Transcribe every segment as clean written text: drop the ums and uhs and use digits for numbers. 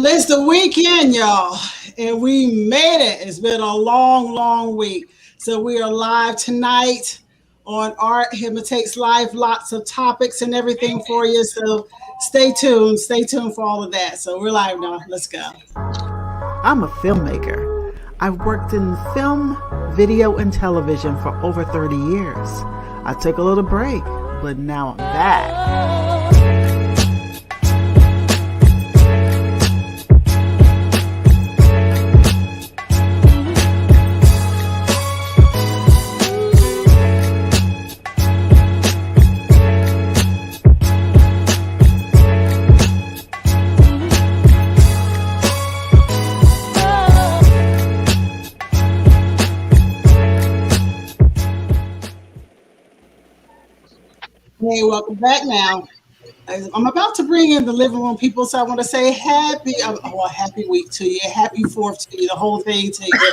Well, it's the weekend, y'all, and we made it. It's been a long, long week. So we are live tonight on Art IMITATES Live. Lots of topics and everything for you. So stay tuned. Stay tuned for all of that. So we're live now. Let's go. I'm a filmmaker. I've worked in film, video, and television for over 30 years. I took a little break, but now I'm back. Hey, welcome back now. I'm about to bring in the living room people, so I want to say happy week to you, happy 4th to you, the whole thing to you,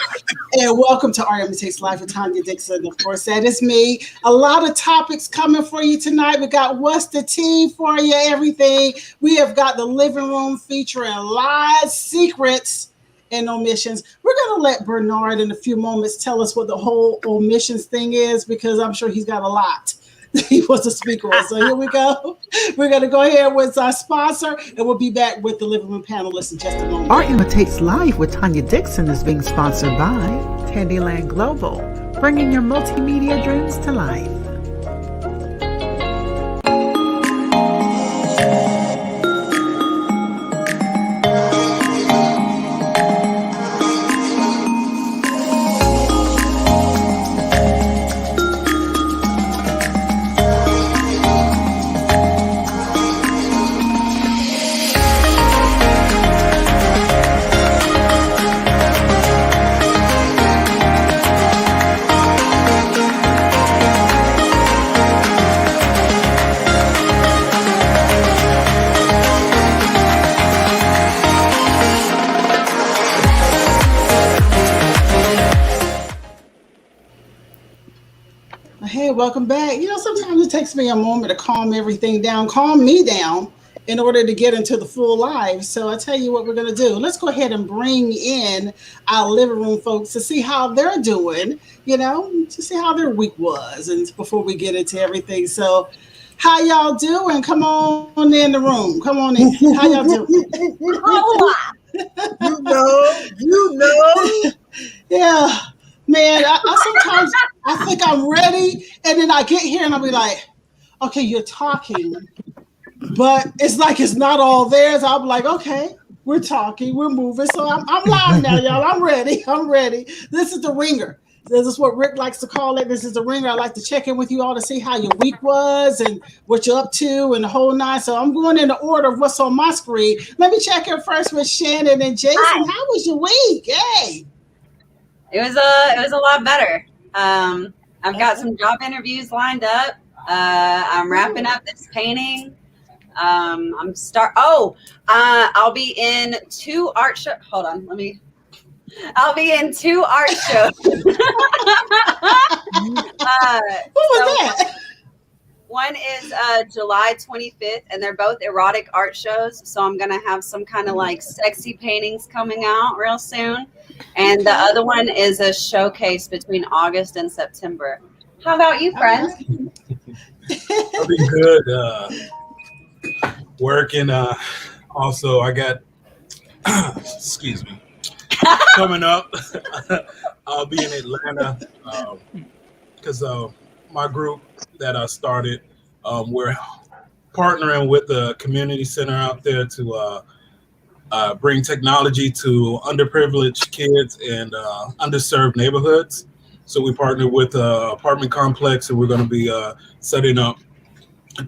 and welcome to Art IMITATES Live with Tanya Dixon. Of course, that is me. A lot of topics coming for you tonight. We got what's the tea for you, everything. We have got the living room featuring lies, secrets, and omissions. We're going to let Bernard in a few moments tell us what the whole omissions thing is, because I'm sure he's got a lot he wants to speak on. So here we go. We're going to go ahead with our sponsor, and we'll be back with the living room panelists in just a moment. Art IMITATES Live with Tanya Dixon is being sponsored by Candyland Global, bringing your multimedia dreams to life. Hey, welcome back. You know, sometimes it takes me a moment to calm everything down, calm me down in order to get into the full live. So I tell you what we're going to do. Let's go ahead and bring in our living room folks to see how they're doing, you know, to see how their week was, and before we get into everything. So how y'all doing? Come on in the room. Come on in. How y'all doing? You know. Yeah. Man, I sometimes I think I'm ready, and then I get here and I'll be like, okay, you're talking, but it's like it's not all there. So I'm like, okay, we're talking, we're moving. So I'm live now, y'all. I'm ready. I'm ready. This is the ringer. This is what Rick likes to call it. This is the ringer. I like to check in with you all to see how your week was and what you're up to and the whole nine. So I'm going in the order of what's on my screen. Let me check in first with Shannon and Jason. Hi. How was your week? Hey. It was a lot better. I've got some job interviews lined up. I'm wrapping up this painting. I'll be in 2 art shows. Hold on, I'll be in 2 art shows. What was that? One is July 25th, and they're both erotic art shows. So I'm gonna have some kind of like sexy paintings coming out real soon. And the other one is a showcase between August and September. How about you, friends? I'll be good. Working. Also, I got, excuse me, coming up. I'll be in Atlanta because my group that I started, we're partnering with the community center out there to bring technology to underprivileged kids and underserved neighborhoods. So we partnered with an apartment complex, and we're going to be setting up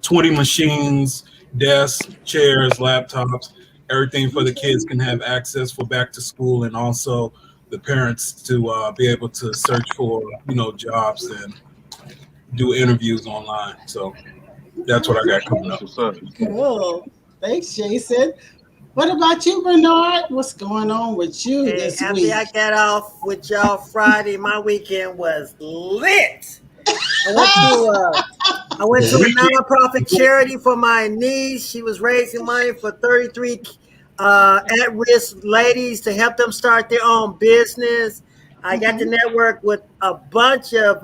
20 machines, desks, chairs, laptops, everything for the kids can have access for back to school, and also the parents to be able to search for, jobs and do interviews online. So that's what I got coming up. Cool. Thanks, Jason. What about you, Bernard? What's going on with you this week? After I got off with y'all Friday, my weekend was lit. I went to a nonprofit charity for my niece. She was raising money for 33 at-risk ladies to help them start their own business. I got to network with a bunch of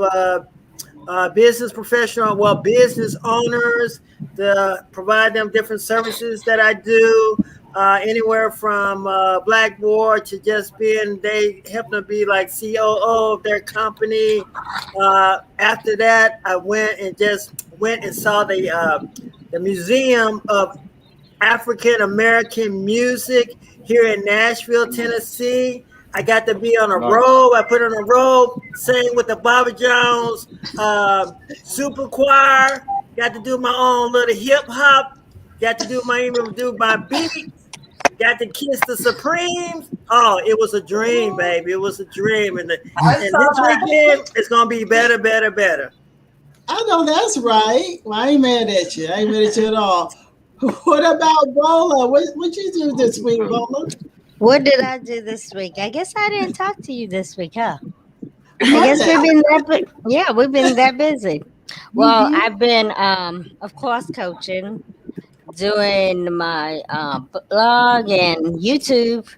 business professionals, business owners, to provide them different services that I do. Anywhere from Blackboard to just they help them be like COO of their company. After that, I went and saw the Museum of African American Music here in Nashville, Tennessee. I got to be on a robe. I put on a robe, sang with the Bobby Jones super choir. Got to do my own little hip hop. Got to do my beats. Got to kiss the Supremes. Oh, it was a dream, baby. It was a dream. And this weekend, it's going to be better, better, better. I know that's right. Well, I ain't mad at you. I ain't mad at you at all. What about Bola? What you do this week, Bola? What did I do this week? I guess I didn't talk to you this week, huh? I guess we've been that busy. Well, I've been, of course, coaching, doing my blog and YouTube,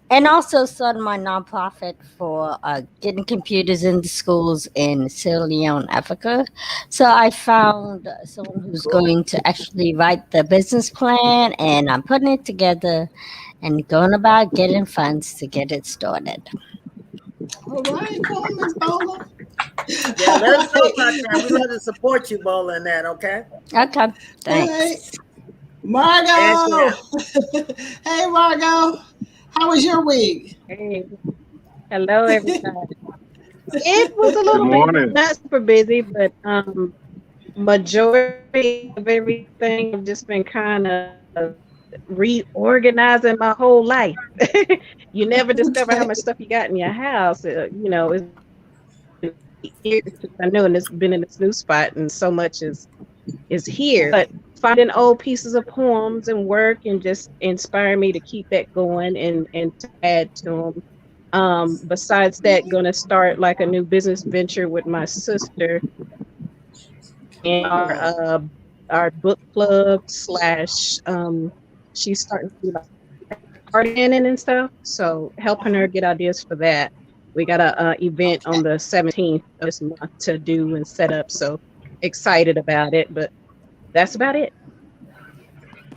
and also starting my nonprofit for getting computers into schools in Sierra Leone, Africa. So I found someone who's going to actually write the business plan, and I'm putting it together and going about getting funds to get it started. All right, cool, Miss Bola. Yeah, let us know about that. We'd love to support you, Bola, in that, okay? Okay, thanks. Right. Margot. Hey, Margot. How was your week? Hey. Hello, everybody. It was a little bit not super busy, but majority of everything I've just been kind of reorganizing my whole life. You never discover how much stuff you got in your house. I know, and it's been in this new spot, and so much is here. But finding old pieces of poems and work and just inspire me to keep that going and to add to them. Besides that, going to start like a new business venture with my sister and our book club / she's starting to do like gardening and stuff. So helping her get ideas for that. We got a event on the 17th of this month to do and set up. So excited about it, but that's about it.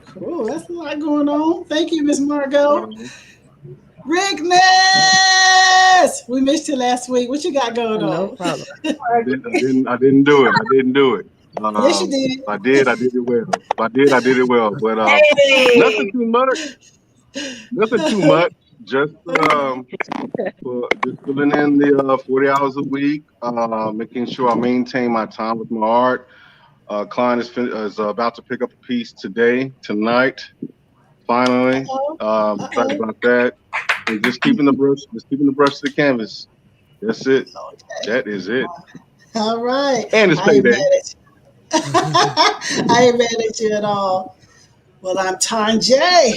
Cool. That's a lot going on. Thank you, Miss Margot. Rickness! We missed you last week. What you got going on? No problem. I didn't do it. Yes, you did. I did it well. But nothing too much. Just filling in the 40 hours a week, making sure I maintain my time with my art. Client is about to pick up a piece tonight, finally. Excited about that. And just keeping the brush to the canvas. That's it. Okay. That is it. All right. And it's payday. I ain't mad at you at all. Well, I'm Tanya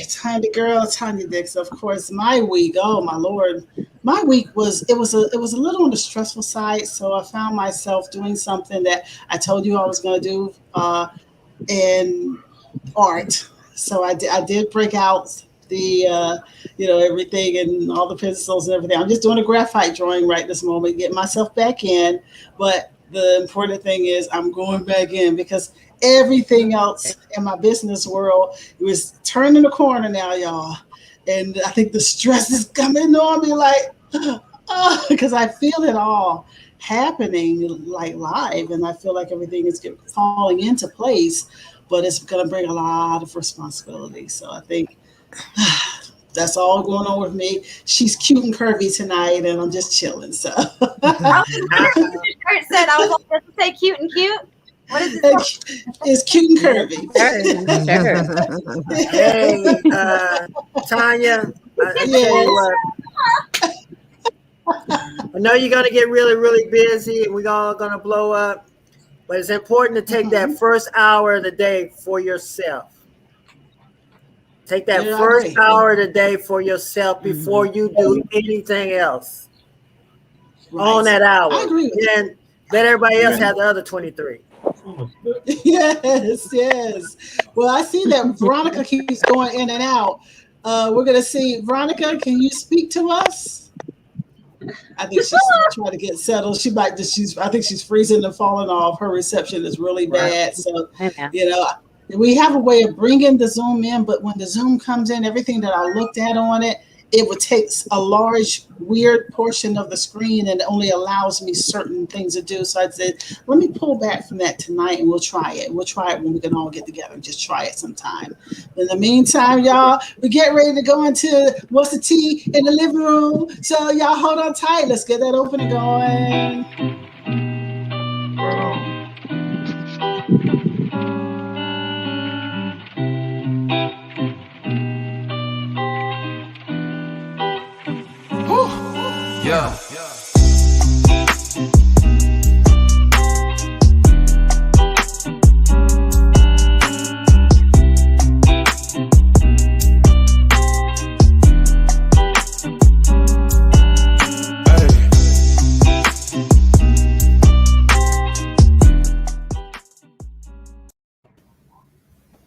girl, Tanya Dixon. Of course, my week. Oh my Lord, my week was a little on the stressful side. So I found myself doing something that I told you I was going to do in art. So I did break out the everything and all the pencils and everything. I'm just doing a graphite drawing right this moment, getting myself back in. But the important thing is I'm going back in because everything else in my business world was turning the corner now, y'all. And I think the stress is coming on me like, because I feel it all happening like live. And I feel like everything is falling into place, but it's going to bring a lot of responsibility. So I think that's all going on with me. She's cute and curvy tonight, and I'm just chilling. So Kurt said, I was like, does it say cute and cute? What is it? It's cute and curvy. Hey, Tanya, I tell you what. I know you're gonna get really, really busy, and we're all gonna blow up. But it's important to take that first hour of the day for yourself. Take that first hour of the day for yourself before you do anything else. Right. On that hour. I agree with then let everybody else have the other 23. Yes. Well, I see that Veronica keeps going in and out. We're gonna see Veronica. Can you speak to us? I think she's trying to get settled. She might just. I think she's freezing and falling off. Her reception is really bad. So we have a way of bringing the Zoom in, but when the Zoom comes in, everything that I looked at on it, it would take a large, weird portion of the screen and it only allows me certain things to do. So I said, let me pull back from that tonight and we'll try it. We'll try it when we can all get together and just try it sometime. In the meantime, y'all, we get ready to go into What's the Tea in the living room. So y'all hold on tight. Let's get that opening going. Yeah.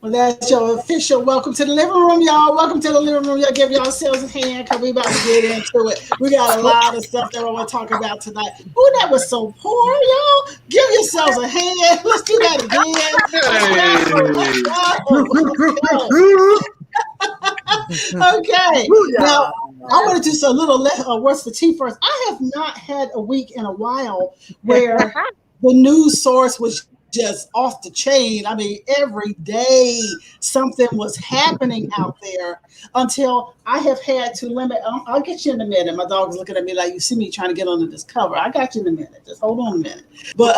Well, that's your official welcome to the living room, y'all. Welcome to the living room. Y'all give yourselves a hand because we about to get into it. We got a lot of stuff that we're going to talk about tonight. Ooh, that was so poor, y'all. Give yourselves a hand. Let's do that again. Okay. Now, I want to do a little What's the Tea first. I have not had a week in a while where the news source was just off the chain. I mean, every day something was happening out there until I have had to limit. I'll get you in a minute. My dog is looking at me like, you see me trying to get under this cover. I got you in a minute. Just hold on a minute. But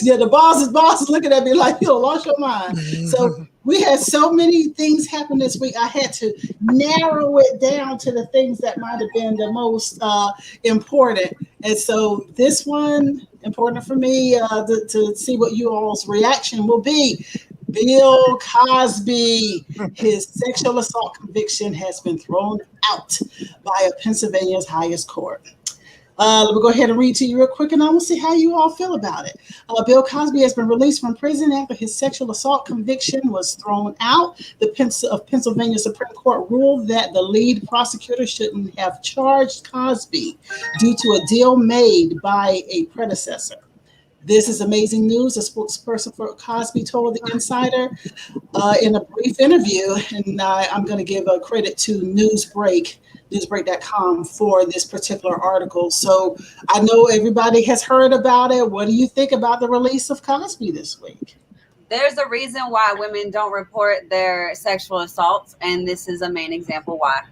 yeah, the boss is looking at me like, you lost your mind. So we had so many things happen this week. I had to narrow it down to the things that might have been the most important. And so this one, important for me to see what you all's reaction will be. Bill Cosby, his sexual assault conviction has been thrown out by Pennsylvania's highest court. Let me go ahead and read to you real quick, and I will see how you all feel about it. Bill Cosby has been released from prison after his sexual assault conviction was thrown out. The Pennsylvania Supreme Court ruled that the lead prosecutor shouldn't have charged Cosby due to a deal made by a predecessor. This is amazing news. A spokesperson for Cosby told The Insider in a brief interview, and I'm going to give a credit to Newsbreak.com for this particular article. So I know everybody has heard about it. What do you think about the release of Cosby this week? There's a reason why women don't report their sexual assaults, and this is a main example why.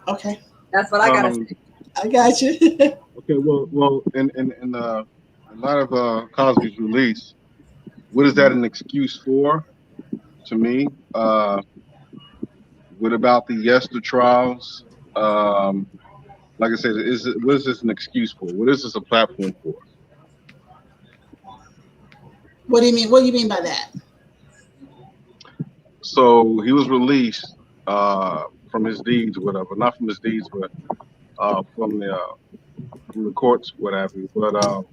Okay. That's what I got to say. I got you. Okay, well, in a lot of Cosby's release, what is that an excuse for? To me, what about the Yester trials? Like I said, what is this an excuse for? What is this a platform for? What do you mean? What do you mean by that? So he was released from his deeds, whatever. Not from his deeds, but from the courts, whatever. But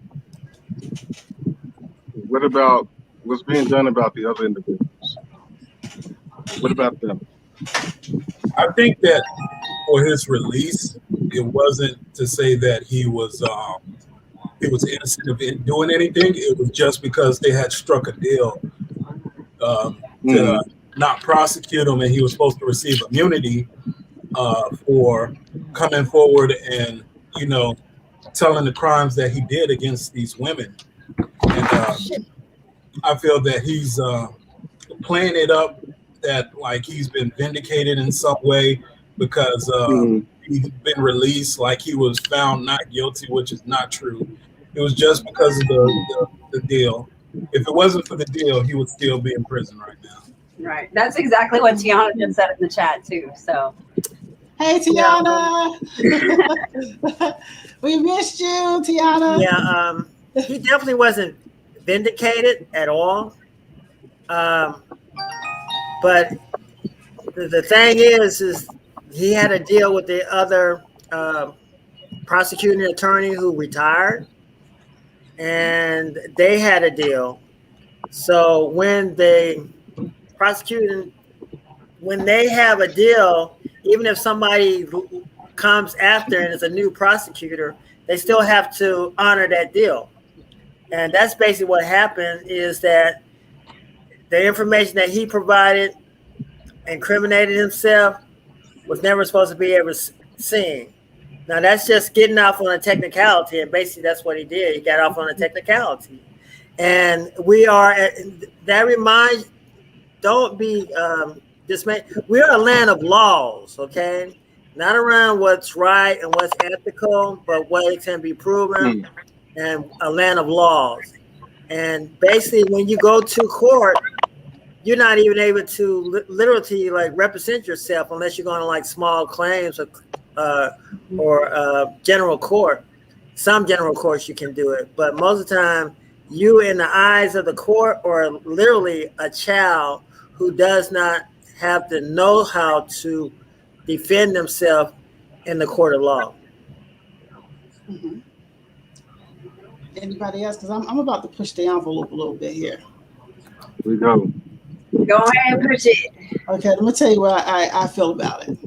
what about what's being done about the other individuals? What about them? I think that for his release, it wasn't to say that he was innocent of doing anything. It was just because they had struck a deal to not prosecute him, and he was supposed to receive immunity for coming forward and telling the crimes that he did against these women. And I feel that he's playing it up that like he's been vindicated in some way because he's been released, like he was found not guilty, which is not true. It was just because of the deal. If it wasn't for the deal, he would still be in prison right now. Right. That's exactly what Tiana just said in the chat too. So hey Tiana. We missed you, Tiana. Yeah, he definitely wasn't vindicated at all. But the thing is he had a deal with the other prosecuting attorney who retired, and they had a deal. So when the prosecuting when they have a deal, even if somebody comes after and is a new prosecutor, they still have to honor that deal. And that's basically what happened, is that the information that he provided incriminated himself was never supposed to be ever seen. Now that's just getting off on a technicality, and basically that's what he did. He got off on a technicality. And we are that reminds, don't be dismayed. We are a land of laws, okay? Not around what's right and what's ethical, but what can be proven, and a land of laws. And basically, when you go to court, you're not even able to literally like represent yourself unless you're going to like small claims or general court. Some general courts you can do it, but most of the time, you in the eyes of the court are literally a child who does not have the know-how to defend themselves in the court of law. Mm-hmm. Anybody else? Because I'm about to push the envelope a little bit here. Here we go. Go ahead and push it. Okay, let me tell you what I feel about it.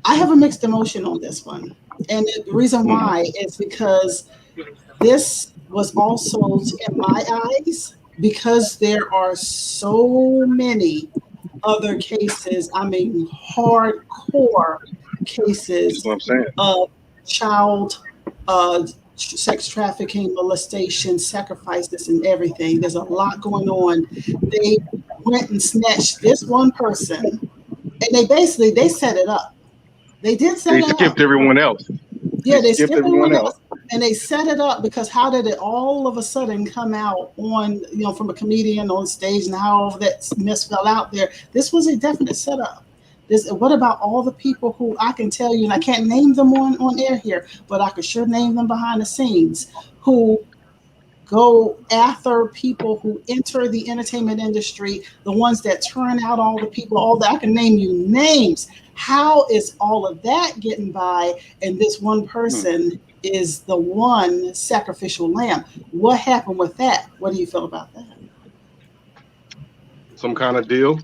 I have a mixed emotion on this one. And the reason why is because this was also, in my eyes, because there are so many other cases, I mean, hardcore cases of child sex trafficking, molestation, sacrifices, and everything. There's a lot going on. They went and snatched this one person, and they set it up. They did set it up. They skipped everyone else. Yeah, they skipped everyone else. And they set it up because how did it all of a sudden come out on, from a comedian on stage, and how all of that mess fell out there? This was a definite setup. What about all the people who I can tell you, and I can't name them on air here, but I could sure name them behind the scenes, who go after people who enter the entertainment industry, the ones that turn out all the people, all that. I can name you names. How is all of that getting by, and this one person is the one sacrificial lamb? What happened with that? What do you feel about that? Some kind of deal.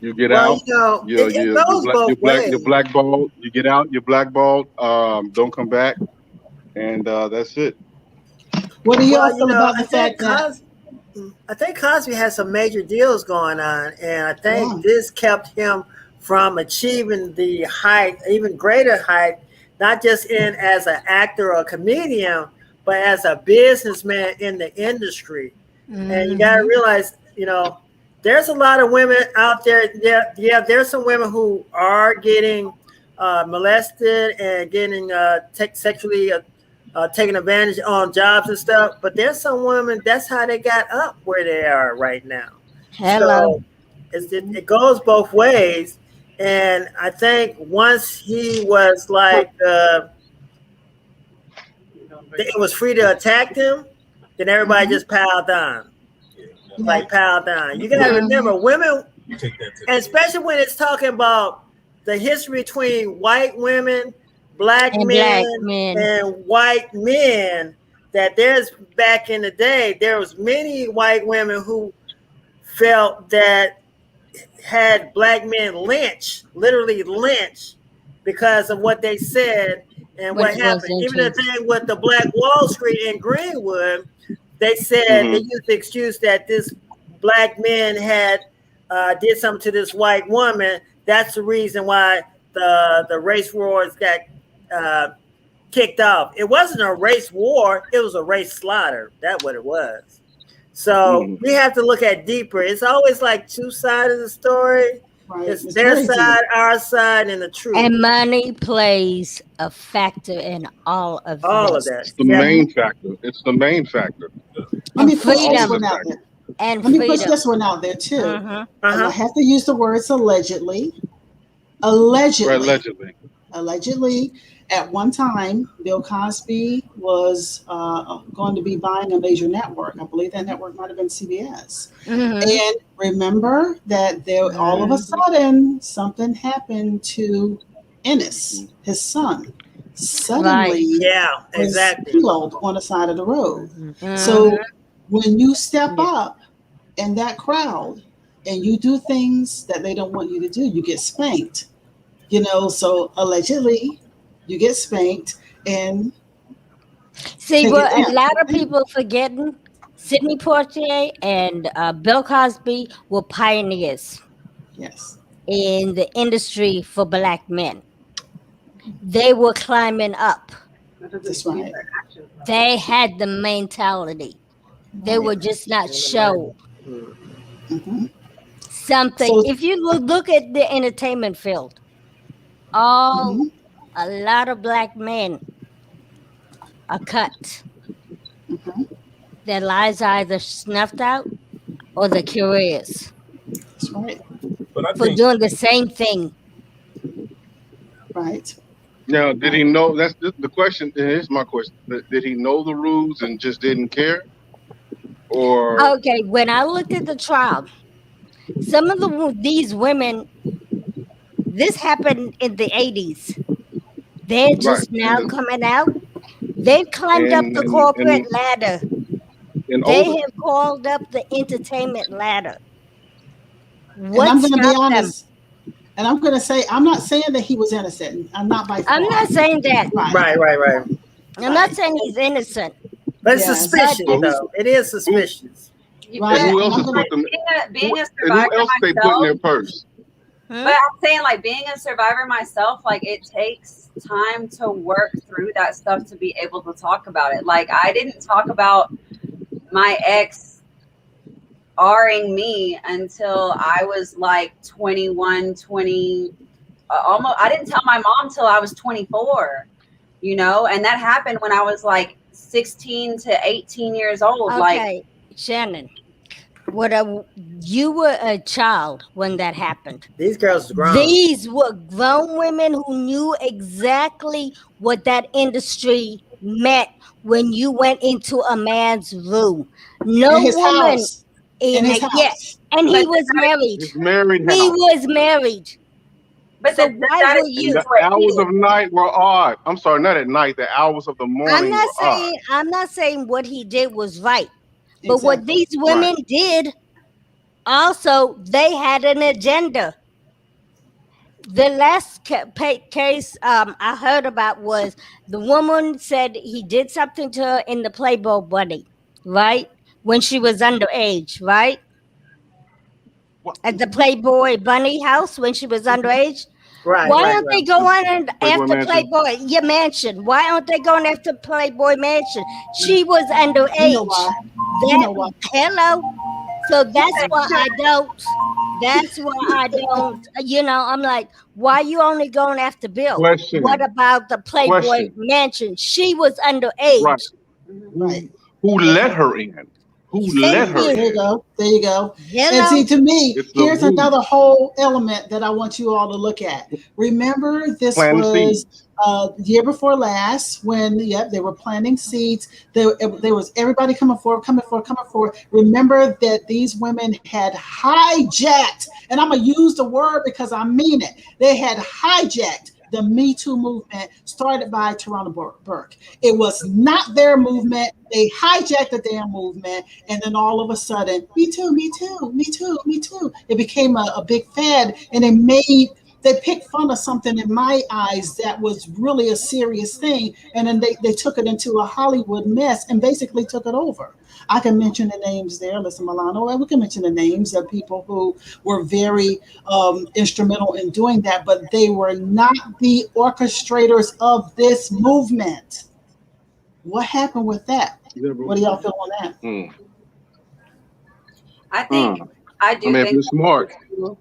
You get out. You're blackballed. You get out. You're blackballed. Don't come back, and that's it. What do y'all feel about the fact that? I think Cosby has some major deals going on, and I think this kept him from achieving the height, even greater height, not just as an actor or a comedian, but as a businessman in the industry. And you got to realize, there's a lot of women out there. Yeah, there's some women who are getting molested and getting sexually taken advantage on jobs and stuff. But there's some women, that's how they got up where they are right now. Hello. So it goes both ways. And I think once he was like, it was free to attack him, then everybody just piled on. Piled on. You got to remember, women, and especially when it's talking about the history between white women, black men, and white men, that there's back in the day, there was many white women who felt that had black men literally lynched because of what they said and what happened. Even the thing with the Black Wall Street in Greenwood, they said they used the excuse that this black man had did something to this white woman. That's the reason why the race wars got kicked off. It wasn't a race war; it was a race slaughter. That's what it was. So we have to look at deeper. It's always like two sides of the story. Right. It's their side, our side, and the truth. And money plays a factor in all of that. It's the main factor. It's the main factor. Let me push this one out there. And let me push this one out there too. And I have to use the words allegedly. Allegedly. At one time, Bill Cosby was going to be buying a major network. I believe that network might have been CBS. And remember that all of a sudden, something happened to Ennis, his son. Suddenly, was killed on the side of the road. So when you step up in that crowd, and you do things that they don't want you to do, you get spanked. So allegedly, you get spanked and see what a lot of people forgetting. Sidney Poitier and Bill Cosby were pioneers. Yes. In the industry for Black men. They were climbing up. That's right. They had the mentality. They were just not show something. So, if you look at the entertainment field, a lot of Black men are cut. Their lives are either snuffed out or their careers. That's right. For doing the same thing. Right. Now, did he know? That's the question. Here's my question: did he know the rules and just didn't care? Or okay, when I looked at the trial, some of these women, this happened in the 80s. They're just now coming out. They've climbed up the corporate ladder. They have called up the entertainment ladder. What I'm going to be honest, and I'm going to say, I'm not saying that he was innocent. I'm not by far. I'm not saying that. Right. I'm not saying he's innocent. But it's suspicious, though. It is suspicious. Right. Who else is being a survivor who else they put in their purse? But I'm saying, like, being a survivor myself, like, it takes time to work through that stuff to be able to talk about it. Like, I didn't talk about my ex R-ing me until I was like 21, 20, almost. I didn't tell my mom till I was 24, and that happened when I was like 16 to 18 years old. Okay, like, Shannon, you were a child when that happened. These girls are grown. These were grown women who knew exactly what that industry meant when you went into a man's room. No in his woman house. In his house. Yes, and he was married. He was married. But so why were you? The hours of night were odd. I'm sorry, not at night. The hours of the morning were odd. I'm not saying what he did was right, but what these women did, also, they had an agenda. The last case I heard about was the woman said he did something to her in the Playboy Bunny, right? When she was underage, right? At the Playboy Bunny house when she was underage. Right. Why aren't they going after Playboy Playboy Mansion? Why aren't they going after Playboy Mansion? She was underage. Hello. So that's why I don't. I'm like, why you only going after Bill? Question. What about the Playboy Mansion? She was underage. Right. Who let her in? Who let her in? There you go. Hello. And see, to me, here's another whole element that I want you all to look at. Remember, this was year before last when they were planting seeds. There was everybody coming forward. Remember that these women had hijacked, and I'm gonna use the word because I mean it. They had hijacked the Me Too movement started by Tarana Burke. It was not their movement. They hijacked the damn movement, and then all of a sudden, Me Too, Me Too, Me Too, Me Too. It became a big fad, and they picked fun of something in my eyes that was really a serious thing, and then they took it into a Hollywood mess and basically took it over. I can mention the names there, Alyssa Milano, and we can mention the names of people who were very instrumental in doing that, but they were not the orchestrators of this movement. What happened with that? What do y'all feel on that? I think I do think smart. Well,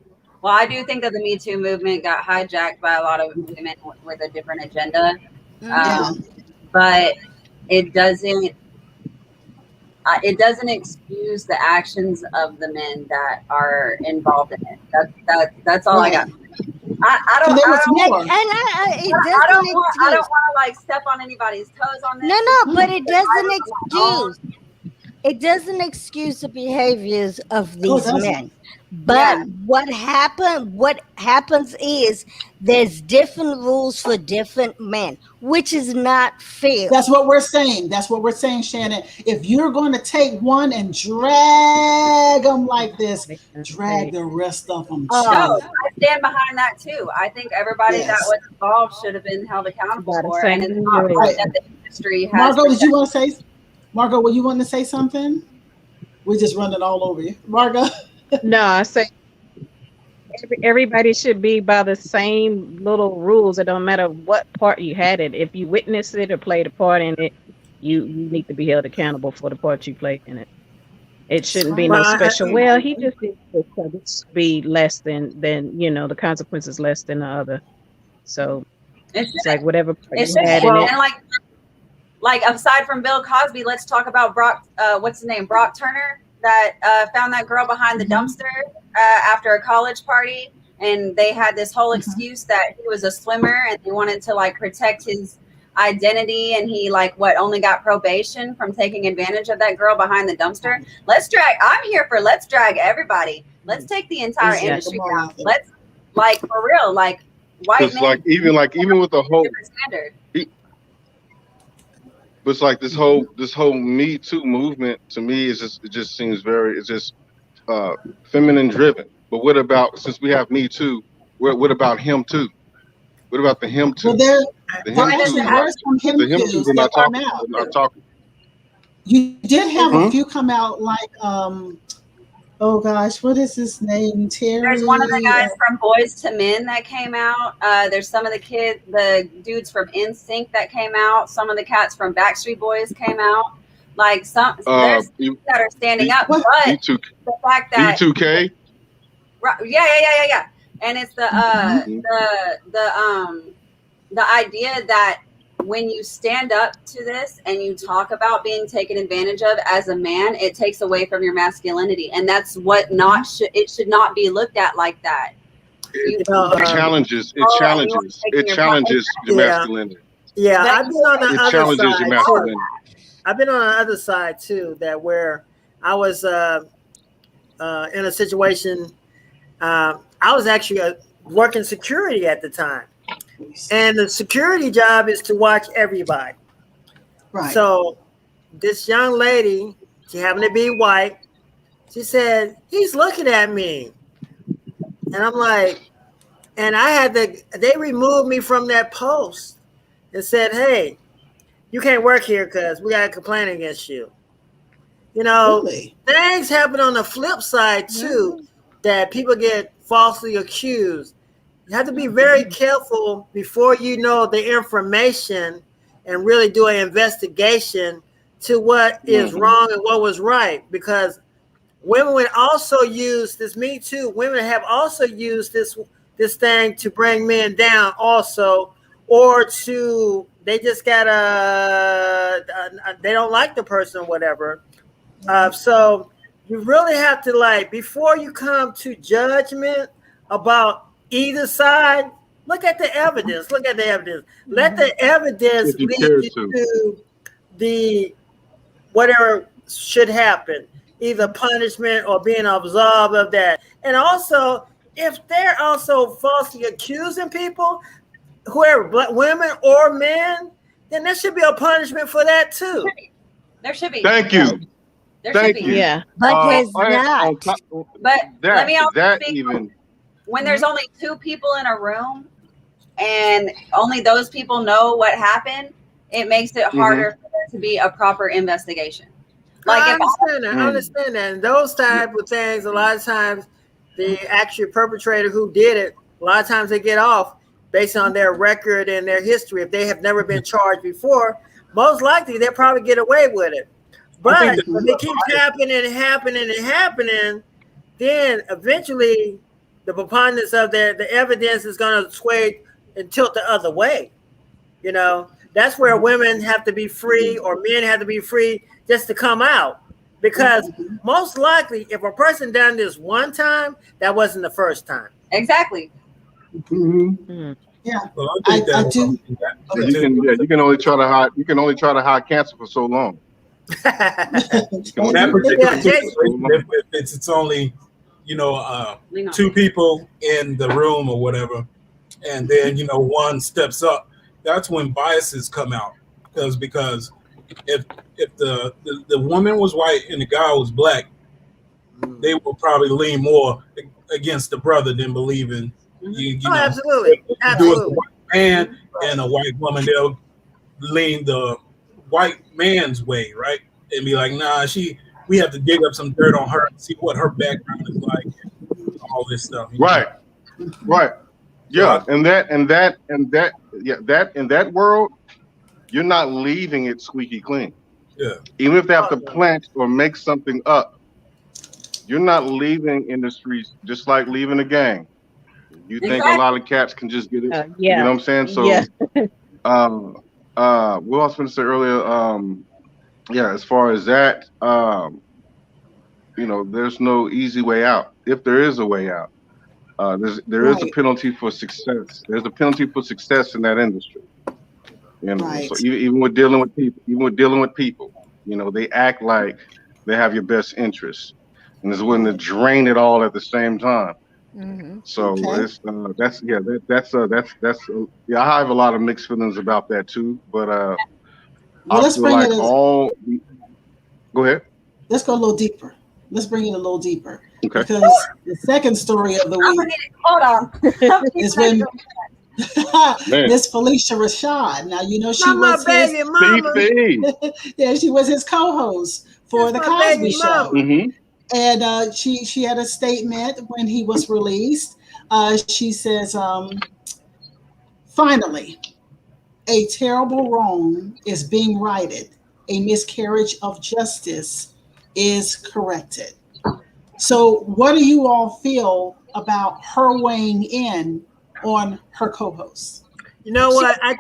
I do think that the Me Too movement got hijacked by a lot of women with a different agenda, but it doesn't excuse the actions of the men that are involved in it. That's all I got. I don't want to like step on anybody's toes on this. No, but it doesn't excuse. it doesn't excuse the behaviors of these doesn't. men. But what happens is there's different rules for different men, which is not fair. That's what we're saying. That's what we're saying, Shannon. If you're going to take one and drag them like this, drag the rest of them too. No, I stand behind that too. I think everybody that was involved should have been held accountable for it. And it's not right that the industry has. Margot, did you want to say? Margot, were you wanting to say something? We're just running all over you, Margot. No, I say everybody should be by the same little rules. It don't matter what part you had it. If you witnessed it or played a part in it, you need to be held accountable for the part you played in it. It shouldn't be no special. Well, he just needs to be less than the consequences less than the other. So it's like whatever part you had in it. And like aside from Bill Cosby, let's talk about Brock. What's his name? Brock Turner. That found that girl behind the dumpster after a college party, and they had this whole excuse that he was a swimmer and they wanted to like protect his identity, and he only got probation from taking advantage of that girl behind the dumpster. Let's drag everybody. Let's take the entire industry down. Let's for real, white men. Even with the whole standard. But it's like this whole Me Too movement to me it just seems very feminine driven. But what about, since we have Me Too, what about Him Too? What about the Him Too? Well, the Him Too are not talking. You did have a few come out oh gosh, what is his name? Terry. There's one of the guys from Boys to Men that came out. There's some of the dudes from NSYNC that came out. Some of the cats from Backstreet Boys came out. There's that are standing up. But the fact that B2K. Yeah. And it's the idea that when you stand up to this and you talk about being taken advantage of as a man, it takes away from your masculinity, and that's what it should not be looked at like that. It challenges your masculinity. Yeah, I've been on the other side. Your masculinity. I've been on the other side too, that where I was in a situation. I was actually working security at the time. And the security job is to watch everybody. Right. So this young lady, she happened to be white, she said, he's looking at me. And I'm like, and they removed me from that post and said, hey, you can't work here because we got a complaint against you. Really? Things happen on the flip side too, that people get falsely accused. You have to be very careful before you know the information and really do an investigation to what is wrong and what was right. Because women would also use this Me Too. Women have also used this thing to bring men down also, or they just they don't like the person or whatever. So you really have to before you come to judgment about either side, look at the evidence. Let the evidence lead you to the whatever should happen, either punishment or being absolved of that. And also, if they're also falsely accusing people, whoever, women or men, then there should be a punishment for that too. There should be. Thank you. Thank you. Yeah. But there's not. But let me also speak when there's only two people in a room and only those people know what happened, it makes it harder for there to be a proper investigation. I understand that. And those type of things, a lot of times the actual perpetrator who did it, a lot of times they get off based on their record and their history. If they have never been charged before, most likely they'll probably get away with it. But if it keeps happening, then eventually the preponderance of the evidence is going to sway and tilt the other way. That's where women have to be free or men have to be free just to come out. Because most likely, if a person done this one time, that wasn't the first time. Exactly. Yeah, well, I do. You can only try to hide. You can only try to hide cancer for so long. On that particular situation, if it's only, two people in the room or whatever, and then one steps up, that's when biases come out. Because if the woman was white and the guy was black, they will probably lean more against the brother than believing absolutely. Do it a white man and a white woman, they'll lean the white man's way, right? And be like, nah, we have to dig up some dirt on her and see what her background is like, and all this stuff. Right. Yeah, in that world, you're not leaving it squeaky clean. Yeah. Even if they have to plant or make something up, you're not leaving in the streets just like leaving a gang. You think a lot of cats can just get it? You know what I'm saying? So, what I was going to say earlier, as far as that, there's no easy way out. If there is a way out, there is a penalty for success. There's a penalty for success in that industry. So even with dealing with people, they act like they have your best interests, and it's willing to drain it all at the same time. Mm-hmm. So it's I have a lot of mixed feelings about that too. But I feel like go ahead. Let's go a little deeper. Let's bring it a little deeper. Okay. Because the second story of the week is when Miss Phylicia Rashad. Now she was she was his co-host for the Cosby Show. Mm-hmm. And she had a statement when he was released. She says, finally, a terrible wrong is being righted. A miscarriage of justice is corrected. So what do you all feel about her weighing in on her co-host? You know what? I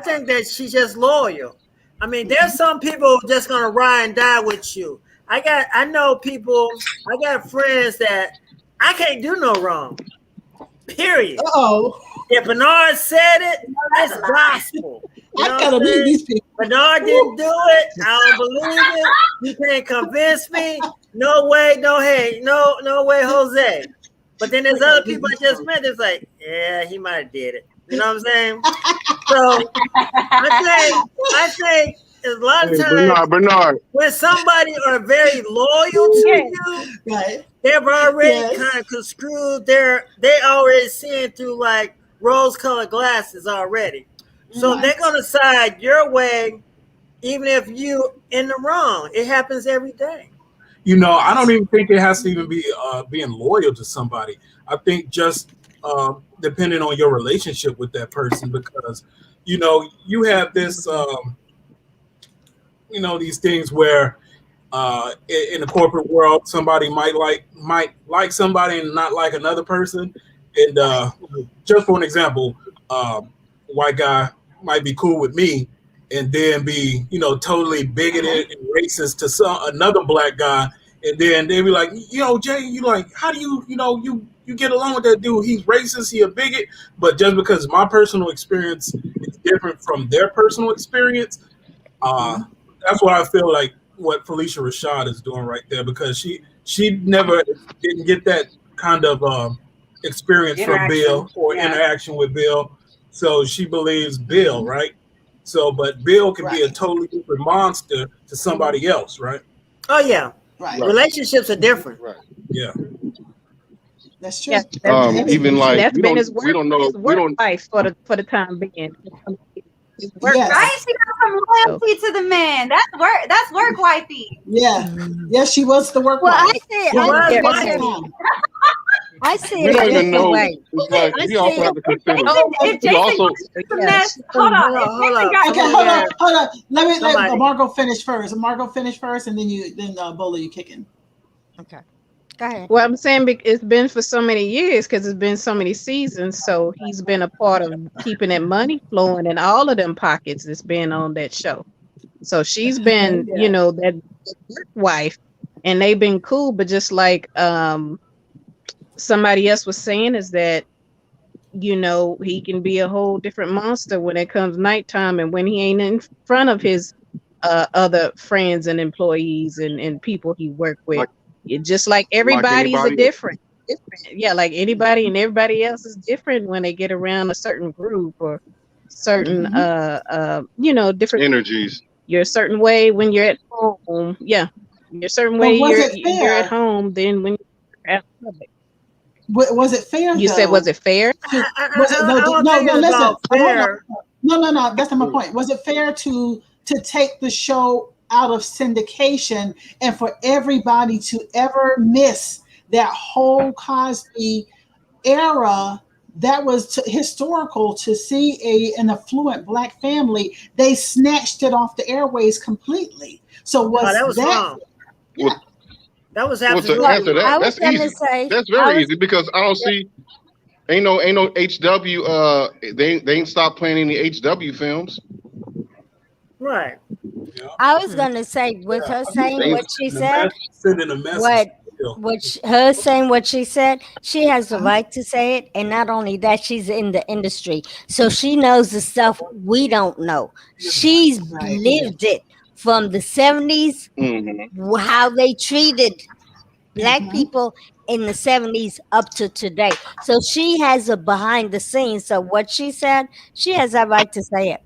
think that she's just loyal. I mean, there's some people just gonna ride and die with you. I got friends that I can't do no wrong. Period. If Bernard said it, it's gospel. I gotta meet these people. Bernard didn't do it. I don't believe it. You can't convince me. No way, no way, Jose. But then there's other people I just met. It's like, yeah, he might have did it. You know what I'm saying? So I think a lot of times, Bernard, when somebody are very loyal to you, they've already kind of construed they already seeing through like rose-colored glasses already. So they're gonna side your way, even if you in the wrong. It happens every day. I don't even think it has to even be being loyal to somebody. I think just depending on your relationship with that person, because you have this these things where in the corporate world somebody might like somebody and not like another person. And just for an example, white guy might be cool with me and then be totally bigoted and racist to another black guy, and then they be like, Jay, you like, how do you get along with that dude? He's racist, he a bigot. But just because my personal experience is different from their personal experience, that's what I feel like what Phylicia Rashad is doing right there, because she never didn't get that kind of experience from Bill or interaction with Bill. So she believes Bill, right? So, but Bill can be a totally different monster to somebody else, right? Oh yeah, relationships are different. Right. Yeah, that's true. Even like that's been his work. We don't know. We don't life for the time being. Right? She got some loyalty to the man. That's work. That's work wifey. Yeah, she was the work wife. I see We it don't a even different know. way. It's like we also have to consider. If Jason hold on. Let Margot finish first. And then Bola, you kick in. Okay. Go ahead. Well, I'm saying it's been for so many years because it's been so many seasons. So he's been a part of keeping that money flowing in all of them pockets that's been on that show. So she's been, that wife, and they've been cool. But just like somebody else was saying, is that he can be a whole different monster when it comes nighttime, and when he ain't in front of his other friends and employees and people he worked with. Just like everybody's anybody. different. Yeah, like anybody and everybody else is different when they get around a certain group or certain different energies. You're a certain way when you're at home. Yeah. You're a certain way you're at home than when you're at public. Was it fair? You said, was it fair? No, listen. No, that's not my point. Was it fair to take the show out of syndication and for everybody to ever miss that whole Cosby era? That was historical to see an affluent Black family. They snatched it off the airways completely. So that was wrong. Yeah. That was absolutely wrong. Answer that. That's easy. That's very easy because I don't see ain't no HW. They ain't stopped playing any HW films. Right. I was gonna say with her saying what she said, what she said, she has the right to say it, and not only that, she's in the industry, so she knows the stuff we don't know. She's lived it from the 70s, how they treated Black people in the 70s up to today. So she has a behind the scenes. So what she said, she has a right to say it.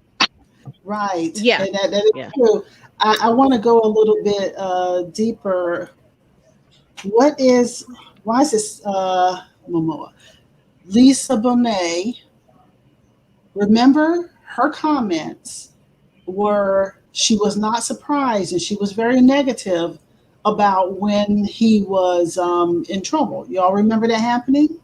Right. Yeah. And that is true. I want to go a little bit deeper. Why is this Momoa? Lisa Bonet, remember her comments were she was not surprised and she was very negative about when he was in trouble. Y'all remember that happening?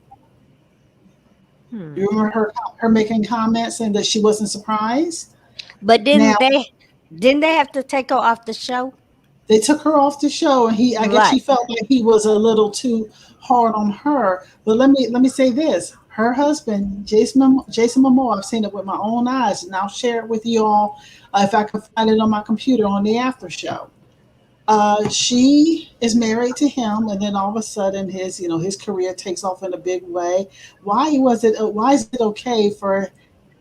You remember her making comments and that she wasn't surprised? But didn't they have to take her off the show? They took her off the show, and I guess she felt like he was a little too hard on her. But let me say this: her husband, Jason Momoa, I've seen it with my own eyes, and I'll share it with you all if I can find it on my computer on the after show. She is married to him, and then all of a sudden his career takes off in a big way. Why is it okay for?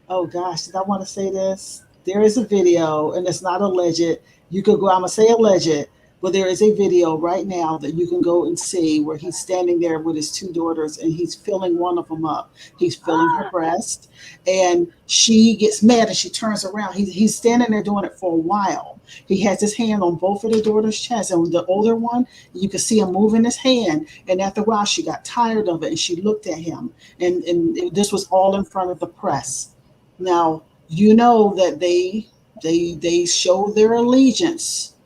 Oh gosh, did I want to say this? There is a video, and it's not alleged. You could go, I'm going to say alleged, but there is a video right now that you can go and see where he's standing there with his two daughters and he's filling one of them up. He's filling her breast, and she gets mad and she turns around. He's standing there doing it for a while. He has his hand on both of the daughters' chests, and the older one, you can see him moving his hand. And after a while, she got tired of it and she looked at him. And this was all in front of the press. Now, you know that they show their allegiance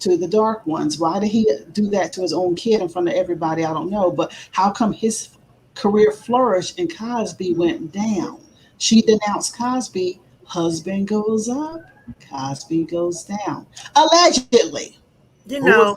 to the dark ones. Why did he do that to his own kid in front of everybody? I don't know. But how come his career flourished and Cosby went down? She denounced Cosby. Husband goes up, Cosby goes down. Allegedly. You know,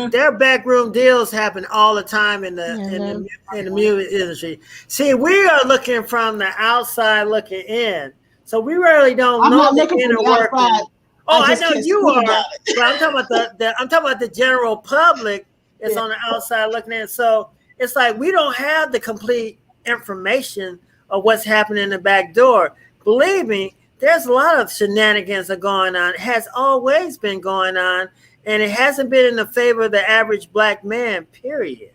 their backroom deals happen all the time in the music industry. See, we are looking from the outside looking in. So we really don't know the inner workings. Oh, I know you are, but I'm talking about the general public is on the outside looking in. So it's like we don't have the complete information of what's happening in the back door. Believe me, there's a lot of shenanigans that are going on. It has always been going on, and it hasn't been in the favor of the average Black man, period.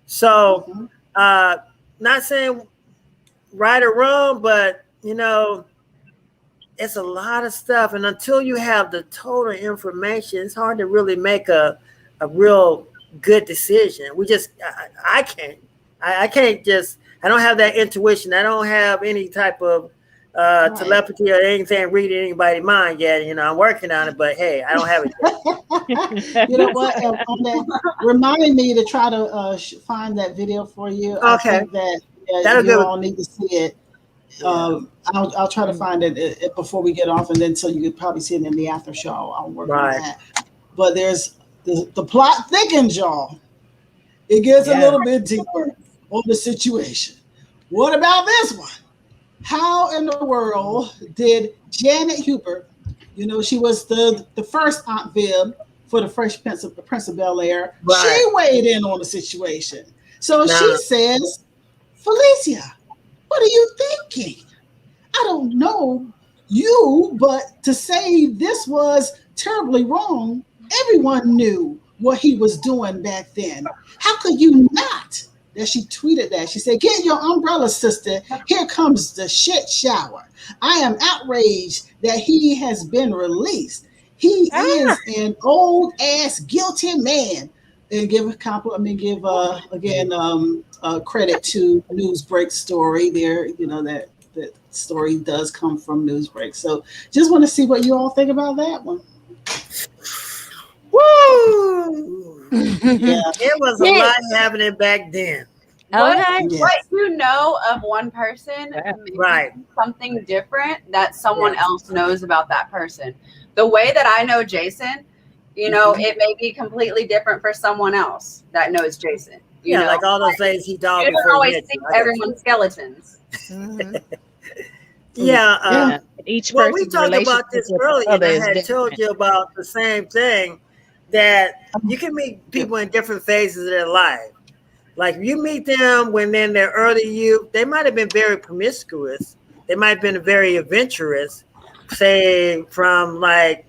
So not saying right or wrong, but it's a lot of stuff, and until you have the total information, it's hard to really make a real good decision. I can't. I don't have that intuition. I don't have any type of telepathy or anything reading anybody's mind yet. I'm working on it, but hey, I don't have it yet. You know what? Remind me to try to find that video for you. Okay. I think that you all need to see it. I'll try to find it before we get off, and then so you could probably see it in the after show. I'll work on that. But there's the plot thickens, y'all. It gets a little bit deeper on the situation. What about this one? How in the world did Janet Hubert, she was the first Aunt Viv for the Fresh Prince of Bel-Air. She weighed in on the situation. So she says, Phylicia, what are you thinking? I don't know you, but to say this was terribly wrong. Everyone knew what he was doing back then. How could you not? That she tweeted that. She said, "Get your umbrella, sister. Here comes the shit shower. I am outraged that he has been released. He is an old ass guilty man." And give a compliment. I mean, give again credit to Newsbreak story. There, you know that story does come from Newsbreak. So, just want to see what you all think about that one. Woo! Yeah, It was a lot happening back then. What, Okay. what you know of one person, Right. something different that someone else knows about that person. The way that I know Jason, you know, it may be completely different for someone else that knows Jason. You know? Like all those things he done You don't before he always met see you. everyone's skeletons. Yeah. Each Well, we person's talked about relationship this with the earlier, and other I is had different. told you about the same thing, that you can meet people in different phases of their life. Like you meet them when they're in their early youth, they might have been very promiscuous. They might have been very adventurous, say from like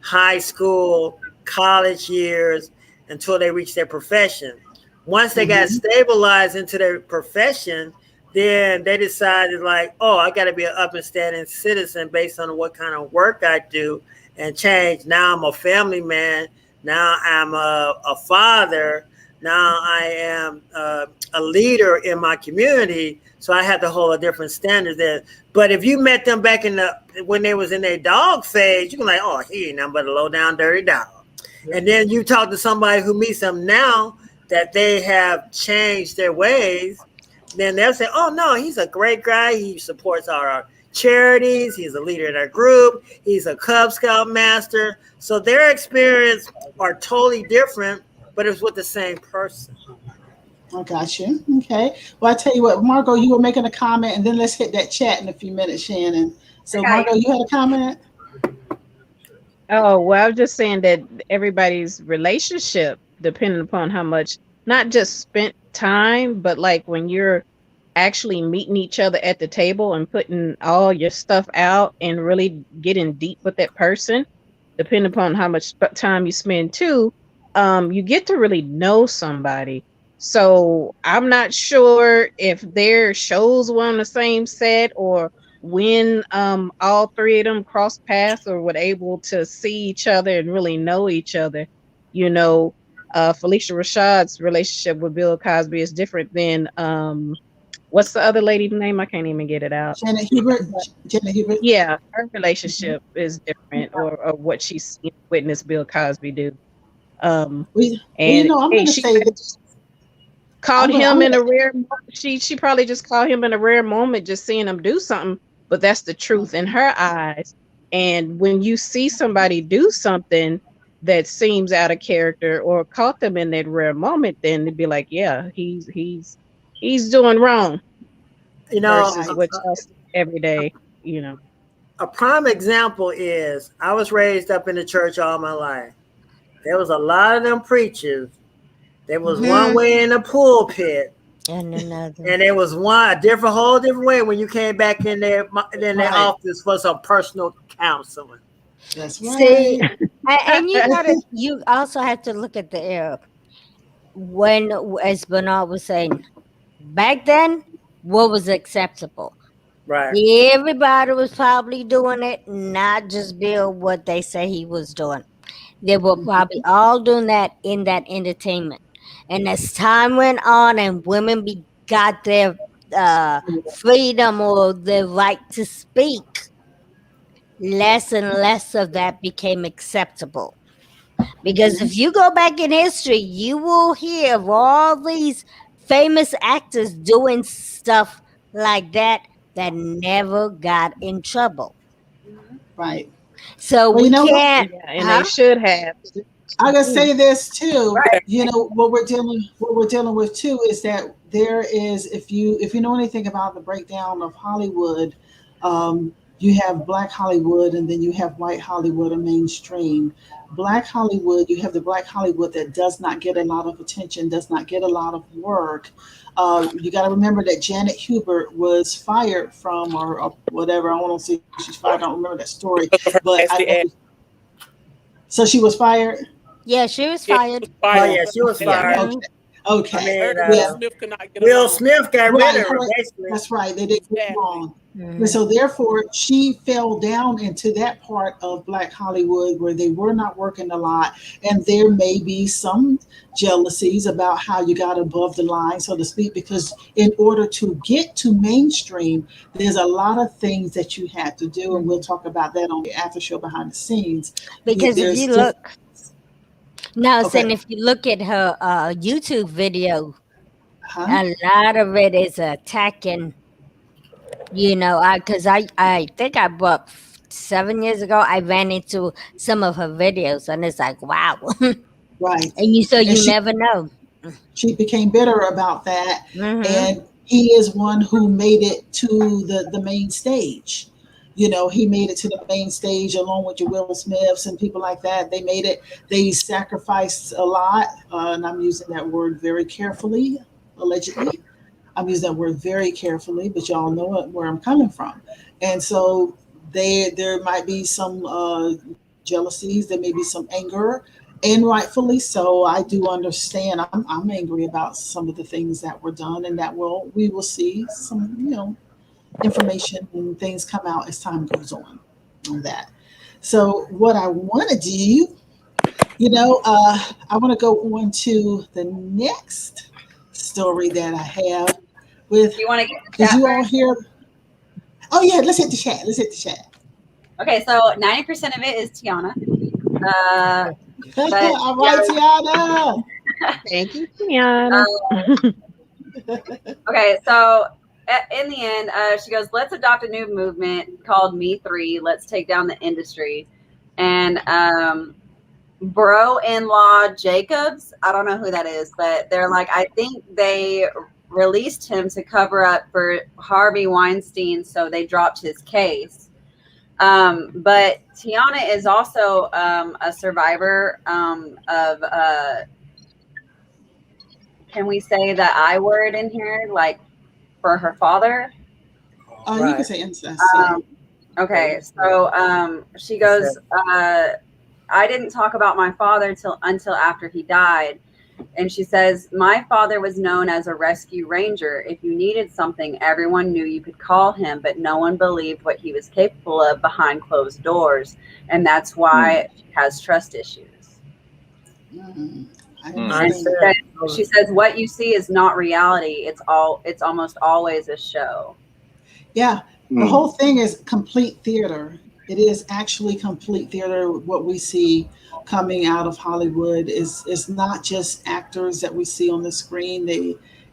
high school, college years until they reach their profession. Once they got stabilized into their profession, then they decided like, oh, I got to be an up and standing citizen based on what kind of work I do and change. Now I'm a family man. Now I'm a father. Now I am a leader in my community. So I have to hold a different standard there. But if you met them back in when they was in their dog phase, you can like, oh, he ain't nothing but a low down dirty dog. And then you talk to somebody who meets them now that they have changed their ways, then they'll say, oh no, he's a great guy. He supports our charities. He's a leader in our group. He's a Cub Scout master. So their experience are totally different, but it's with the same person. I got you. Okay. Well, I tell you what, Margot, you were making a comment, and then let's hit that chat in a few minutes, Shannon. So, Margot, you had a comment? Oh, well, I was just saying that everybody's relationship, depending upon how much, not just spent time, but like when you're actually meeting each other at the table and putting all your stuff out and really getting deep with that person, depending upon how much time you spend too, you get to really know somebody. So I'm not sure if their shows were on the same set or when all three of them crossed paths or were able to see each other and really know each other. You know, Phylicia Rashad's relationship with Bill Cosby is different than what's the other lady's name? I can't even get it out. Janet Hubert. Janet Hubert. Yeah, her relationship is different, or what she's witnessed Bill Cosby do. And you know, I'm going to say this. Called him in a rare moment. She probably just called him in a rare moment, just seeing him do something. But that's the truth in her eyes. And when you see somebody do something that seems out of character or caught them in that rare moment, then they'd be like, yeah, he's doing wrong. You know, versus what you see every day. You know, a prime example is I was raised up in the church all my life. There was a lot of them preachers. There was one way in the pulpit, and another, and there was whole different way when you came back in their office for some personal counseling. That's right. See, and you also have to look at the era. When, as Bernard was saying, back then, what was acceptable? Right. Everybody was probably doing it, not just Bill, what they say he was doing. They were probably all doing that in that entertainment. And as time went on and women got their freedom or the right to speak, less and less of that became acceptable. Because if you go back in history, you will hear of all these famous actors doing stuff like that never got in trouble. Right. So we can't. And they should have. I gotta say this too. Right. You know what we're dealing with too is that there is, if you know anything about the breakdown of Hollywood, you have Black Hollywood and then you have white Hollywood and mainstream. Black Hollywood, you have the Black Hollywood that does not get a lot of attention, does not get a lot of work. You got to remember that Janet Hubert was fired from, or whatever. I want to see if she's fired. I don't remember that story, but So she was fired? Yeah, she was fired. Oh yeah, she was fired. Okay. Okay. I mean, Yeah. Smith could not get Will along. Smith got rid of her, Right. basically. That's right. They did get Exactly. wrong. And so therefore she fell down into that part of Black Hollywood where they were not working a lot, and there may be some jealousies about how you got above the line, so to speak, because in order to get to mainstream, there's a lot of things that you have to do, and we'll talk about that on the after show behind the scenes. Because if There's you look, no, Okay. and if you look at her YouTube video, Huh? a lot of it is attacking. You know, because I think I bought 7 years ago. I ran into some of her videos, and it's like, wow. Right. And you And she- never know. She became bitter about that, Mhm. and he is one who made it to the main stage. You know, he made it to the main stage along with your Will Smiths and people like that. They made it. They sacrificed a lot, and I'm using that word very carefully. Allegedly, I'm using that word very carefully, but y'all know where I'm coming from. And so there might be some jealousies. There may be some anger, and rightfully so. I do understand. I'm angry about some of the things that were done, and that we will see some information and things come out as time goes on that. So what I want to do, I want to go on to the next story that I have with. You want to get the Did chat you all first? hear? Oh yeah, let's hit the chat. Okay, so 90% of it is Tiana. All right, Tiana. Thank you, Tiana. Okay, so in the end, she goes, let's adopt a new movement called Me3. Let's take down the industry. And bro-in-law Jacobs, I don't know who that is, but they're like, I think they released him to cover up for Harvey Weinstein, so they dropped his case. But Tiana is also a survivor of, can we say the I word in here, like for her father? Oh, you can say incest. Okay, so she goes, I didn't talk about my father until after he died. And she says, my father was known as a rescue ranger. If you needed something, everyone knew you could call him, but no one believed what he was capable of behind closed doors. And that's why she has trust issues. And she says, what you see is not reality. It's almost always a show. Yeah, the whole thing is complete theater. It is actually complete theater. What we see coming out of Hollywood is not just actors that we see on the screen.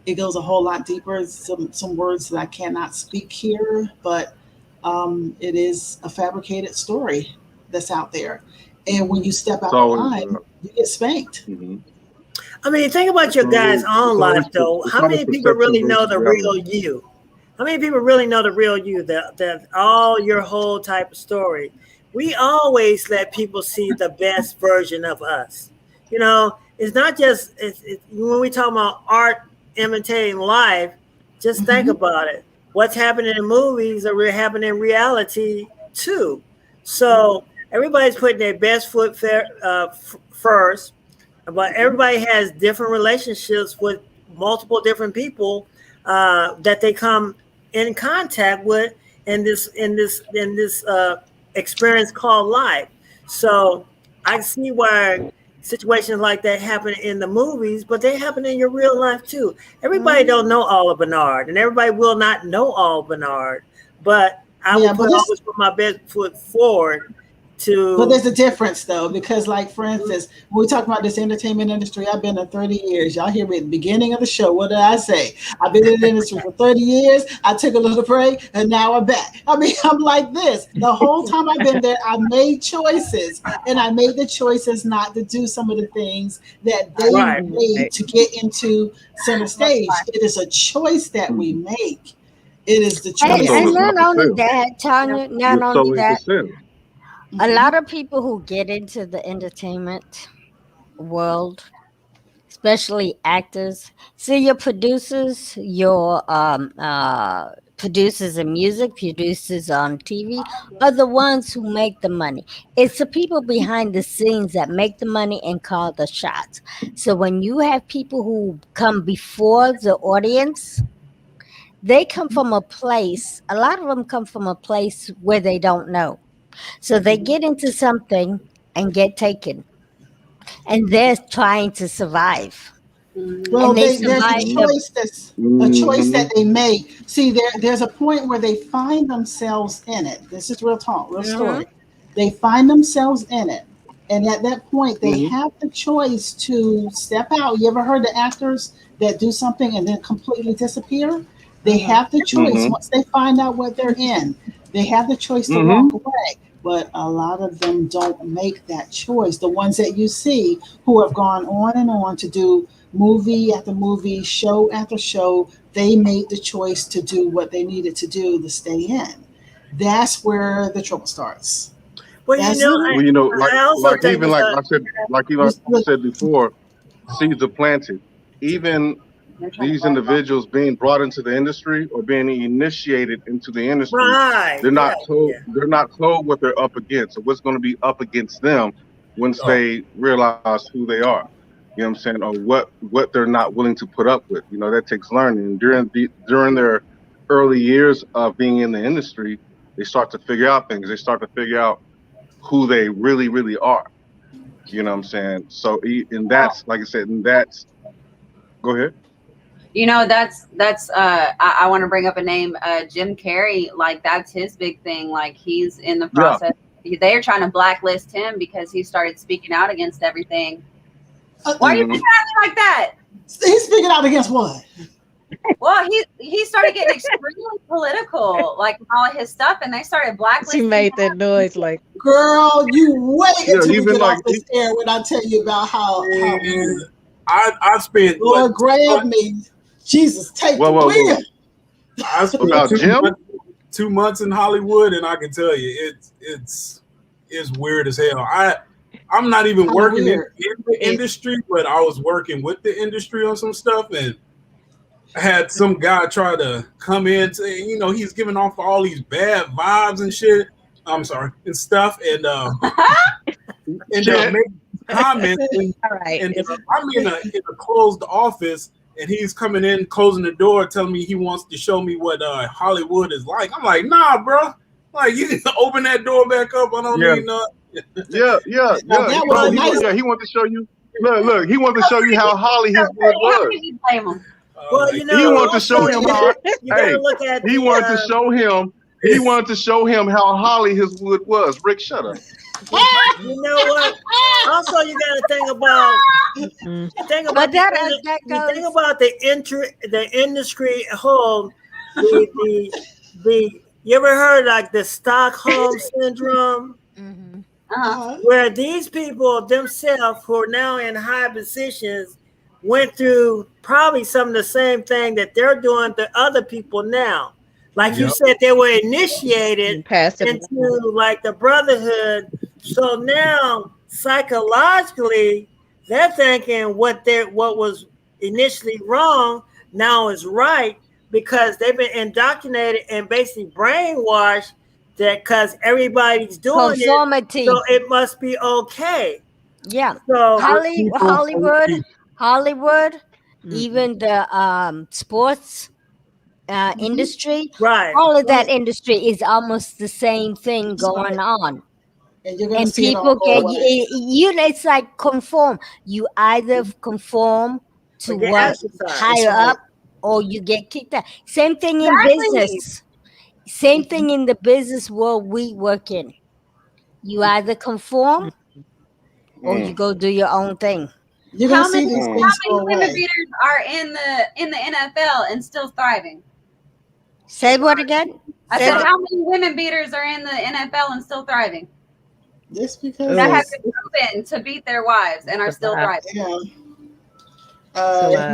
It goes a whole lot deeper. Some words that I cannot speak here, but it is a fabricated story that's out there. And when you step out of line, you get spanked. Mm-hmm. I mean, think about your guys' own life, though. How many people really know the real you? How many people really know the real you, that all your whole type of story? We always let people see the best version of us. You know, it's not just when we talk about art imitating life, just think about it. What's happening in movies are happening in reality too. So everybody's putting their best foot first, but everybody has different relationships with multiple different people that they come in contact with in this experience called life. So I see why situations like that happen in the movies, but they happen in your real life too. Everybody don't know all of Bernard, and everybody will not know all of Bernard, but I will always put my best foot forward. But there's a difference though, because like for instance, when we talk about this entertainment industry, I've been in 30 years. Y'all hear me at the beginning of the show. What did I say? I've been in the industry for 30 years. I took a little break and now I'm back. I mean, I'm like this. The whole time I've been there, I made choices, and I made the choices not to do some of the things that they made to get into center stage. It is a choice that we make. It is the choice. And not only that, Tanya, not only that, a lot of people who get into the entertainment world, especially actors, see your producers, your producers of music, producers on TV, are the ones who make the money. It's the people behind the scenes that make the money and call the shots. So when you have people who come before the audience, they come from a place, a lot of them come from a place where they don't know. So they get into something and get taken. And they're trying to survive. Well, And they there's a survive choice that they make. See, there's a point where they find themselves in it. This is real talk, real story. They find themselves in it, and at that point, they have the choice to step out. You ever heard the actors that do something and then completely disappear? They have the choice once they find out what they're in. They have the choice to walk away. But a lot of them don't make that choice. The ones that you see who have gone on and on to do movie after movie, show after show, they made the choice to do what they needed to do to stay in. That's where the trouble starts. Well, I said before, seeds are planted. Even these individuals being brought into the industry or being initiated into the industry, they're not told. They're not told what they're up against or what's going to be up against them once they realize who they are. You know what I'm saying, or what they're not willing to put up with. You know, that takes learning. During their early years of being in the industry, they start to figure out things. They start to figure out who they really, really are. You know what I'm saying? So, and that's like I said, and that's. Go ahead. You know, that's I want to bring up a name, Jim Carrey. Like, that's his big thing. Like, he's in the process. They're trying to blacklist him because he started speaking out against everything. Why are you looking at me like that? He's speaking out against what? Well, he started getting extremely political, like all his stuff, and they started blacklisting. She made that noise like, girl, you wait until we get off this air when I tell you about how I spent Lord grab me. Jesus, take the wheel. I spent 2 months in Hollywood, and I can tell you, it's weird as hell. I'm not even working in the industry, but I was working with the industry on some stuff, and I had some guy try to come in, you know, he's giving off all these bad vibes and shit. I'm sorry, and stuff, and make comments. And I'm in a closed office, and he's coming in, closing the door, telling me he wants to show me what Hollywood is like. I'm like, nah, bro. Like, you can open that door back up. I don't need nothing. Yeah. He wanted to show you. Look, he wanted to show you how Holly his wood was. Well, you know, he wanted to show him how. He wanted to show him how Holly his wood was. Rick, shut up. You know what? Also, you got to think about the industry whole. The you ever heard like the Stockholm syndrome? Where these people themselves who are now in high positions went through probably some of the same thing that they're doing to other people now. Like you said, they were initiated into like the brotherhood. So now psychologically, they're thinking what was initially wrong now is right because they've been indoctrinated and basically brainwashed that because everybody's doing it, so it must be okay. Yeah. So Hollywood, even the sports industry, right? All of that industry is almost the same thing going on. And people get it's like conform. You either conform to what higher up, or you get kicked out. Same thing in business. Same thing in the business world we work in. You either conform or you go do your own thing. How many women beaters are in the NFL and still thriving? Say what again? I said, how many women beaters are in the NFL and still thriving? Just because that have been proven to beat their wives and are still thriving. I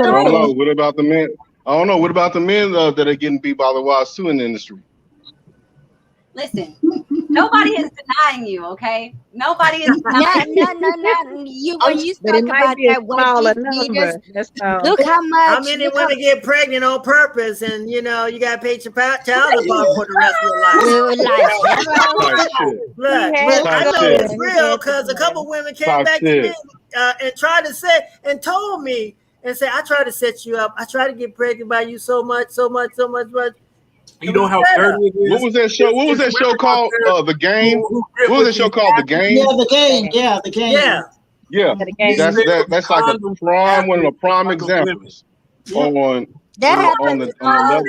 don't know. What about the men? I don't know. What about the men that are getting beat by the wives too in the industry? Listen, nobody is denying you, okay? Nobody is denying No. You when you But it talk might about be a that smaller white leaders, number. That's all. look how How much. many Look how women get pregnant on purpose, and you got to pay your child support for the rest of your life? we were like, hello. Type shit. Look, He had I Type know shit. it's real because a couple women came Type back to shit. me and tried to say and told me and said, I tried to set you up. I tried to get pregnant by you so much. You know how dirty it is. What was that show? What was that show called? The Game. What was that show called? The Game. Yeah, the game. Yeah, the game. Yeah. Yeah, The game. that's like a prime, one of the prime examples on That on happens the levels.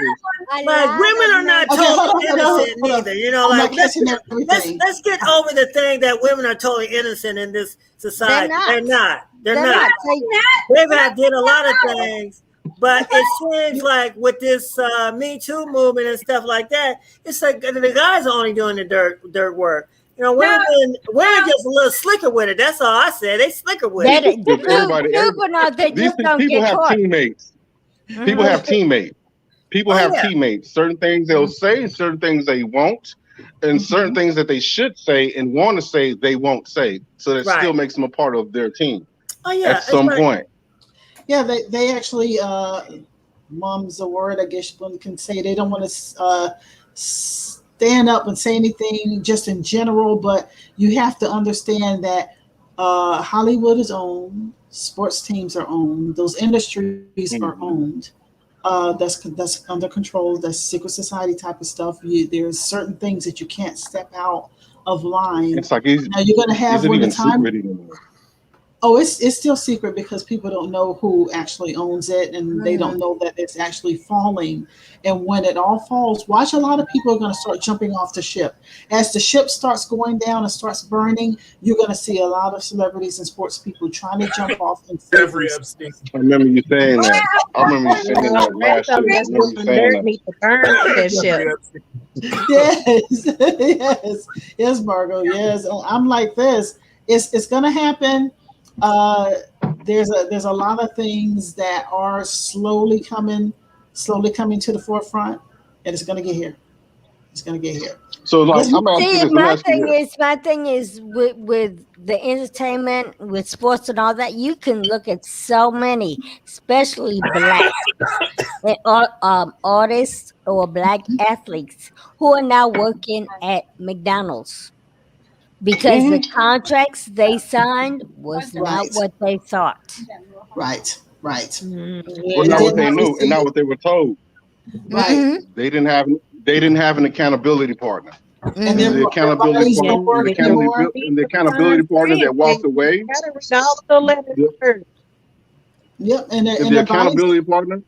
Like women are not Okay, hold totally on, hold on, innocent hold on. either. You know, I'm like not let's catching everything. get over the thing that women are totally innocent in this society. They're not. They're They're not. not. They've did a lot of things, but it seems like with this Me Too movement and stuff like that, it's like the guys are only doing the dirt work. You know, women just a little slicker with it. That's all I said. They slicker with it. These people have teammates. People have teammates. People have teammates. Certain things they'll say, certain things they won't, and certain things that they should say and want to say they won't say. So that still makes them a part of their team. Oh yeah, at some point. Yeah, they actually mom's a word I guess one can say. They don't want to stand up and say anything just in general, but you have to understand that Hollywood is owned, sports teams are owned, those industries are owned. That's under control. That's secret society type of stuff. There's certain things that you can't step out of line. It's like now you're gonna have when the time. Oh, it's still secret because people don't know who actually owns it, and they don't know that it's actually falling. And when it all falls, watch, a lot of people are going to start jumping off the ship. As the ship starts going down and starts burning, you're going to see a lot of celebrities and sports people trying to jump off and save themselves. I remember you saying that. I remember you saying that last year. I remember you saying that. Yes, Margot. Yes, I'm like this. It's going to happen. There's a lot of things that are slowly coming to the forefront, and it's going to get here. It's going to get here. So, like, my thing is with the entertainment, with sports and all that. You can look at so many, especially black artists or black athletes who are now working at McDonald's. Because the contracts they signed was not what they thought. Right. Well, not what they knew, and not what they were told. Right. They didn't have an accountability partner. And the accountability partner that walked away. Yep, and the accountability partner.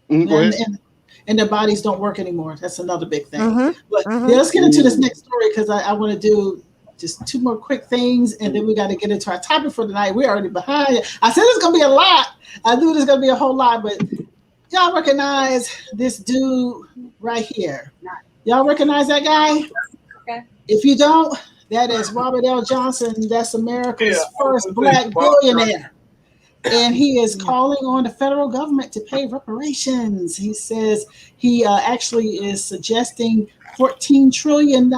Go ahead. And their bodies don't work anymore. That's another big thing. But let's get into this next story because I want to do just two more quick things, and then we got to get into our topic for tonight. We're already behind. I said there's going to be a lot. I knew there's going to be a whole lot, but y'all recognize this dude right here. Y'all recognize that guy? Okay. If you don't, that is Robert L. Johnson. That's America's first black billionaire. And he is calling on the federal government to pay reparations. He says he actually is suggesting $14 trillion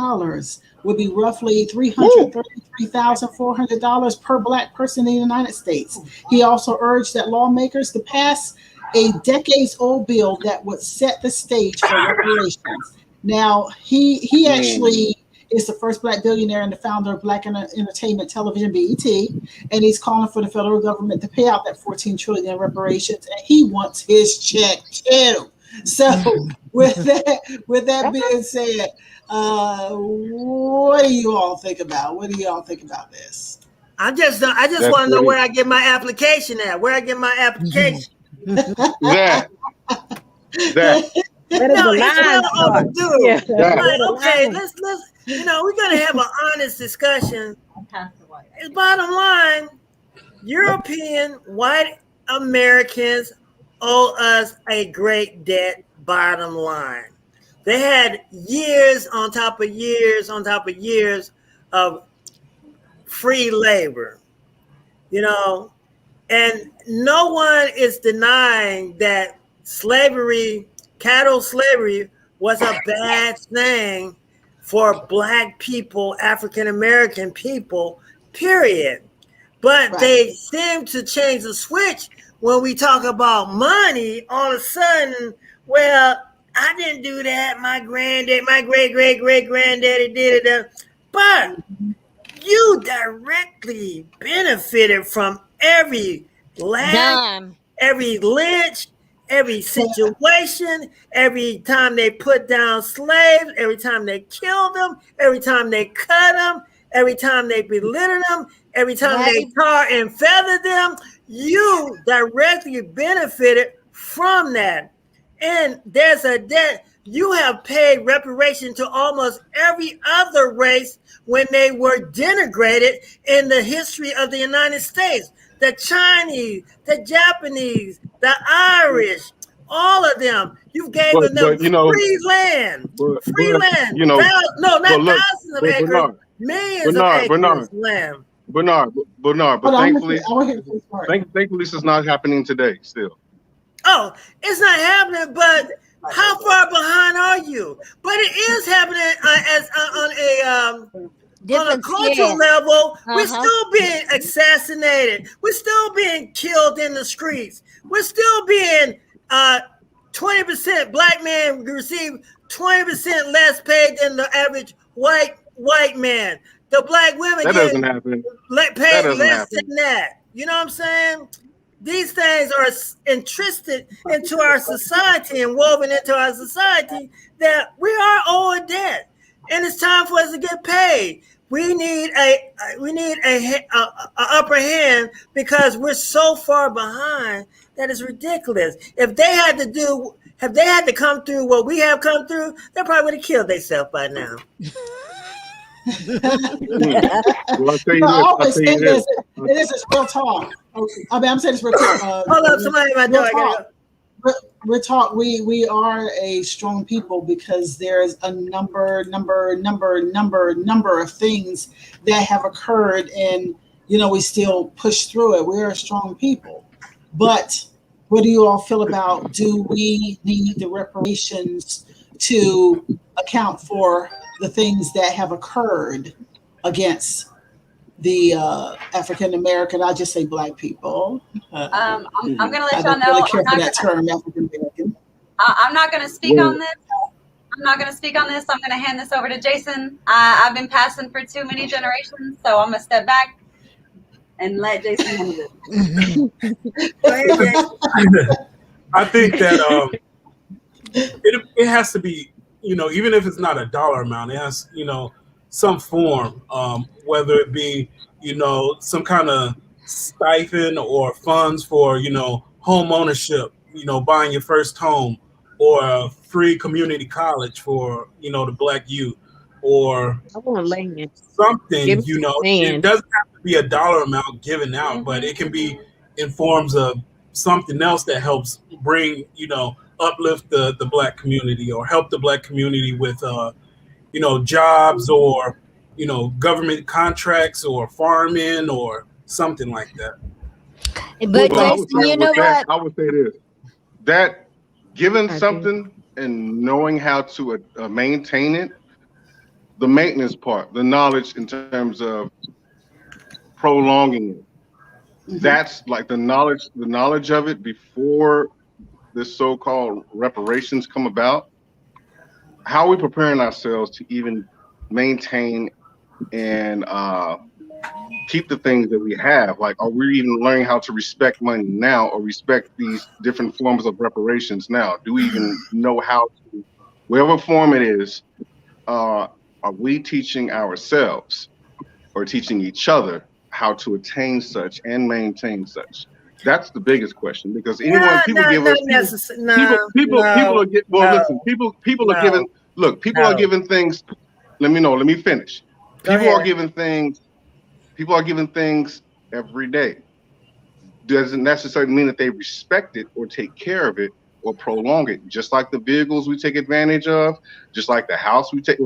would be roughly $333,400 per black person in the United States. He also urged that lawmakers to pass a decades-old bill that would set the stage for reparations. Now, he actually is the first black billionaire and the founder of Black Entertainment Television, BET, and he's calling for the federal government to pay out that $14 trillion in reparations, and he wants his check too. So, with that being said, what do you all think about? What do you all think about this? I just want to know where I get my application at. Where I get my application? That. That is well overdue. Yeah. Like, okay, let's we're gonna have an honest discussion. Bottom line, European white Americans owe us a great debt. Bottom line, they had years on top of years on top of years of free labor, and no one is denying that slavery. Cattle slavery was a bad thing for Black people, African American people, period. But they seem to change the switch when we talk about money. All of a sudden, well, I didn't do that. My granddad, my great-great-great-granddaddy did it. But you directly benefited from every laugh, every lynch, every situation, every time they put down slaves, every time they killed them, every time they cut them, every time they belittled them, every time they tar and feathered them. You directly benefited from that. And there's a debt. You have paid reparation to almost every other race when they were denigrated in the history of the United States. The Chinese, the Japanese, the Irish, all of them. You gave them free land. Free land. Not thousands of acres, millions of acres of land. Bernard, but thankfully this is not happening today still. Oh, it's not happening, but how far behind are you? But it is happening on a cultural level. We're still being assassinated. We're still being killed in the streets. We're still being 20% Black men receive 20% less paid than the average white man. The Black women paid less than that. You know what I'm saying? These things are entrusted into our society and woven into our society that we are owed debt, and it's time for us to get paid. We need a upper hand because we're so far behind that it's ridiculous. If they had to come through what we have come through, they probably would have killed themselves by now. Well, I'll tell you this. This is real talk. I mean, I'm saying this real quick. Hold up, somebody might know. I gotta go. We are a strong people because there's a number of things that have occurred, and we still push through it. We're a strong people. But what do you all feel about? Do we need the reparations to account for the things that have occurred against the African American? I'll just say Black people. I'm going to let y'all know. I don't really care for that term, African American. I'm not going to speak on this. I'm going to hand this over to Jason. I've been passing for too many generations, so I'm going to step back and let Jason handle this. I think that it has to be, even if it's not a dollar amount, it has, some form, whether it be, some kind of stipend or funds for, home ownership, buying your first home, or a free community college for, the Black youth, or something, it doesn't have to be a dollar amount given out, but it can be in forms of something else that helps bring, uplift the Black community, or help the Black community with, jobs, or, government contracts, or farming, or something like that. But Jason, I would say this, that given something and knowing how to maintain it, the maintenance part, the knowledge in terms of prolonging it, that's like the knowledge of it before this so-called reparations come about. How are we preparing ourselves to even maintain and keep the things that we have? Like, are we even learning how to respect money now, or respect these different forms of reparations now? Do we even know how to, whatever form it is, are we teaching ourselves or teaching each other how to attain such and maintain such? That's the biggest question, because people are giving things. Let me finish. People are giving things every day. Doesn't necessarily mean that they respect it or take care of it or prolong it. Just like the vehicles we take advantage of, just like the house we take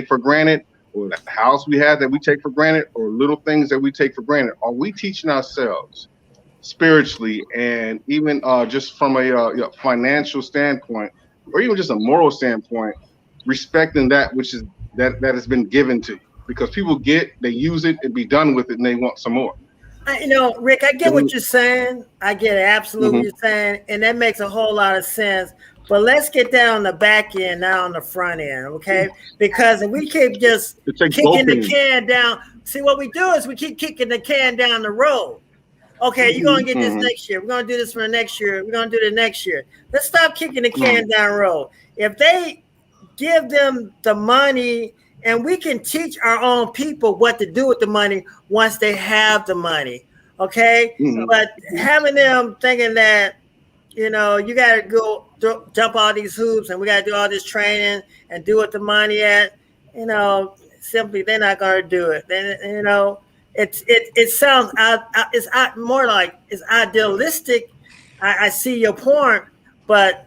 for granted, or the house we have that we take for granted, or little things that we take for granted. Are we teaching ourselves spiritually, and even just from a financial standpoint, or even just a moral standpoint, respecting that which is that has been given to you, because people they use it and be done with it, and they want some more. Rick, I get what you're saying. I get absolutely what you're saying, and that makes a whole lot of sense. But let's get down on the back end, now on the front end, okay? Because if we keep just kicking the can down, see what we do is we keep kicking the can down the road. Okay, you're gonna get this next year. We're gonna do this for the next year. We're gonna do it next year. Let's stop kicking the can down the road. If they give them the money, and we can teach our own people what to do with the money once they have the money, okay? But having them thinking that, you got to go jump all these hoops and we got to do all this training and do what the money at, simply they're not going to do it. Then, it sounds it's more like it's idealistic. I see your point, but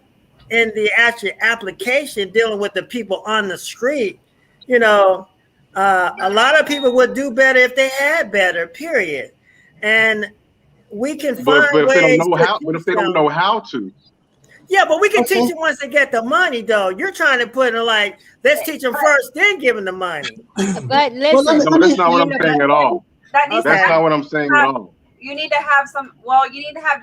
in the actual application, dealing with the people on the street, a lot of people would do better if they had better, period. And we can find ways. But if they don't know how to. Yeah, but we can teach them once they get the money, though. You're trying to put it like, let's teach them first, then give them the money. But listen, that's not what I'm saying at all. That's not what I'm saying at all. You need to have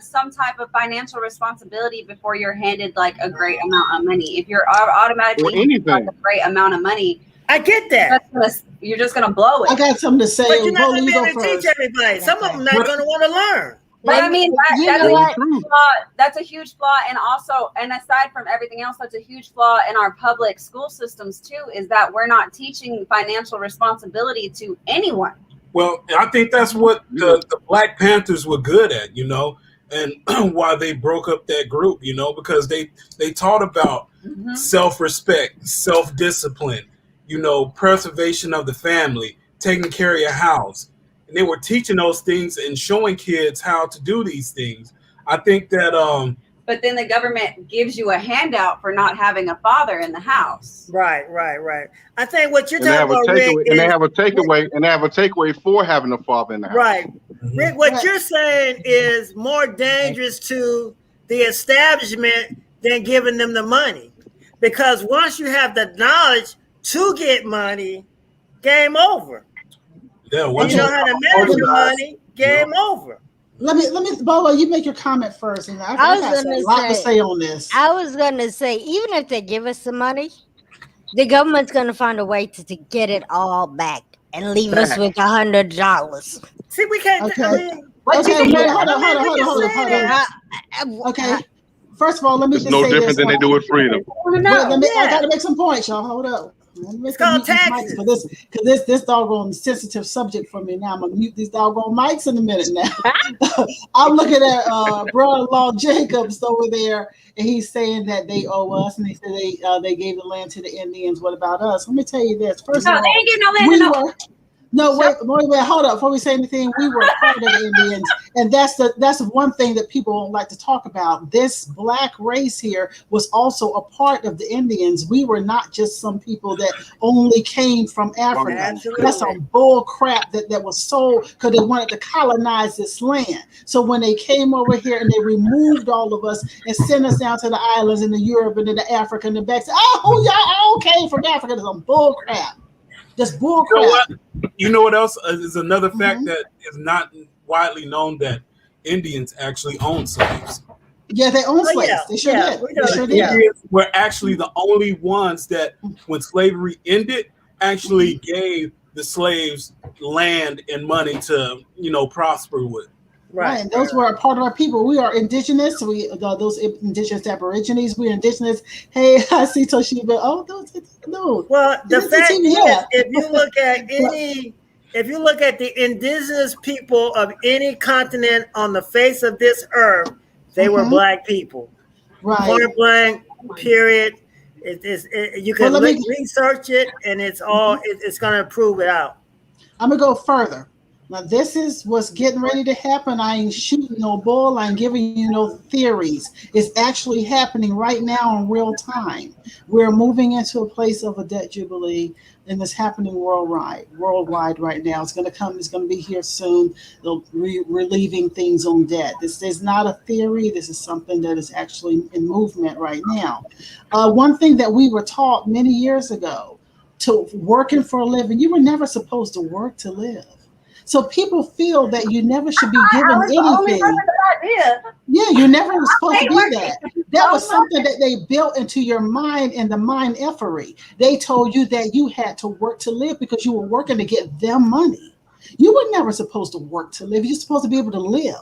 some type of financial responsibility before you're handed like a great amount of money. If you're automatically handed like a great amount of money, I get that. You're just gonna blow it. I got something to say. But you're not gonna be able to teach everybody. Some of them not gonna want to learn. But I mean, that's a huge flaw. And aside from everything else, that's a huge flaw in our public school systems too, is that we're not teaching financial responsibility to anyone. Well, I think that's what the Black Panthers were good at, and why they broke up that group, because they taught about self-respect, self-discipline, preservation of the family, taking care of your house. And they were teaching those things and showing kids how to do these things. I think that but then the government gives you a handout for not having a father in the house. Right. I think what you're talking about, Rick, and they have a takeaway for having a father in the house. Right. Rick, what you're saying is more dangerous to the establishment than giving them the money. Because once you have the knowledge to get money, game over. Yeah, you know how to manage the money, game over. Let me, Bola, you make your comment first, and I got a lot to say on this. I was gonna say, even if they give us the money, the government's gonna find a way to get it all back and leave us with $100. See, we can't. Okay. Hold on. Okay. First of all, let me just say no different than they do with freedom. I got to make some points, y'all. Hold up. It's called taxes. Because this doggone sensitive subject for me now. I'm gonna mute these doggone mics in a minute now. I'm looking at brother-in-law Jacobs over there, and he's saying that they owe us, and they said they gave the land to the Indians. What about us? Let me tell you this. First of all, they ain't giving no land to no, wait, hold up. Before we say anything, we were part of the Indians. And that's one thing that people don't like to talk about. This black race here was also a part of the Indians. We were not just some people that only came from Africa. Absolutely. That's some bull crap that was sold because they wanted to colonize this land. So when they came over here and they removed all of us and sent us down to the islands and the Europe and the Africa and the back, y'all all came from Africa. That's some bull crap. Just bull crap. You know what else is another fact that is not widely known, that Indians actually owned slaves. Yeah, they owned slaves. Yeah. They sure did. Indians were actually the only ones that, when slavery ended, actually gave the slaves land and money to, prosper with. Right. And those were a part of our people. We are indigenous. Those indigenous Aborigines. We're indigenous. Hey, I see Toshiba. Oh, no. Well, the fact is, if you look at the indigenous people of any continent on the face of this earth, they were black people. Right. Point blank. Period. You can research it, and it's all. It's going to prove it out. I'm gonna go further. Now, this is what's getting ready to happen. I ain't shooting no bull. I ain't giving you no theories. It's actually happening right now in real time. We're moving into a place of a debt jubilee, and it's happening worldwide right now. It's going to come. It's going to be here soon. They're relieving things on debt. This is not a theory. This is something that is actually in movement right now. One thing that we were taught many years ago, to working for a living. You were never supposed to work to live. So people feel that you never should be given anything. Yeah, you never were supposed to be that. That was something that they built into your mind in the mind effery. They told you that you had to work to live because you were working to get them money. You were never supposed to work to live. You're supposed to be able to live.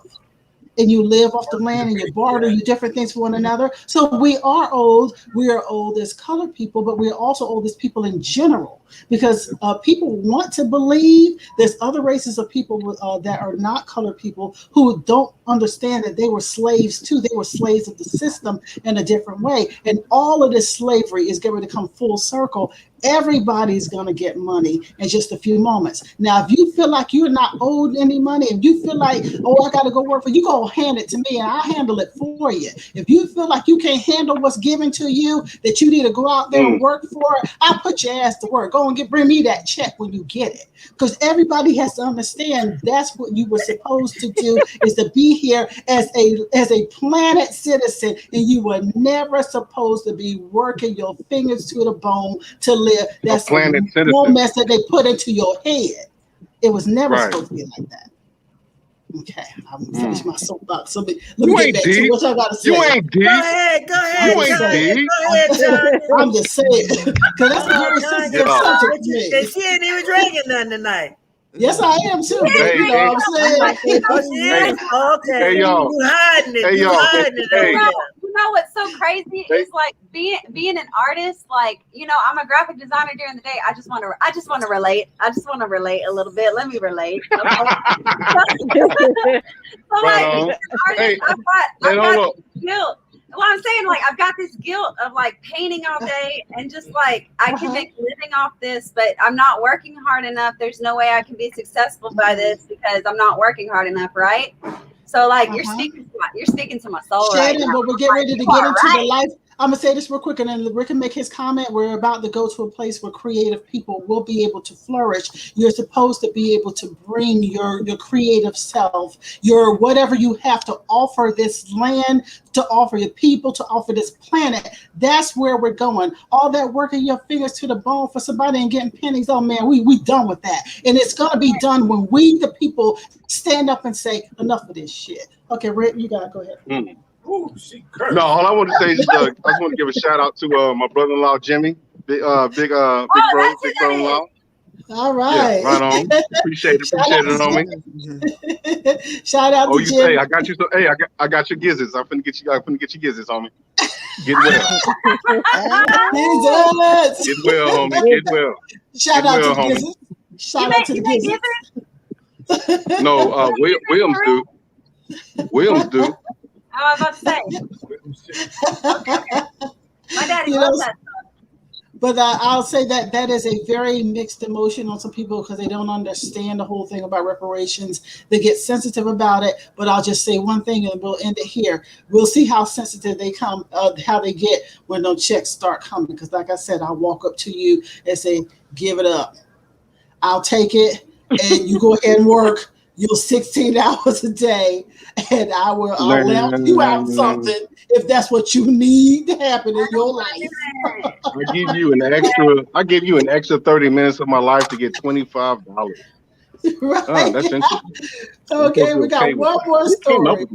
And you live off the land and you barter, you different things for one another. So we are old. We are old as colored people, but we're also old as people in general, because people want to believe there's other races of people that are not colored people who don't understand that they were slaves too. They were slaves of the system in a different way. And all of this slavery is going to come full circle. Everybody's going to get money in just a few moments. Now, if you feel like you're not owed any money, if you feel like, oh, I got to go work for you, go hand it to me and I'll handle it for you. If you feel like you can't handle what's given to you, that you need to go out there and work for it, I'll put your ass to work. Go and bring me that check when you get it. Because everybody has to understand that's what you were supposed to do, is to be here as a planet citizen, and you were never supposed to be working your fingers to the bone to live. That's the mess that they put into your head. It was never supposed to be like that. Okay, I'm gonna finish my soapbox. So let me get back to what I got to say. You ain't deep. Go ahead. You ain't deep. Go ahead, John. I'm just saying, because that's a very sensitive subject to me. She ain't even drinking nothing tonight. Yes, I am too. Hey, you know what I'm saying? Okay. Hey, y'all. You hiding it. Hey, You y'all. hiding it. Hey. You know what's so crazy is like being an artist. Like, you know, I'm a graphic designer during the day. I just want to relate. I just want to relate a little bit. Let me relate. So like, Hey, I've got guilt. Well, I'm saying, like, I've got this guilt of like painting all day and just like I can make a living off this, but I'm not working hard enough. There's no way I can be successful by this because I'm not working hard enough, right? So like you're speaking to my soul right now. But we're getting ready to get into the life. I'm gonna say this real quick, and then Rick can make his comment. We're about to go to a place where creative people will be able to flourish. You're supposed to be able to bring your creative self, your whatever you have to offer this land, to offer your people, to offer this planet. That's where we're going. All that working your fingers to the bone for somebody and getting pennies. Oh man, we done with that. And it's gonna be done when we, the people, stand up and say enough of this shit. Okay, Rick, you gotta go ahead. Ooh, No, all I want to say is I just want to give a shout out to my brother-in-law Jimmy, big brother-in-law. All right, yeah, right on. Appreciate it, homie. Shout out to Jimmy. Hey, I got you. So, hey, I got your gizzards. I'm finna get your gizzards, homie. Get well. Get well, homie. Get well. Shout out to the gizzards. Shout out to the gizzards. No, Williams do. Williams do. I was about to say. My daddy loves that stuff. But I'll say that is a very mixed emotion on some people because they don't understand the whole thing about reparations. They get sensitive about it. But I'll just say one thing and we'll end it here. We'll see how sensitive they come, how they get when those checks start coming. Because like I said, I'll walk up to you and say, give it up. I'll take it and you go ahead and work your 16 hours a day, and I'll help you out something if that's what you need to happen in your life. I give you an extra 30 minutes of my life to get $25. Right. Oh, that's interesting. Okay, we got one more story.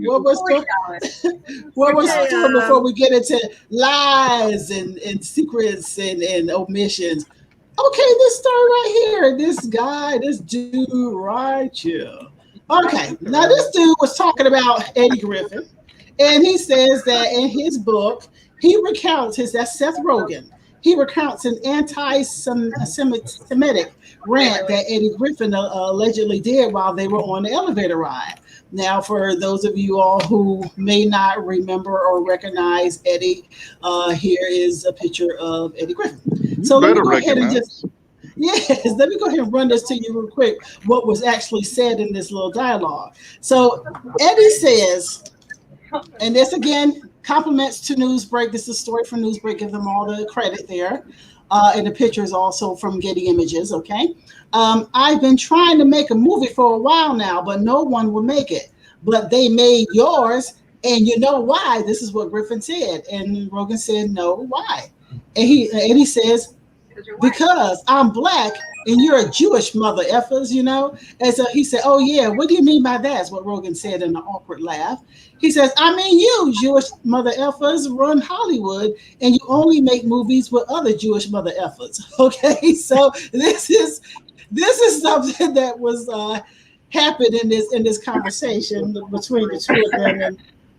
One more story before we get into lies and secrets and omissions. Okay, this story right here, this dude right here. Okay, now this dude was talking about Eddie Griffin, and he says that in his book, he recounts that's Seth Rogen. He recounts an anti-Semitic rant that Eddie Griffin allegedly did while they were on the elevator ride. Now, for those of you all who may not remember or recognize Eddie, here is a picture of Eddie Griffin. So let me go ahead and let me go ahead and run this to you real quick, what was actually said in this little dialogue. So Eddie says, and this again, compliments to Newsbreak. This is a story from Newsbreak. Give them all the credit there. And the picture is also from Getty Images, okay? I've been trying to make a movie for a while now, but no one will make it. But they made yours, and you know why? This is what Griffin said. And Rogen said, no, why? And he says, because I'm black and you're a Jewish mother effers, you know? And so he said, oh yeah, what do you mean by that? That's what Rogan said in an awkward laugh. He says, I mean, you Jewish mother effers run Hollywood and you only make movies with other Jewish mother effers. Okay, so this is something that was happened in this conversation between the two of them.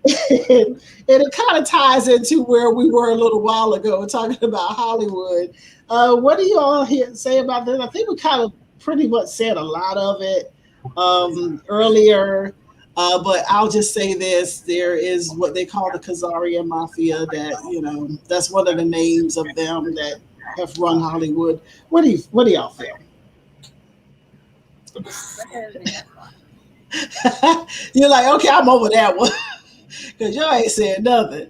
And it kind of ties into where we were a little while ago talking about Hollywood. What do you all say about this? I think we kind of pretty much said a lot of it earlier, but I'll just say this. There is what they call the Khazarian Mafia that, you know, that's one of the names of them that have run Hollywood. What do y'all feel? You're like, okay, I'm over that one. Because y'all ain't saying nothing.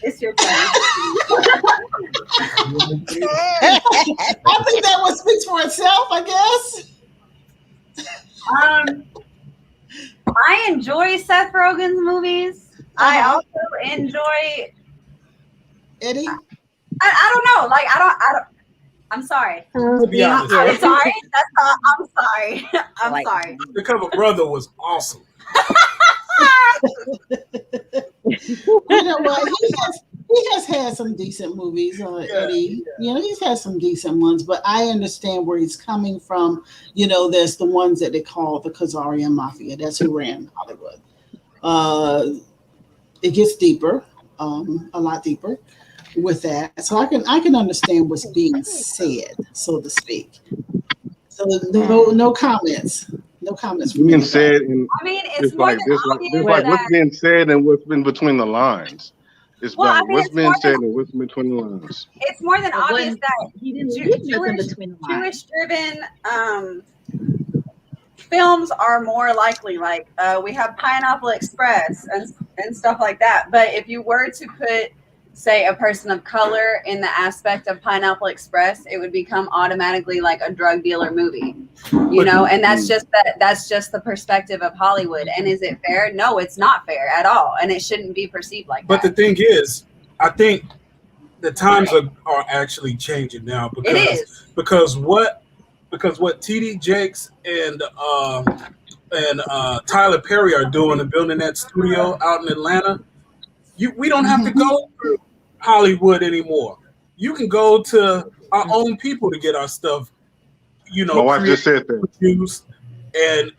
It's your turn. I think that one speaks for itself, I guess. I enjoy Seth Rogen's movies. I also enjoy Eddie. I don't know. Like I don't. I'm sorry. To be honest, I'm sorry. That's all. I'm sorry. I'm sorry. Undercover Brother was awesome. You know what? He has had some decent movies, Eddie. You know, he's had some decent ones, but I understand where he's coming from. You know, there's the ones that they call the Khazarian Mafia. That's who ran Hollywood. It gets deeper, a lot deeper with that. So I can understand what's being said, so to speak. So no comments. No comments. Being said, and I mean, it's more like than this, obvious like that, what's being said and what's been between the lines. It's Well, like I mean, what's it's being more said than- and what's between the lines. it's more than obvious that He didn't leave nothing between the lines. Jewish-driven films are more likely. Like we have Pineapple Express and stuff like that. But if you were to put, say, a person of color in the aspect of Pineapple Express, it would become automatically like a drug dealer movie, you know. And that's just the perspective of Hollywood. And is it fair? No, it's not fair at all, and it shouldn't be perceived like But that. the thing is, I think the times are actually changing now because It is. because what TD Jakes and Tyler Perry are doing and building that studio out in Atlanta, we don't have to go through Hollywood anymore. You can go to our own people to get our stuff, you know, My wife just said that. produced and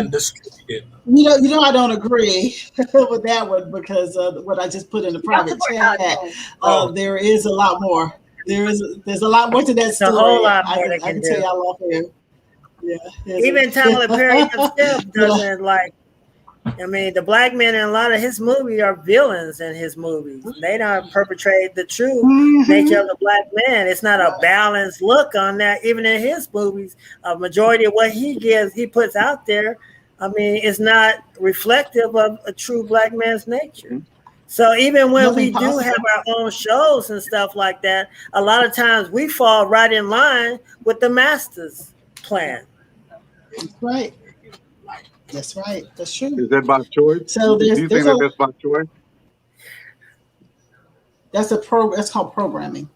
distributed. You know, I don't agree with that one because what I just put in the private chat, there is a lot more. There's a lot more to that story. A whole lot more I they can can tell do. y'all off here. Yeah, Even Tyler Perry himself doesn't like. I mean, the black men in a lot of his movies are villains in his movies. They don't perpetrate the true nature of the black man. It's not a balanced look on that. Even in his movies, a majority of what he puts out there, I mean, it's not reflective of a true black man's nature. So even when we do have our own shows and stuff like that, a lot of times we fall right in line with the master's plan. Right. That's right. That's true. Is that by choice? So Do you think that's by choice? That's That's called programming.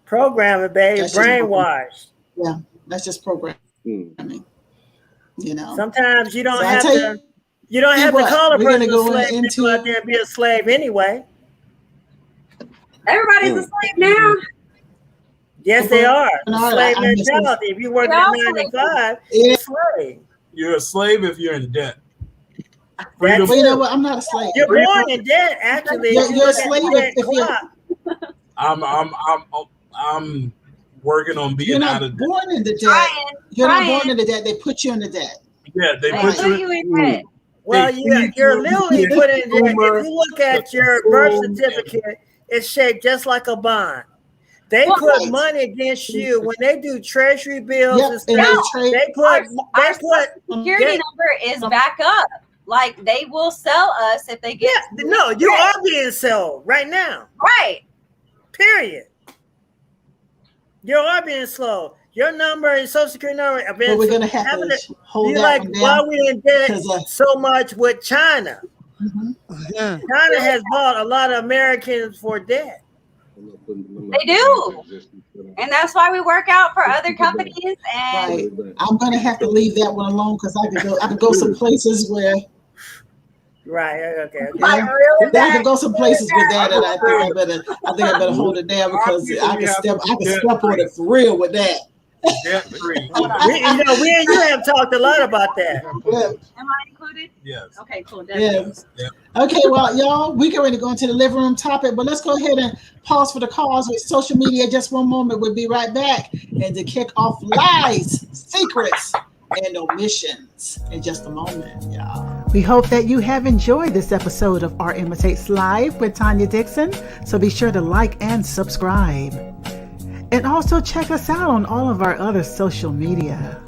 Programming, baby, brainwashed. Yeah, that's just programming. You know, sometimes you don't So have to. You don't have to call a person a slave to go out there and be a slave anyway. Everybody's a slave now. Yes, they are. No, Slave mentality. If you work at 9 to 5, you're a slave. You're a slave if you're in debt. Well, you know what? I'm not a slave. You're born in debt, actually. You're a slave if you're. I'm working on being out of debt. You're not born into debt. You're not born into debt. They put you into debt. Yeah, they put you in debt. Well, you're literally put in debt. If you look at your birth certificate, it's shaped just like a bond. They put money against you when they do treasury bills and stuff. They put security number is back up. Like they will sell us if they get. Yeah, no, you are being sold right now. Right. Period. You are being sold. Your number and social security number have been. But we're gonna have to hold that like one down. why we in debt so much with China. China has bought a lot of Americans for debt. They do. And that's why we work out for other companies. And right. I'm gonna have to leave that one alone because I could go some places where. Right. Okay. Yeah. I could go some places with that, and I think I better hold it down because I can step on it for real with that. Debt-free. We and you have talked a lot about that. Yeah. Am I included? Yes. Okay, cool. Yes. Yeah. Okay, well, y'all, we get ready to go into the living room topic, but let's go ahead and pause for the cause with social media. Just one moment. We'll be right back. And to kick off lies, secrets, and omissions in just a moment, y'all. We hope that you have enjoyed this episode of Art Imitates Live with Tanya Dixon. So be sure to like and subscribe. And also check us out on all of our other social media.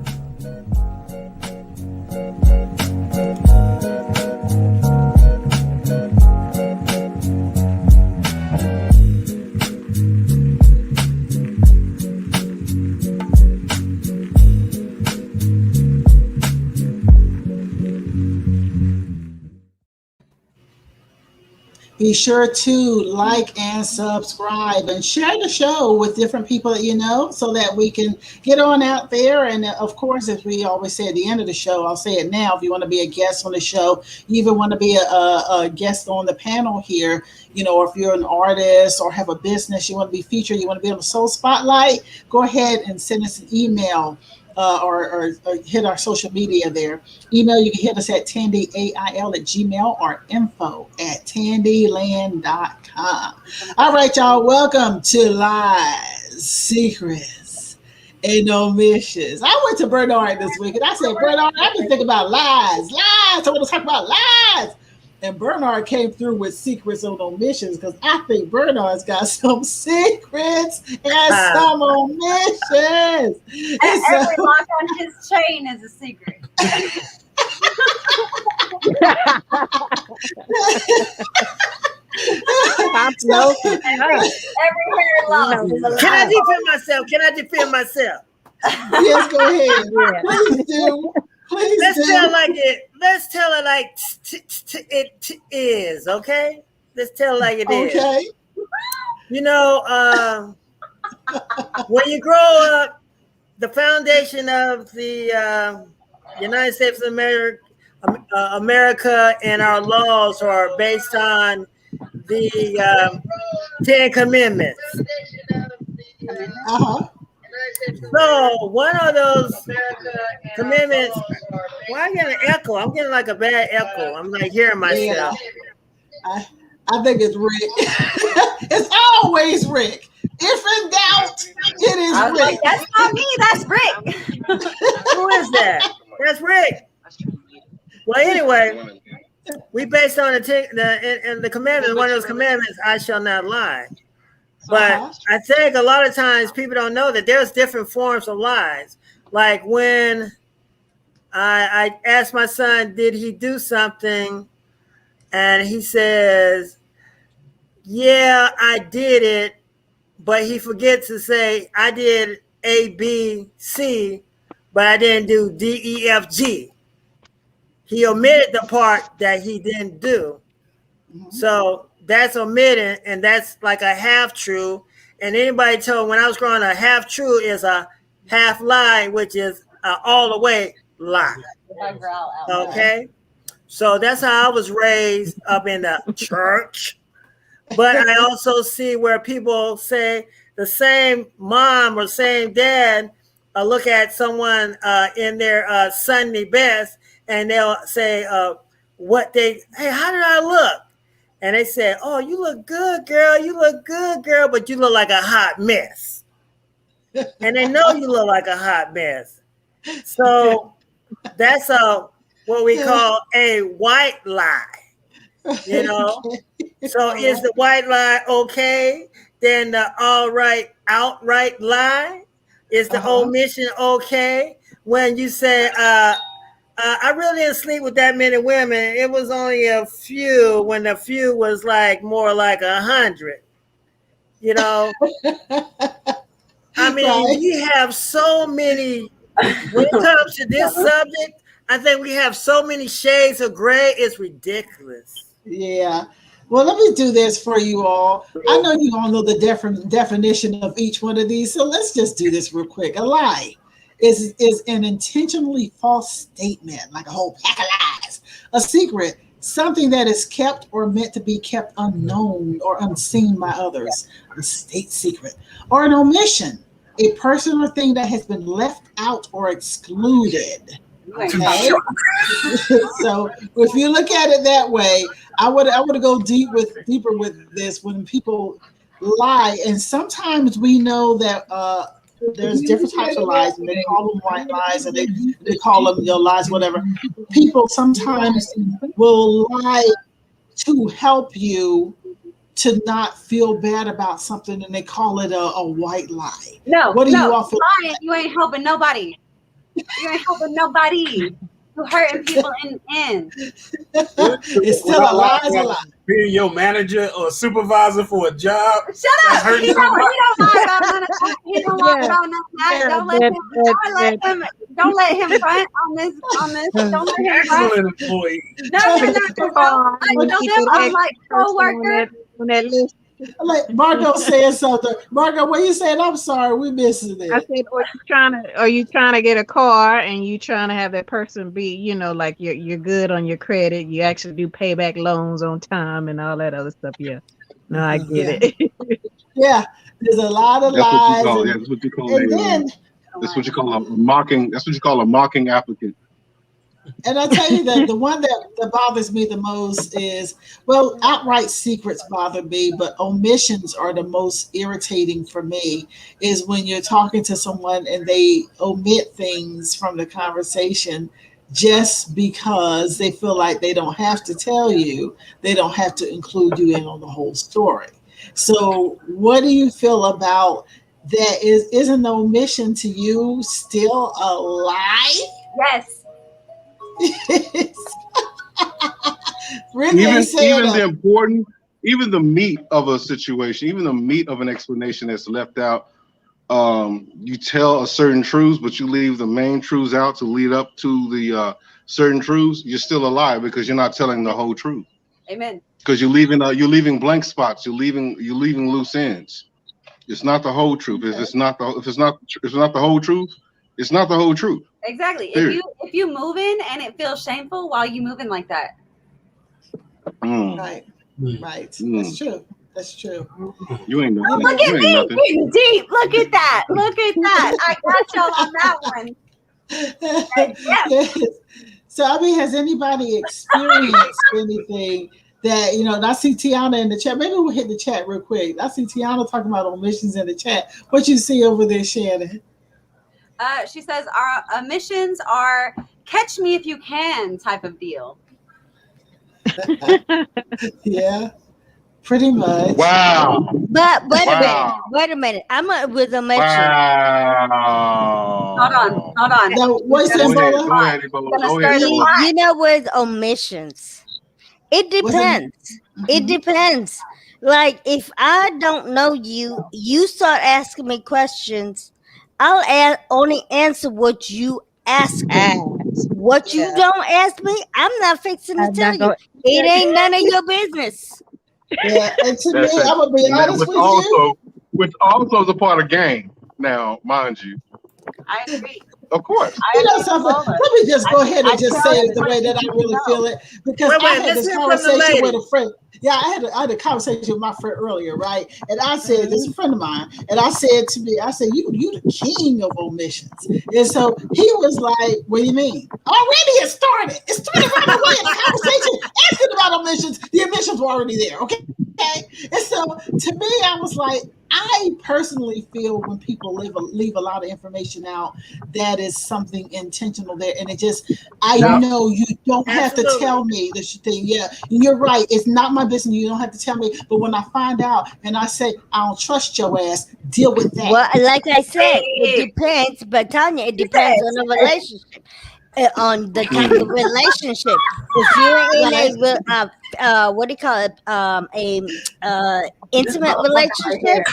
Be sure to like and subscribe and share the show with different people that you know so that we can get on out there. And of course, as we always say at the end of the show, I'll say it now, if you want to be a guest on the show, you even want to be a guest on the panel here, or if you're an artist or have a business, you want to be featured, you want to be on the Soul Spotlight, go ahead and send us an email. Or hit our social media there. Email, you can hit us at tandyail@gmail or info@tandyland.com. All right, y'all, welcome to Lies, Secrets, and Omissions. I went to Bernard this week and I said, Bernard, I've been thinking about lies. I want to talk about lies. And Bernard came through with secrets and omissions because I think Bernard's got some secrets and some omissions. Every lock on his chain is a secret. Everywhere lock. Can I defend myself? Yes, go ahead. Please do. Let's tell it like it is, okay? Let's tell it like it is. Okay. When you grow up, the foundation of the United States of America and our laws are based on the 10 Commandments. Uh-huh. So one of those commandments, why I get an echo? I'm getting like a bad echo. I'm like hearing myself. Yeah. I think it's Rick. It's always Rick. If in doubt, it is Rick. Like, that's not me, that's Rick. Who is that? That's Rick. Well, anyway, we based on the commandments, one of those commandments, I shall not lie. But I think a lot of times people don't know that there's different forms of lies. Like when I asked my son, did he do something? And he says, yeah, I did it. But he forgets to say, I did A, B, C, but I didn't do D, E, F, G. He omitted the part that he didn't do. Mm-hmm. So that's omitted, and that's like a half true. And anybody told when I was growing up, a half true is a half lie, which is all the way lie. Okay, so that's how I was raised up in the church. But I also see where people say the same mom or same dad look at someone in their Sunday best, and they'll say hey, how did I look? And they said, oh, you look good, girl. You look good, girl, but you look like a hot mess. And they know you look like a hot mess. So that's what we call a white lie, So is the white lie okay? Then the outright lie? Is the omission okay? When you say, I really didn't sleep with that many women. It was only a few, when the few was like more like 100. I mean, we have so many, when it comes to this subject, I think we have so many shades of gray, it's ridiculous. Yeah. Well, let me do this for you all. I know you all know the definition of each one of these, so let's just do this real quick. A lie is an intentionally false statement, like a whole pack of lies. A secret, something that is kept or meant to be kept unknown or unseen by others, a state secret. Or an omission, a person or thing that has been left out or excluded. Okay. So if you look at it that way, I would go deeper with this when people lie, and sometimes we know that there's different types of lies, and they call them white lies, and they call them lies, whatever. People sometimes will lie to help you to not feel bad about something, and they call it a white lie. No, what do you all feel? Lying, you ain't helping nobody. You ain't helping nobody. You're hurting people in the end. It's still a lie. It's a lie. Being your manager or supervisor for a job. Shut up. He don't lie about none of that. He don't lie about none of that. Don't let him front on this. Don't let him front. Excellent employee. No. I'm like co-worker. On that list. Like Margot said something. Margot, what you said? I'm sorry, we missed it. I said, are you trying to get a car and you trying to have that person be, like you're good on your credit. You actually do pay back loans on time and all that other stuff. Yeah. No, I get it. Yeah, there's a lot of lies. That's what you call a mocking. That's what you call a mocking applicant. And I tell you that the one that bothers me the most is, well, outright secrets bother me, but omissions are the most irritating for me, is when you're talking to someone and they omit things from the conversation just because they feel like they don't have to tell you, they don't have to include you in on the whole story. So what do you feel about that? Isn't the omission to you still a lie? Yes. Even the meat of a situation, even the meat of an explanation that's left out, you tell a certain truths, but you leave the main truths out to lead up to the certain truths. You're still a liar because you're not telling the whole truth. Amen. Because you're leaving blank spots. You're leaving loose ends. It's not the whole truth. If it's not the whole truth, it's not the whole truth. Exactly. If you moving and it feels shameful, why are you moving like that? Right. That's true. You ain't nothing. Look at me getting deep. Look at that. I got y'all on that one. Yes. So has anybody experienced anything that, I see Tiana in the chat. Maybe we'll hit the chat real quick. I see Tiana talking about omissions in the chat. What you see over there, Shannon? She says our omissions are catch me if you can type of deal. Yeah, pretty much. Wow. But wait a minute. I'm with omission. Wow. Hold on. Now, what's that, Bola? Go ahead, Bola. You know, with omissions, it depends. It depends. Like if I don't know you, you start asking me questions. I'll only answer what you ask me. What you don't ask me, I'm not fixing to tell you. It ain't none of your business. Yeah, and to me, I'm gonna be honest with you. Which also is a part of game. Now, mind you. I agree. Of course. Something. Let me just go ahead and just say it the way that I really feel it, because I had this conversation with a friend. Yeah, I had a conversation with my friend earlier, right? And I said, this is a friend of mine, and I said, you the king of omissions. And so he was like, what do you mean? Already it started. It started right away in the conversation asking about omissions. The omissions were already there, okay? And so to me, I was like, I personally feel when people leave a lot of information out, that is something intentional there. And it just, I know you don't have to tell me this thing. Yeah, you're right. It's not my business. You don't have to tell me. But when I find out and I say, I don't trust your ass, deal with that. Well, like I said, it depends. But Tanya, it depends on the relationship. On the type of relationship. If you're in a intimate relationship,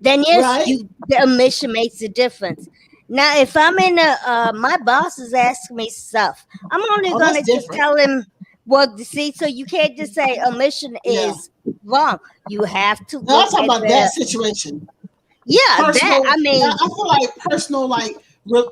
then yes, the omission makes a difference. Now, if I'm in my boss is asking me stuff, I'm only gonna just tell him Well, see, so you can't just say omission is wrong. You have to No, I'm look talking at about that situation. Yeah, Personal, that I mean, I feel like personal, like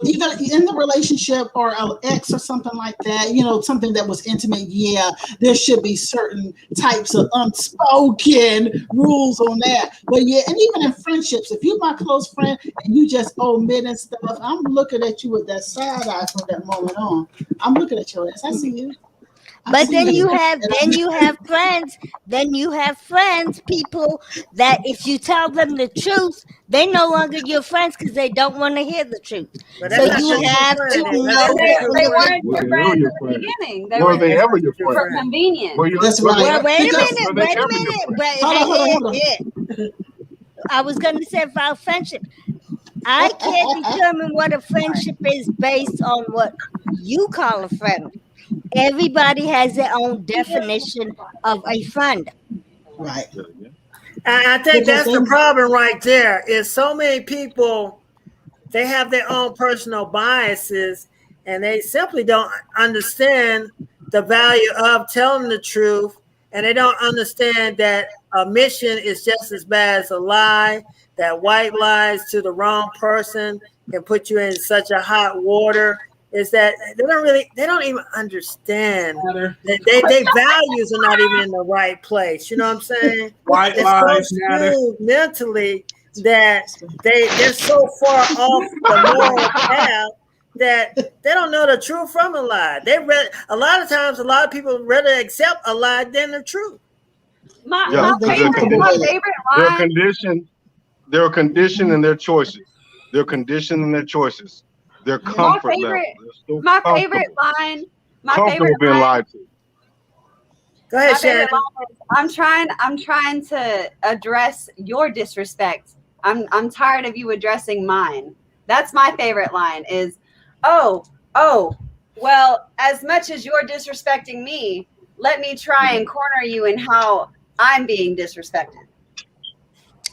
either in the relationship or an ex or something like that, you know, something that was intimate. Yeah, there should be certain types of unspoken rules on that. But yeah, and even in friendships, if you're my close friend and you just omit and stuff, I'm looking at you with that side eye from that moment on. I'm looking at your ass. I see you. but then you have friends, people that if you tell them the truth, they no longer your friends because they don't want to hear the truth. But So that's not you your have friend. to That's know not that your when They you're weren't Were your they ever friends your at the friend? beginning. They Were were they ever your your for friend? convenience. Were you? That's Were right. they, Well, wait a Because minute, were they ever your friend? hold on. I was going to say about friendship. I can't determine what a friendship is based on what you call a friend. Everybody has their own definition of a friend. Right. I think Because that's the problem right there. Is so many people, they have their own personal biases, and they simply don't understand the value of telling the truth, and they don't understand that omission is just as bad as a lie. That white lies to the wrong person can put you in such a hot water. Is that they don't even understand that they values are not even in the right place. You know what I'm saying? White It's lies so matter. skewed mentally that they're so far off the moral path that they don't know the truth from a lie. A lot of times, a lot of people rather accept a lie than the truth. My they're favorite line. They're conditioned in their choices. They're conditioned in their choices. Their comfort level. My favorite line. Comfortable being lied to. Go ahead, Shannon. I'm trying to address your disrespect. I'm tired of you addressing mine. That's my favorite line is, oh, well, as much as you're disrespecting me, let me try and corner you in how I'm being disrespected.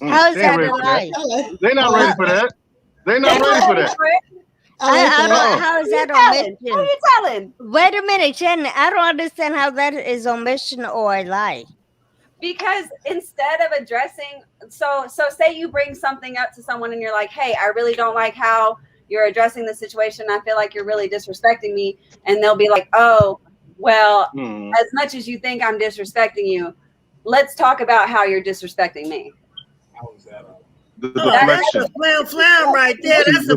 How is that a lie? They're not ready for that. They're not ready for that. How is that omission? Who are you telling? Wait a minute, Shannon. I don't understand how that is omission or a lie. Because instead of addressing, so say you bring something up to someone and you're like, hey, I really don't like how you're addressing the situation. I feel like you're really disrespecting me. And they'll be like, oh, well, as much as you think I'm disrespecting you, let's talk about how you're disrespecting me. How was that? The deflection. That's a flam right there. That's the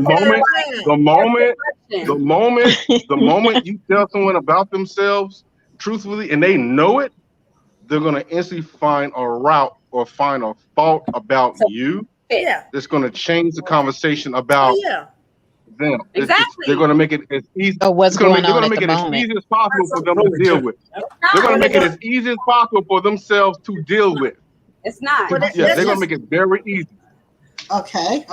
moment you tell someone about themselves truthfully and they know it, they're gonna instantly find a route or find a fault about you. Yeah. That's gonna change the conversation about them. Exactly. They're gonna make it as easy. What's going on they're gonna at make the it as moment. easy as possible for them to deal with. They're gonna make it as easy as possible for themselves to deal with. It's not. Yeah, they're gonna make it very easy. Okay.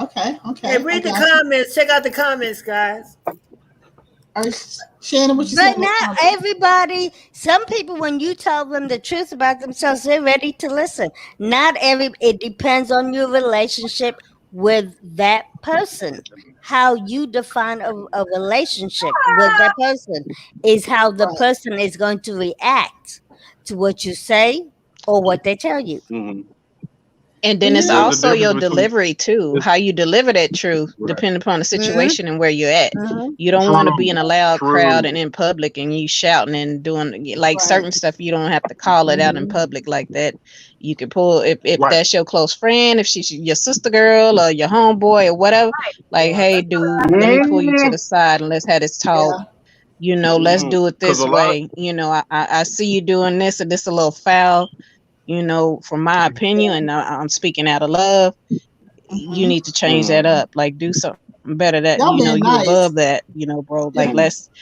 Hey, read the comments. Check out the comments, guys. Shannon, what you But saying? not everybody. Some people, when you tell them the truth about themselves, they're ready to listen. Not every. It depends on your relationship with that person. How you define a relationship with that person is how the person is going to react to what you say or what they tell you. And then it's also your delivery too, how you deliver that truth, depending upon the situation and where you're at. You don't want to be in a loud crowd and in public and you shouting and doing like certain stuff. You don't have to call it out in public like that. You can pull if that's your close friend, if she's your sister girl or your homeboy or whatever. Like, hey, dude, let me pull you to the side and let's have this talk. You know, let's do it this way. You know, I see you doing this and this a little foul. You know, from my opinion, and I'm speaking out of love, you need to change that up. Like, do something better. That Y'all you know, being you nice. above that. You know, bro. Like, just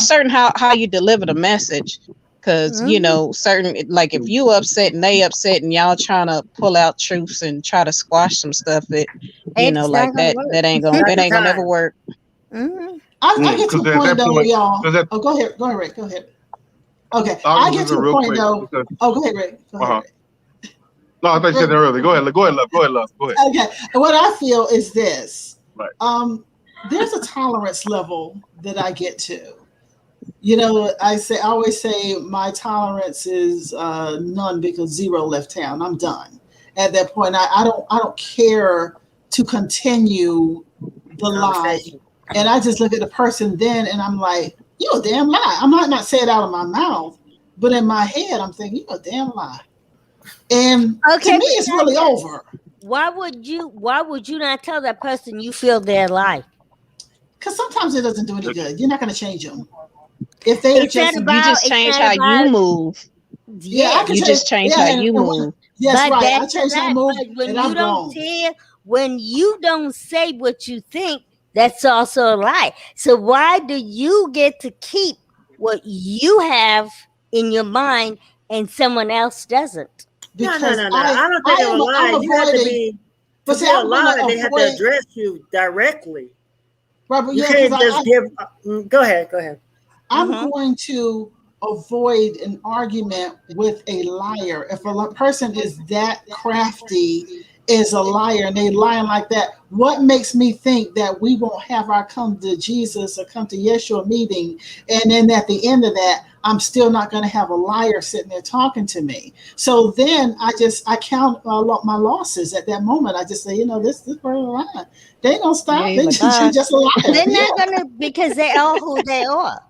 certain how you deliver the message. Because you know, certain like if you upset and they upset and y'all trying to pull out truths and try to squash some stuff, that you know, like that ain't gonna never work. I get to a point though, y'all. Go ahead, Rick. Go ahead. Okay, I get to a point though. Go ahead, Rick. Go ahead. No, I thought you said that earlier. Go ahead, love. Go ahead. Okay, what I feel is this. Right. There's a tolerance level that I get to. You know, I always say my tolerance is none because zero left town. I'm done. At that point, I don't care to continue the lie. And I just look at the person then and I'm like, you a damn lie. I might not say it out of my mouth, but in my head, I'm thinking, you a damn lie. And to me, it's really over. Why would you not tell that person you feel their lie? Because sometimes it doesn't do any good. You're not going to change them. If they you just change how you move. Yeah, you just change how you move. Yes, but right. I change how I move, when you don't when you don't say what you think, that's also a lie. So why do you get to keep what you have in your mind and someone else doesn't? Because no. I don't think it's a lie. You have to be. But see, a lie, they have to address you directly. Right, but you can't just give. Go ahead. I'm going to avoid an argument with a liar. If a person is that crafty, is a liar, and they lying like that, what makes me think that we won't have our come to Jesus or come to Yeshua meeting, and then at the end of that, I'm still not going to have a liar sitting there talking to me? So then I count my losses at that moment. I just say, this person lying. They don't stop. They just a liar. They're not gonna, because they are who they are.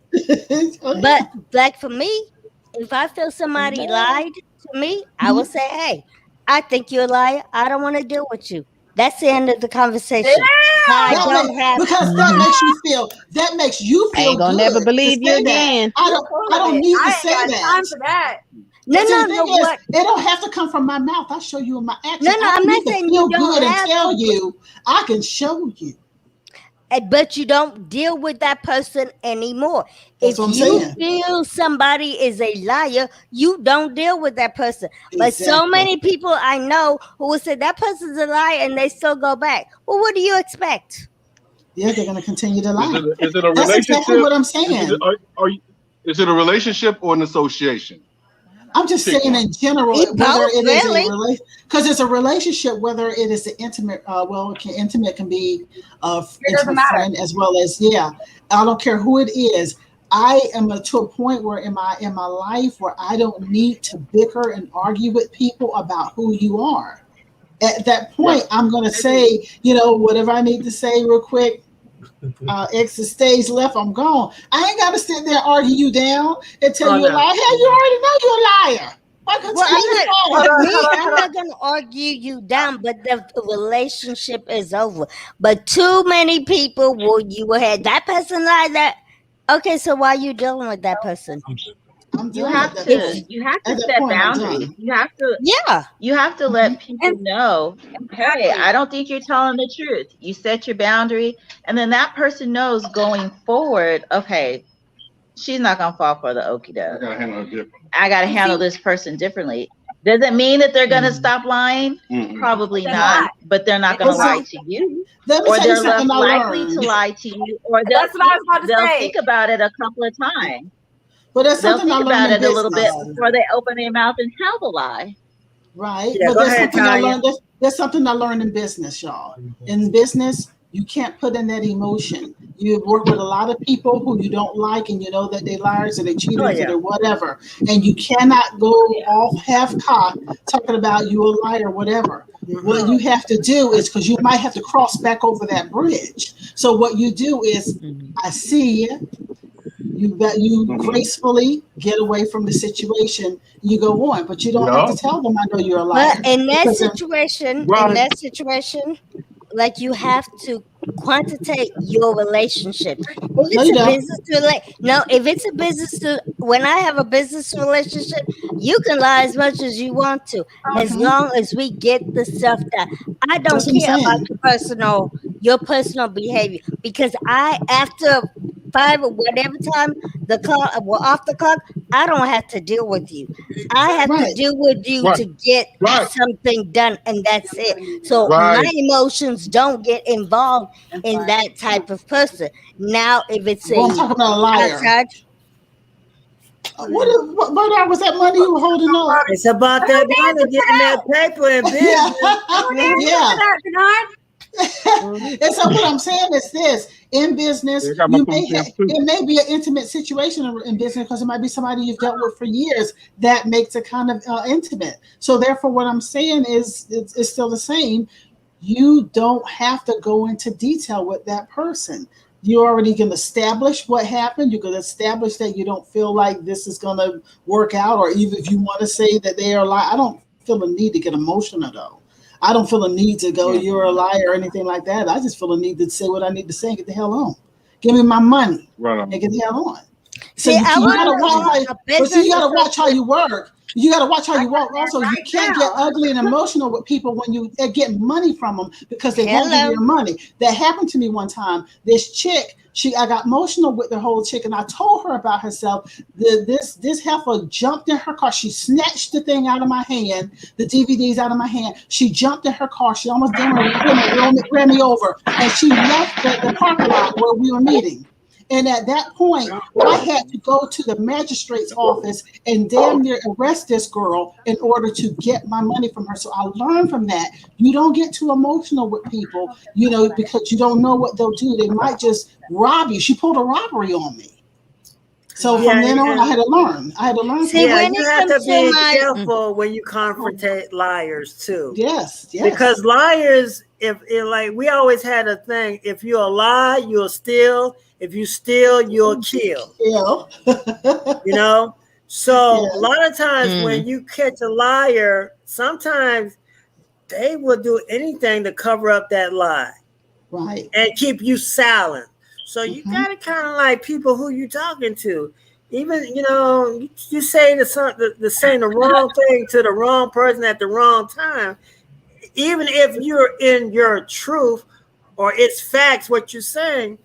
But like for me, if I feel somebody lied to me, I will say, hey, I think you're a liar. I don't want to deal with you. That's the end of the conversation. Because that makes you feel I ain't gonna never believe you again. I don't need to say that. Time for that. No. It don't have to come from my mouth. I'll show you in my action. No, I'm not saying you don't have to. Tell you. I can show you. But you don't deal with that person anymore. If you feel somebody is a liar, you don't deal with that person. Exactly. But so many people I know who will say that person's a liar and they still go back. Well, what do you expect? Yeah, they're going to continue to lie. Is it a relationship? That's exactly what I'm saying. Is it a relationship or an association? I'm just saying in general, whether it is because it's a relationship, whether it is an intimate, intimate can be intimate friend as well as I don't care who it is. I am to a point where in my life where I don't need to bicker and argue with people about who you are. At that point, I'm going to say, whatever I need to say real quick. Exit stage left, I'm gone. I ain't got to sit there and argue you down and tell you a lie. Hell, you already know you're a liar. I'm not going to argue you down, but the relationship is over. But too many people you will have that person like that. Okay, so why are you dealing with that person? You have to set boundaries. You have to let people know, hey, I don't think you're telling the truth. You set your boundary, and then that person knows going forward, okay, she's not gonna fall for the okie doke. I gotta handle this person differently. Does it mean that they're gonna stop lying? Probably not, but they're not gonna lie to you. Or they're less likely to lie to you, or they'll think about it a couple of times. But that's they'll something think I learned about it in a little bit before they open their mouth and tell the lie. Right. Yeah, but there's something I learned in business, y'all. In business, you can't put in that emotion. You work with a lot of people who you don't like, and you know that they're liars or they cheaters or whatever. And you cannot go off half-cocked talking about you a liar or whatever. What you have to do is, because you might have to cross back over that bridge. So what you do is, I see you. You gracefully get away from the situation. You go on, but you don't have to tell them, I know you're a liar. But in that situation, like you have to quantitate your relationship. If it's a business when I have a business relationship, you can lie as much as you want to, as long as we get the stuff done. I don't care about your personal behavior, because after 5 or whatever time we're off the clock, I don't have to deal with you. I have to deal with you to get something done, and that's it. So my emotions don't get involved in that type of person. Now, if it's I'm talking about a liar. What was that money you were holding on? It's about that money, getting that paper and business. And so what I'm saying is this: in business, it may be an intimate situation in business because it might be somebody you've dealt with for years that makes it kind of intimate. So therefore, what I'm saying is it's still the same. You don't have to go into detail with that person. You already can establish what happened. You can establish that you don't feel like this is going to work out, or even if you want to say that they are lying. I don't feel a need to get emotional though. I don't feel a need to go, you're a liar or anything like that. I just feel a need to say what I need to say and get the hell on. Give me my money and get the hell on. So you gotta watch how you work. You gotta watch how you walk. Also, you can't get ugly and emotional with people when you get money from them because they won't give you your money. That happened to me one time. This chick, I got emotional with the whole chick, and I told her about herself. This heifer jumped in her car. She snatched the thing out of my hand, the DVDs out of my hand. She jumped in her car. She almost ran me over, and she left the parking lot where we were meeting. And at that point, I had to go to the magistrate's office and damn near arrest this girl in order to get my money from her. So I learned from that. You don't get too emotional with people, because you don't know what they'll do. They might just rob you. She pulled a robbery on me. So from then on, I had to learn. See, you have to be careful when you confrontate liars too. Yes. Because liars, we always had a thing: if you lie, you'll steal. If you steal, you'll kill. So a lot of times when you catch a liar, sometimes they will do anything to cover up that lie, right, and keep you silent. So you gotta kind of like people who you talking to. Even you say the wrong thing to the wrong person at the wrong time. Even if you're in your truth or it's facts, what you're saying.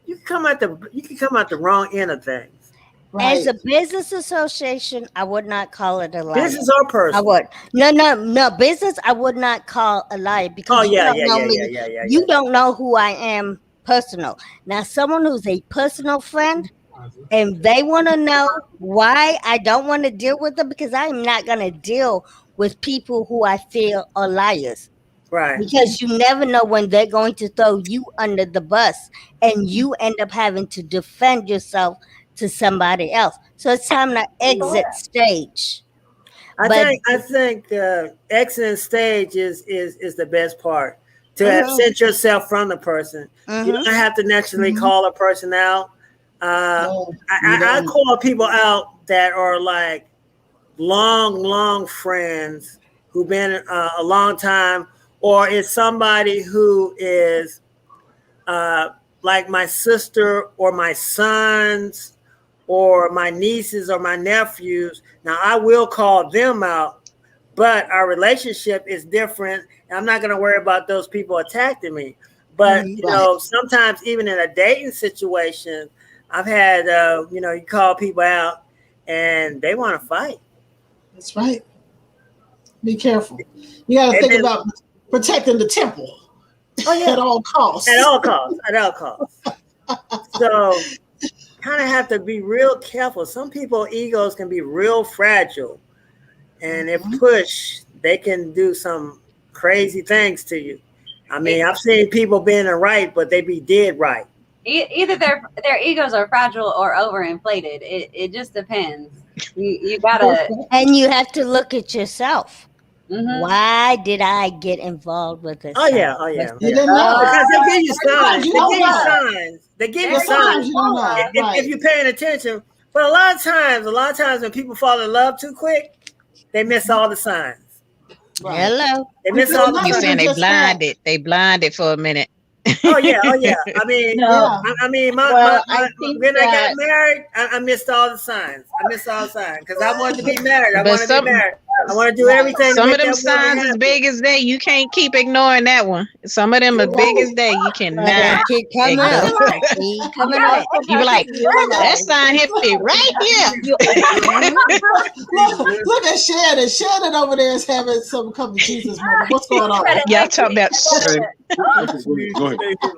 You can come out the wrong end of things. Right. As a business association, I would not call it a lie. Business or personal? I would. No. Business, I would not call a lie because you don't know me. You don't know who I am personal. Now, someone who's a personal friend, and they want to know why I don't want to deal with them, because I am not going to deal with people who I feel are liars. Right. Because you never know when they're going to throw you under the bus and you end up having to defend yourself to somebody else. So it's time to exit stage. I think exiting stage is the best part. To absent yourself from the person. You don't have to naturally call a person out. I call people out that are like long friends who've been a long time. Or is somebody who is like my sister or my sons or my nieces or my nephews. Now, I will call them out, but our relationship is different. And I'm not going to worry about those people attacking me. But, sometimes even in a dating situation, I've had, you call people out and they want to fight. That's right. Be careful. You got to think about protecting the temple. At all costs. At all costs. So kind of have to be real careful. Some people's egos can be real fragile. And if pushed, they can do some crazy things to you. I mean, I've seen people being right, but they be dead right. Either their egos are fragile or overinflated. It just depends. You gotta, and you have to look at yourself. Why did I get involved with this? Oh yeah. Because they give you signs. They give you signs. If you're paying attention. But a lot of times when people fall in love too quick, they miss all the signs. Right. Hello. They miss all the signs. You're saying they blinded. They blinded for a minute. Oh yeah. I mean, when I got married, I missed all the signs. Because I wanted to be married. I want to do everything. Some of them signs as big as that, you can't keep ignoring that one. Some of them are big as that, you cannot ignore. You be like, that sign hit me right here. Look at Shannon. Shannon over there is having some come to Jesus moment. What's going on? Y'all talking about.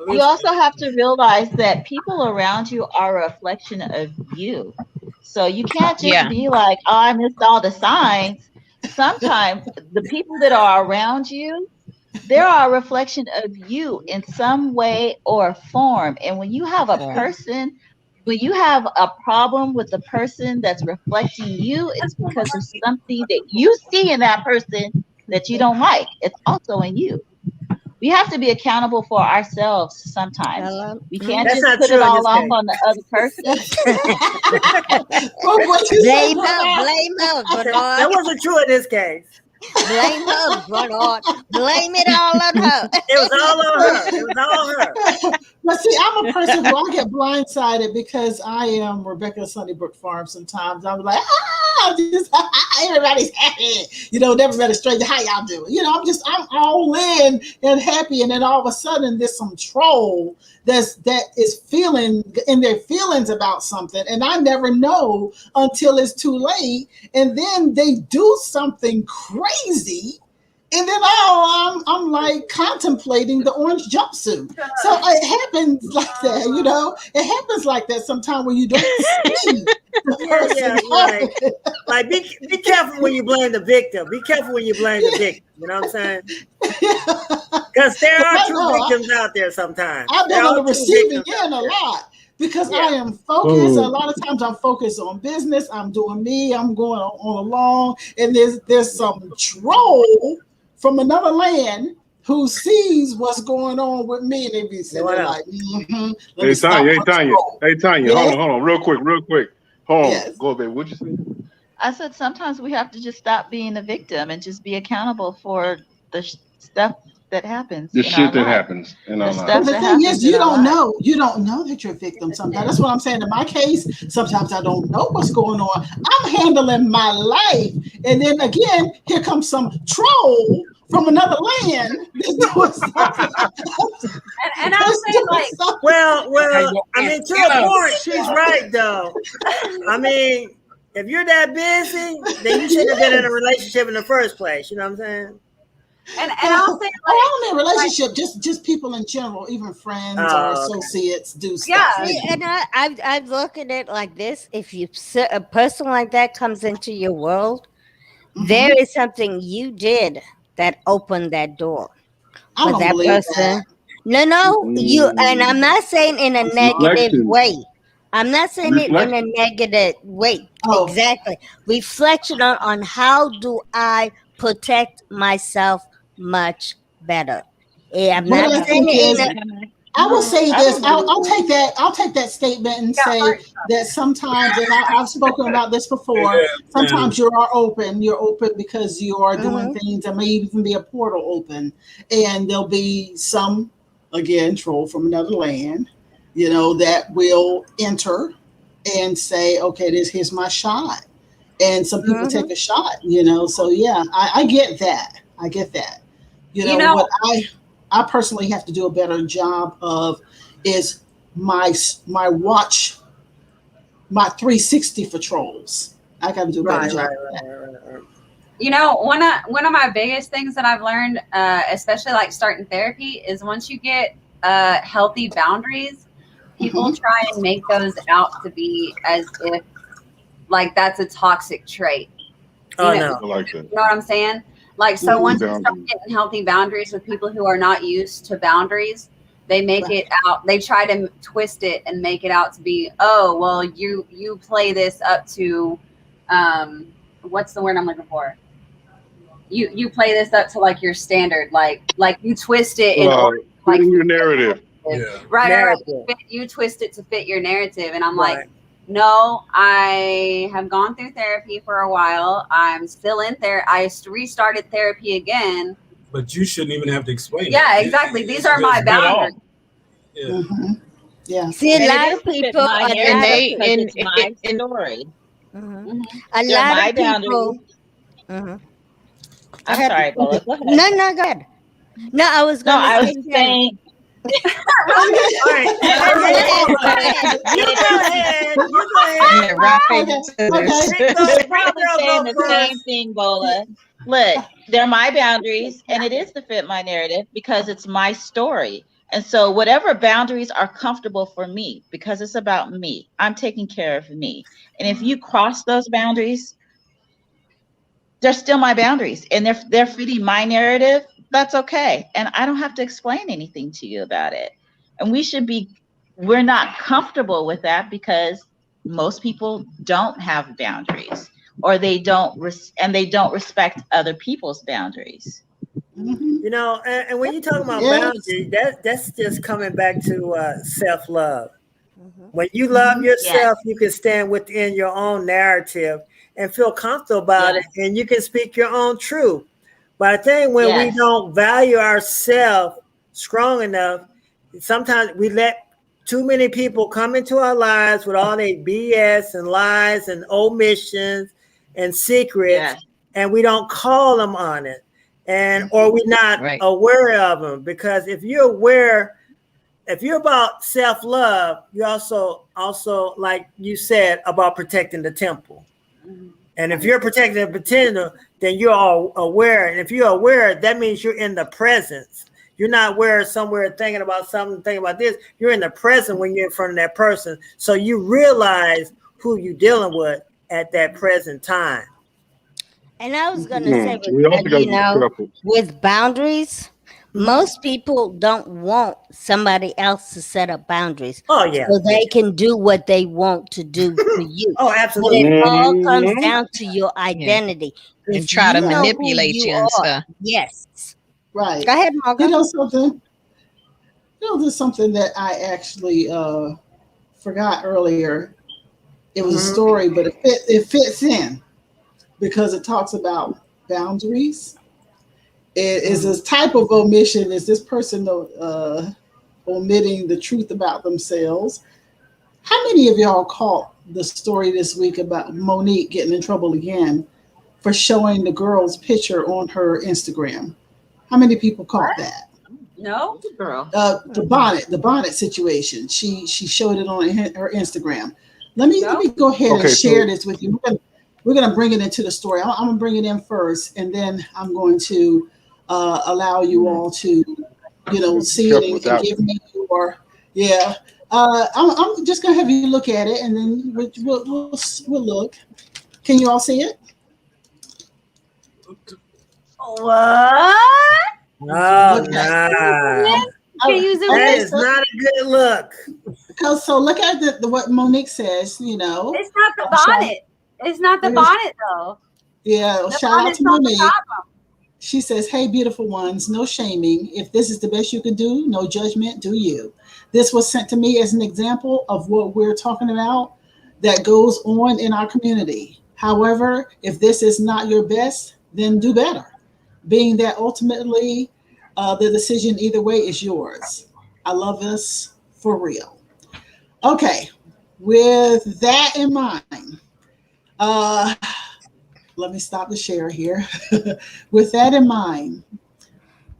You also have to realize that people around you are a reflection of you. So you can't just be like, I missed all the signs. Sometimes the people that are around you There are a reflection of you in some way or form. And when you have a person, when you have a problem with the person that's reflecting you, it's because there's something that you see in that person that you don't like. It's also in you. We have to be accountable for ourselves sometimes. We can't That's just put it all off on the other person. Blame her, Bernard. That wasn't true in this case. Blame her, Bernard. Blame it all on her. It was all on her. It was all her. But see, I'm a person who I get blindsided because I am Rebecca Sunnybrook Farm. Sometimes I'm like, everybody's happy. Everybody's straight. How y'all doing? I'm all in and happy, and then all of a sudden there's some troll that is feeling in their feelings about something, and I never know until it's too late, and then they do something crazy. And then I'm like contemplating the orange jumpsuit. So it happens like that, It happens like that sometimes when you don't see the person. Like be careful when you blame the victim. Be careful when you blame the victim. You know what I'm saying? Because there are true victims out there sometimes. I've been on the receiving end a lot. Because I am focused. A lot of times I'm focused on business. I'm doing me. I'm going on along. And there's some troll from another land who sees what's going on with me, and they be saying like, Hey Tanya, hold on, real quick. Hold on, go babe. What'd you say? I said sometimes we have to just stop being a victim and just be accountable for the stuff that happens. The shit that happens in our lives. The thing is, you don't know that you're a victim sometimes. That's what I'm saying. In my case, sometimes I don't know what's going on. I'm handling my life, and then again, here comes some troll from another land. And I'll say well, I mean, to a point, she's right though. I mean, if you're that busy, then you shouldn't have been in a relationship in the first place. You know what I'm saying? And I'll say, I don't mean relationship, just people in general, even friends or associates do stuff. Yeah, and I look at it like this: if a person like that comes into your world, there is something you did that opened that door. But that person, you. And I'm not saying in a negative way. I'm not saying it in a negative way. Exactly. Reflection on how do I protect myself much better. I'm not saying it. I will say this. I'll take that statement and say that sometimes, and I've spoken about this before. Sometimes you are open. You're open because you are doing things. There may even be a portal open, and there'll be some, again, troll from another land, that will enter and say, "Okay, here's my shot." And some people take a shot, So yeah, I get that. I get that. What I personally have to do a better job of is my 360 for trolls. I got to do a better job. Right. One of my biggest things that I've learned, especially like starting therapy, is once you get healthy boundaries, people try and make those out to be as if like that's a toxic trait. I like that. You know what I'm saying? Like, so once you start getting healthy boundaries with people who are not used to boundaries, they make it out, they try to twist it and make it out to be, oh, well, you play this up to, what's the word I'm looking for? You play this up to like your standard, like you twist it in order to, like, your narrative. Right. You twist it to fit your narrative. And I'm like, no, I have gone through therapy for a while. I'm still in there. I restarted therapy again. But you shouldn't even have to explain it. Yeah, exactly. These are my boundaries. Yeah. See, a lot of people, it's my story. A lot of people. I'm sorry, Bola. Go ahead. No, go ahead. No, I was going to I was saying. You go ahead. They're probably saying the same thing, Bola. Look, they're my boundaries, and it is to fit my narrative because it's my story. And so whatever boundaries are comfortable for me, because it's about me, I'm taking care of me. And if you cross those boundaries, they're still my boundaries, and they're fitting my narrative. that's okay. And I don't have to explain anything to you about it. And we're not comfortable with that because most people don't have boundaries, or they don't respect other people's boundaries. You know, and when you're talking about boundaries, that's just coming back to self-love. When you love yourself, you can stand within your own narrative and feel comfortable about it, and you can speak your own truth. But I think when we don't value ourselves strong enough, sometimes we let too many people come into our lives with all their BS and lies and omissions and secrets, and we don't call them on it, or we're not aware of them. Because if you're aware, if you're about self-love, you also like you said about protecting the temple. And if you're protecting the temple, then you're all aware. And if you're aware, that means you're in the presence. You're not aware somewhere thinking about something, thinking about this. You're in the present when you're in front of that person. So you realize who you're dealing with at that present time. And I was going to say, with boundaries, most people don't want somebody else to set up boundaries. Oh, yeah. So they can do what they want to do for you. Oh, absolutely. But it all comes down to your identity. And try to manipulate you and stuff. Yes. Right. Go ahead, Margaret. You know something? There's something that I actually forgot earlier. It was a story, but it fits in because it talks about boundaries. It is a type of omission. Is this person omitting the truth about themselves? How many of y'all caught the story this week about Monique getting in trouble again for showing the girl's picture on her Instagram? How many people caught that? No, girl. The bonnet situation. She showed it on her Instagram. Let me go ahead and share this with you. We're gonna bring it into the story. I'm gonna bring it in first, and then I'm going to allow you all to, see it and give me your I'm just gonna have you look at it, and then we'll look. Can you all see it? What? Oh, no. That is not a good look. So look at what Monique says. It's not the bonnet. It's not the bonnet though. Yeah, shout out to Monique. She says, "Hey, beautiful ones, no shaming. If this is the best you can do, no judgment, do you." This was sent to me as an example of what we're talking about that goes on in our community. However, if this is not your best, then do better. Being that ultimately the decision either way is yours. I love this for real. Okay, with that in mind, let me stop the share here. With that in mind,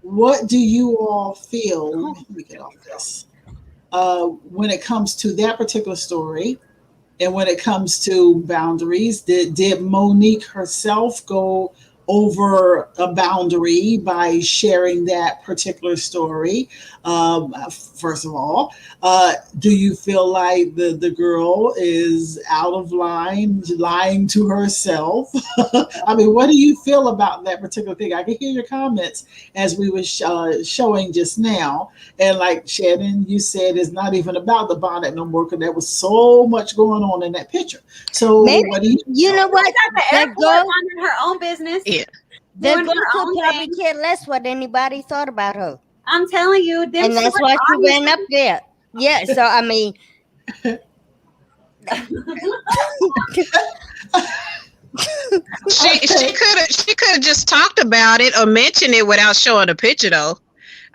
what do you all feel? Let me get off this. When it comes to that particular story, and when it comes to boundaries, did Monique herself go over a boundary by sharing that particular story? First of all, do you feel like the girl is out of line, lying to herself? I mean, what do you feel about that particular thing? I can hear your comments as we were showing just now. And like Shannon, you said it's not even about the bonnet no more because there was so much going on in that picture. So maybe, what do you know what? The airport minding her own business. Yeah. The girl could probably care less what anybody thought about her. I'm telling you, and that's why she ran up there. Yeah, so I mean, she could have just talked about it or mentioned it without showing a picture though.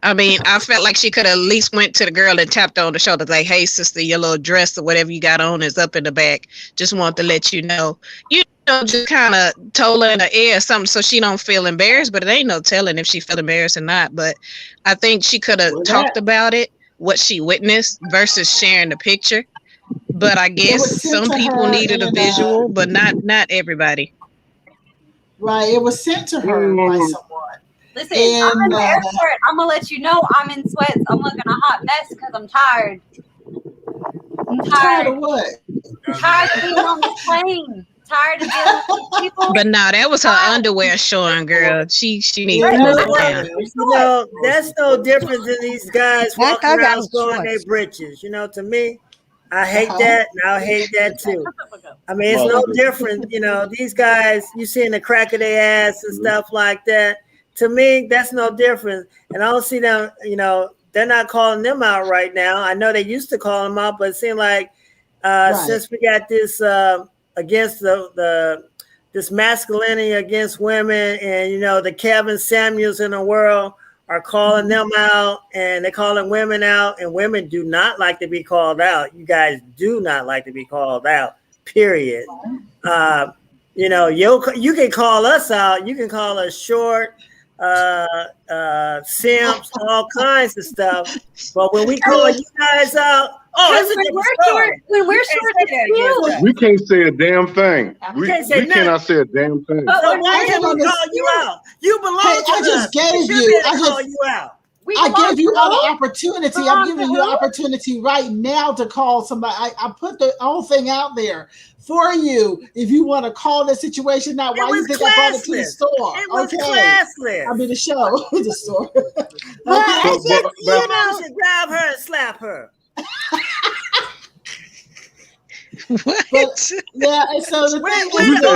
I mean, I felt like she could have at least went to the girl and tapped her on the shoulder like, "Hey, sister, your little dress or whatever you got on is up in the back. Just want to let you know." Just kind of told her in the air something so she don't feel embarrassed, but it ain't no telling if she feel embarrassed or not. But I think she could have talked about it, what she witnessed versus sharing the picture. But I guess some people needed a visual, but not everybody. Right. It was sent to her by someone. Listen, I'm in the airport. I'm going to let you know I'm in sweats. I'm looking a hot mess because I'm tired. I'm tired. Of what? I'm tired of being on the plane. Tired of dealing with people. But no, that was her underwear showing, girl. She needs to pull it down. You know, that's no different than these guys walking around showing their britches. You know, to me, I hate that, and I'll hate that too. I mean, it's no different. You know, these guys, you seeing the crack of their ass and stuff like that. To me, that's no different. And I don't see them, you know, they're not calling them out right now. I know they used to call them out, but it seemed like since we got this against this masculinity against women, and you know the Kevin Samuels in the world are calling them out, and they're calling women out, and women do not like to be called out. You guys do not like to be called out. Period. You know, you can call us out. You can call us short, simps, all kinds of stuff. But when we call you guys out. Oh, when we're short, we can't say a damn thing. We cannot say a damn thing. But why can't we call you out? You belong to us. I just gave you. I gave you all the opportunity. I'm giving you opportunity right now to call somebody. I put the whole thing out there for you. If you want to call the situation out, why you think I brought it to the store? It was classless. I mean the show, the store. You should grab her and slap her. What? But, yeah, and so the where the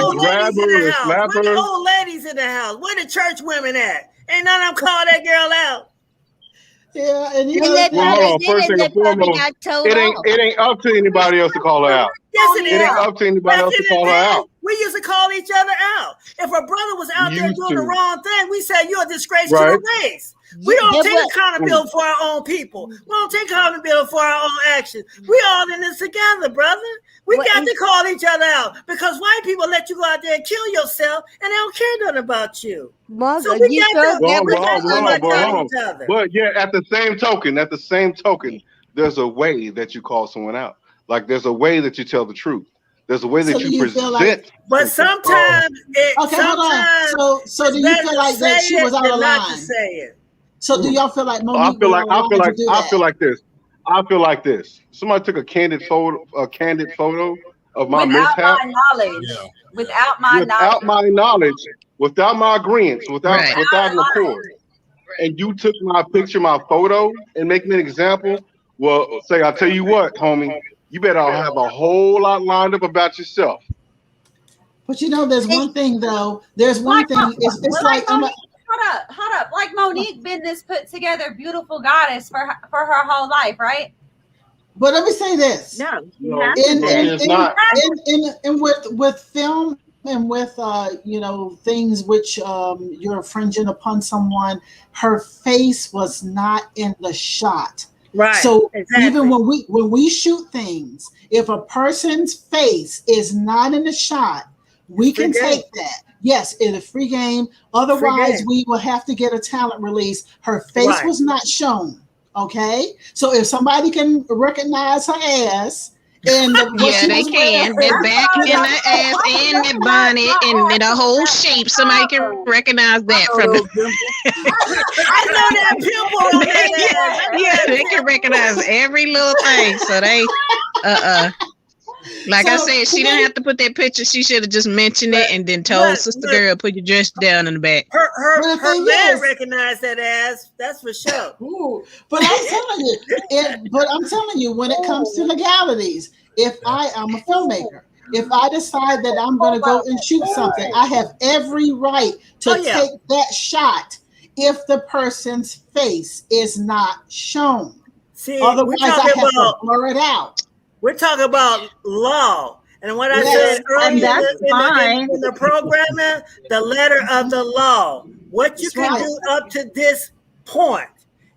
old ladies in the house? Where the church women at? Ain't none of them call that girl out. Yeah, and you know, hold on. First thing and foremost, it ain't up to anybody else to call her out. Yes, it is. It ain't up to anybody else to call her out. We used to call each other out. If a brother was out there doing the wrong thing, we said you're a disgrace to the race. We don't take accountability for our own people. We don't take accountability for our own actions. We all in this together, brother. We got to call each other out because white people let you go out there and kill yourself, and they don't care nothing about you. So we got to each other. But yeah, at the same token, there's a way that you call someone out. Like there's a way that you tell the truth. There's a way that you present. But sometimes hold on. So do you feel like that she was out of line? So do y'all feel like Monique? I feel like this. Somebody took a candid photo of my mishap. Without my knowledge, without my agreement, without an accord. And you took my picture, my photo, and make me an example. Well, say, I'll tell you what, homie, you better have a whole lot lined up about yourself. But you know, there's one thing though. There's one thing. It's like hold up. Like Monique been this put together beautiful goddess for her whole life, right? But let me say this. No, with film and with things which you're infringing upon someone, her face was not in the shot. Right. So even when we shoot things, if a person's face is not in the shot, we can take that. Yes, in a free game. Otherwise, we will have to get a talent release. Her face was not shown. Okay, so if somebody can recognize her ass, and they can. That back and the ass and the bonnet and the whole shape, somebody can recognize that from the. I know that pimple on that. Yeah, they can recognize every little thing. So they, Like I said, she didn't have to put that picture. She should have just mentioned it and then told sister girl, put your dress down in the back. Her man recognized that ass. That's for sure. Ooh. But I'm telling you, when it comes to legalities, if I'm a filmmaker, if I decide that I'm going to go and shoot something, I have every right to take that shot if the person's face is not shown. See, otherwise I have to blur it out. We're talking about law. And what I said earlier in the programming, the letter of the law. What you can do up to this point.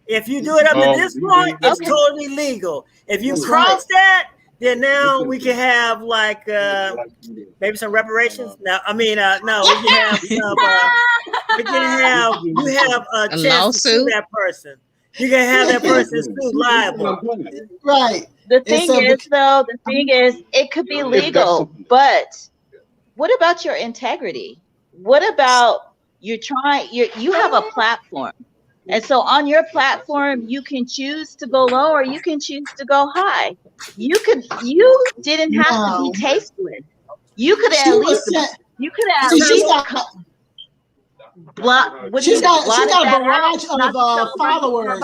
If you do it up to this point, it's totally legal. If you cross that, then now we can have like maybe some reparations. Now, I mean, no, we can have some. You have a chance to sue that person. You can have that person sued liable. Right. The thing is, it could be legal, but what about your integrity? What about you have a platform. And so on your platform, you can choose to go low or you can choose to go high. You didn't have to be tasteless. You could at least She's got a barrage of followers.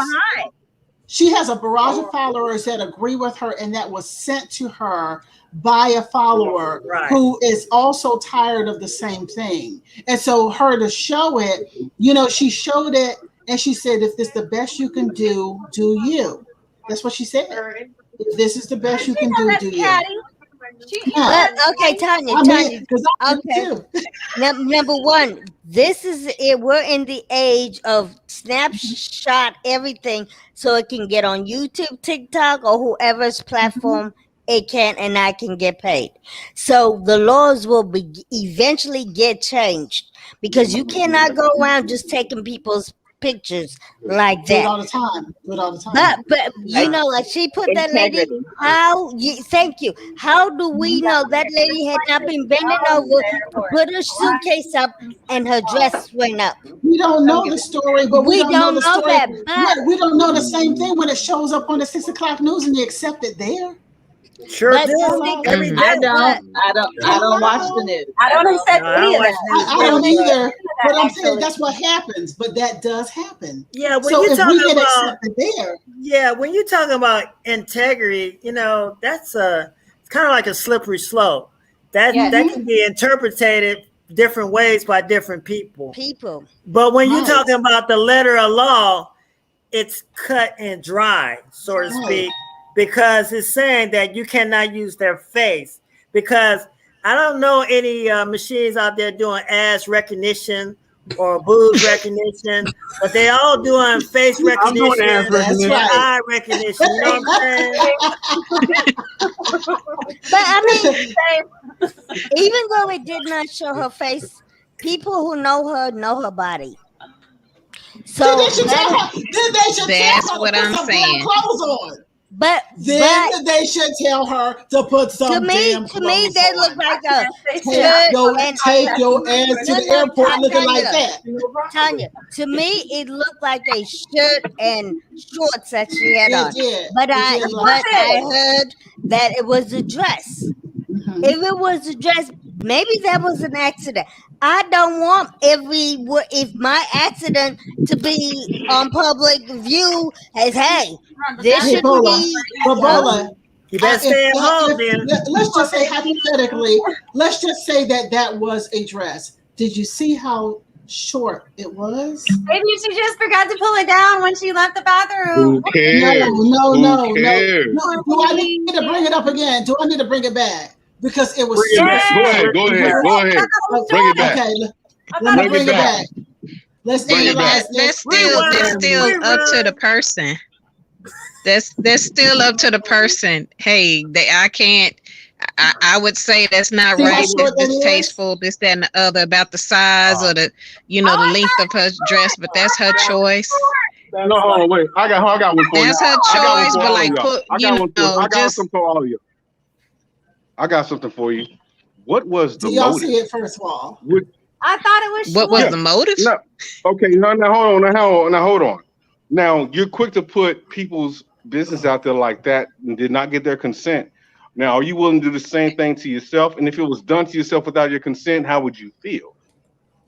She has a barrage of followers that agree with her, and that was sent to her by a follower who is also tired of the same thing. And so her to show it, she showed it and she said, if this is the best you can do, do you. That's what she said. If this is the best you can do, do you. Okay, Tanya. Okay. Number one, this is it. We're in the age of snapshot everything so it can get on YouTube, TikTok, or whoever's platform it can, and I can get paid. So the laws will eventually get changed because you cannot go around just taking people's pictures like that. Do it all the time. But like she put that lady. Thank you. How do we know that lady had not been bending over to put her suitcase up and her dress went up? We don't know the story, but we don't know the story. That. We don't know the same thing when it shows up on the 6 o'clock news and you accept it there. Sure do. I don't watch the news. I don't accept any of that. I don't either. But I'm saying that's what happens. But that does happen. Yeah, when so you're talking about there. Yeah, when you're talking about integrity, that's it's kind of like a slippery slope. That can be interpreted different ways by different people. But when you're talking about the letter of law, it's cut and dry, so to speak. Because it's saying that you cannot use their face. Because I don't know any machines out there doing ass recognition or boob recognition, but they all doing face recognition, eye recognition. You know what I'm saying? But I mean, even though it did not show her face, people who know her body. So that's what I'm saying. But they should tell her to put some damn clothes on. To me, they look like a take your ass to the airport looking like that. Tanya, to me, it looked like a shirt and shorts that she had on. But I heard that it was a dress. If it was a dress, maybe that was an accident. I don't want if my accident to be on public view as this should be. Bola, you better stay at home, then. Let's just say hypothetically, let's just say that was a dress. Did you see how short it was? Maybe she just forgot to pull it down when she left the bathroom. Who cares? No. Do I need to bring it up again? Do I need to bring it back? Because it was Go ahead. Bring it back. Okay, let me bring it back. Let's analyze this. That's still up to the person. That's still up to the person. Hey, I would say that's not right. That's distasteful. This, that, and the other about the size or the the length of her dress, but that's her choice. No, hold on, wait. I got one for you. That's her choice, but like, I got something for all of you. I got something for you. What was the motive? Y'all see it first of all? I thought it was. What was the motive? No. Okay, now hold on. Now you're quick to put people's business out there like that and did not get their consent. Now, are you willing to do the same thing to yourself? And if it was done to yourself without your consent, how would you feel?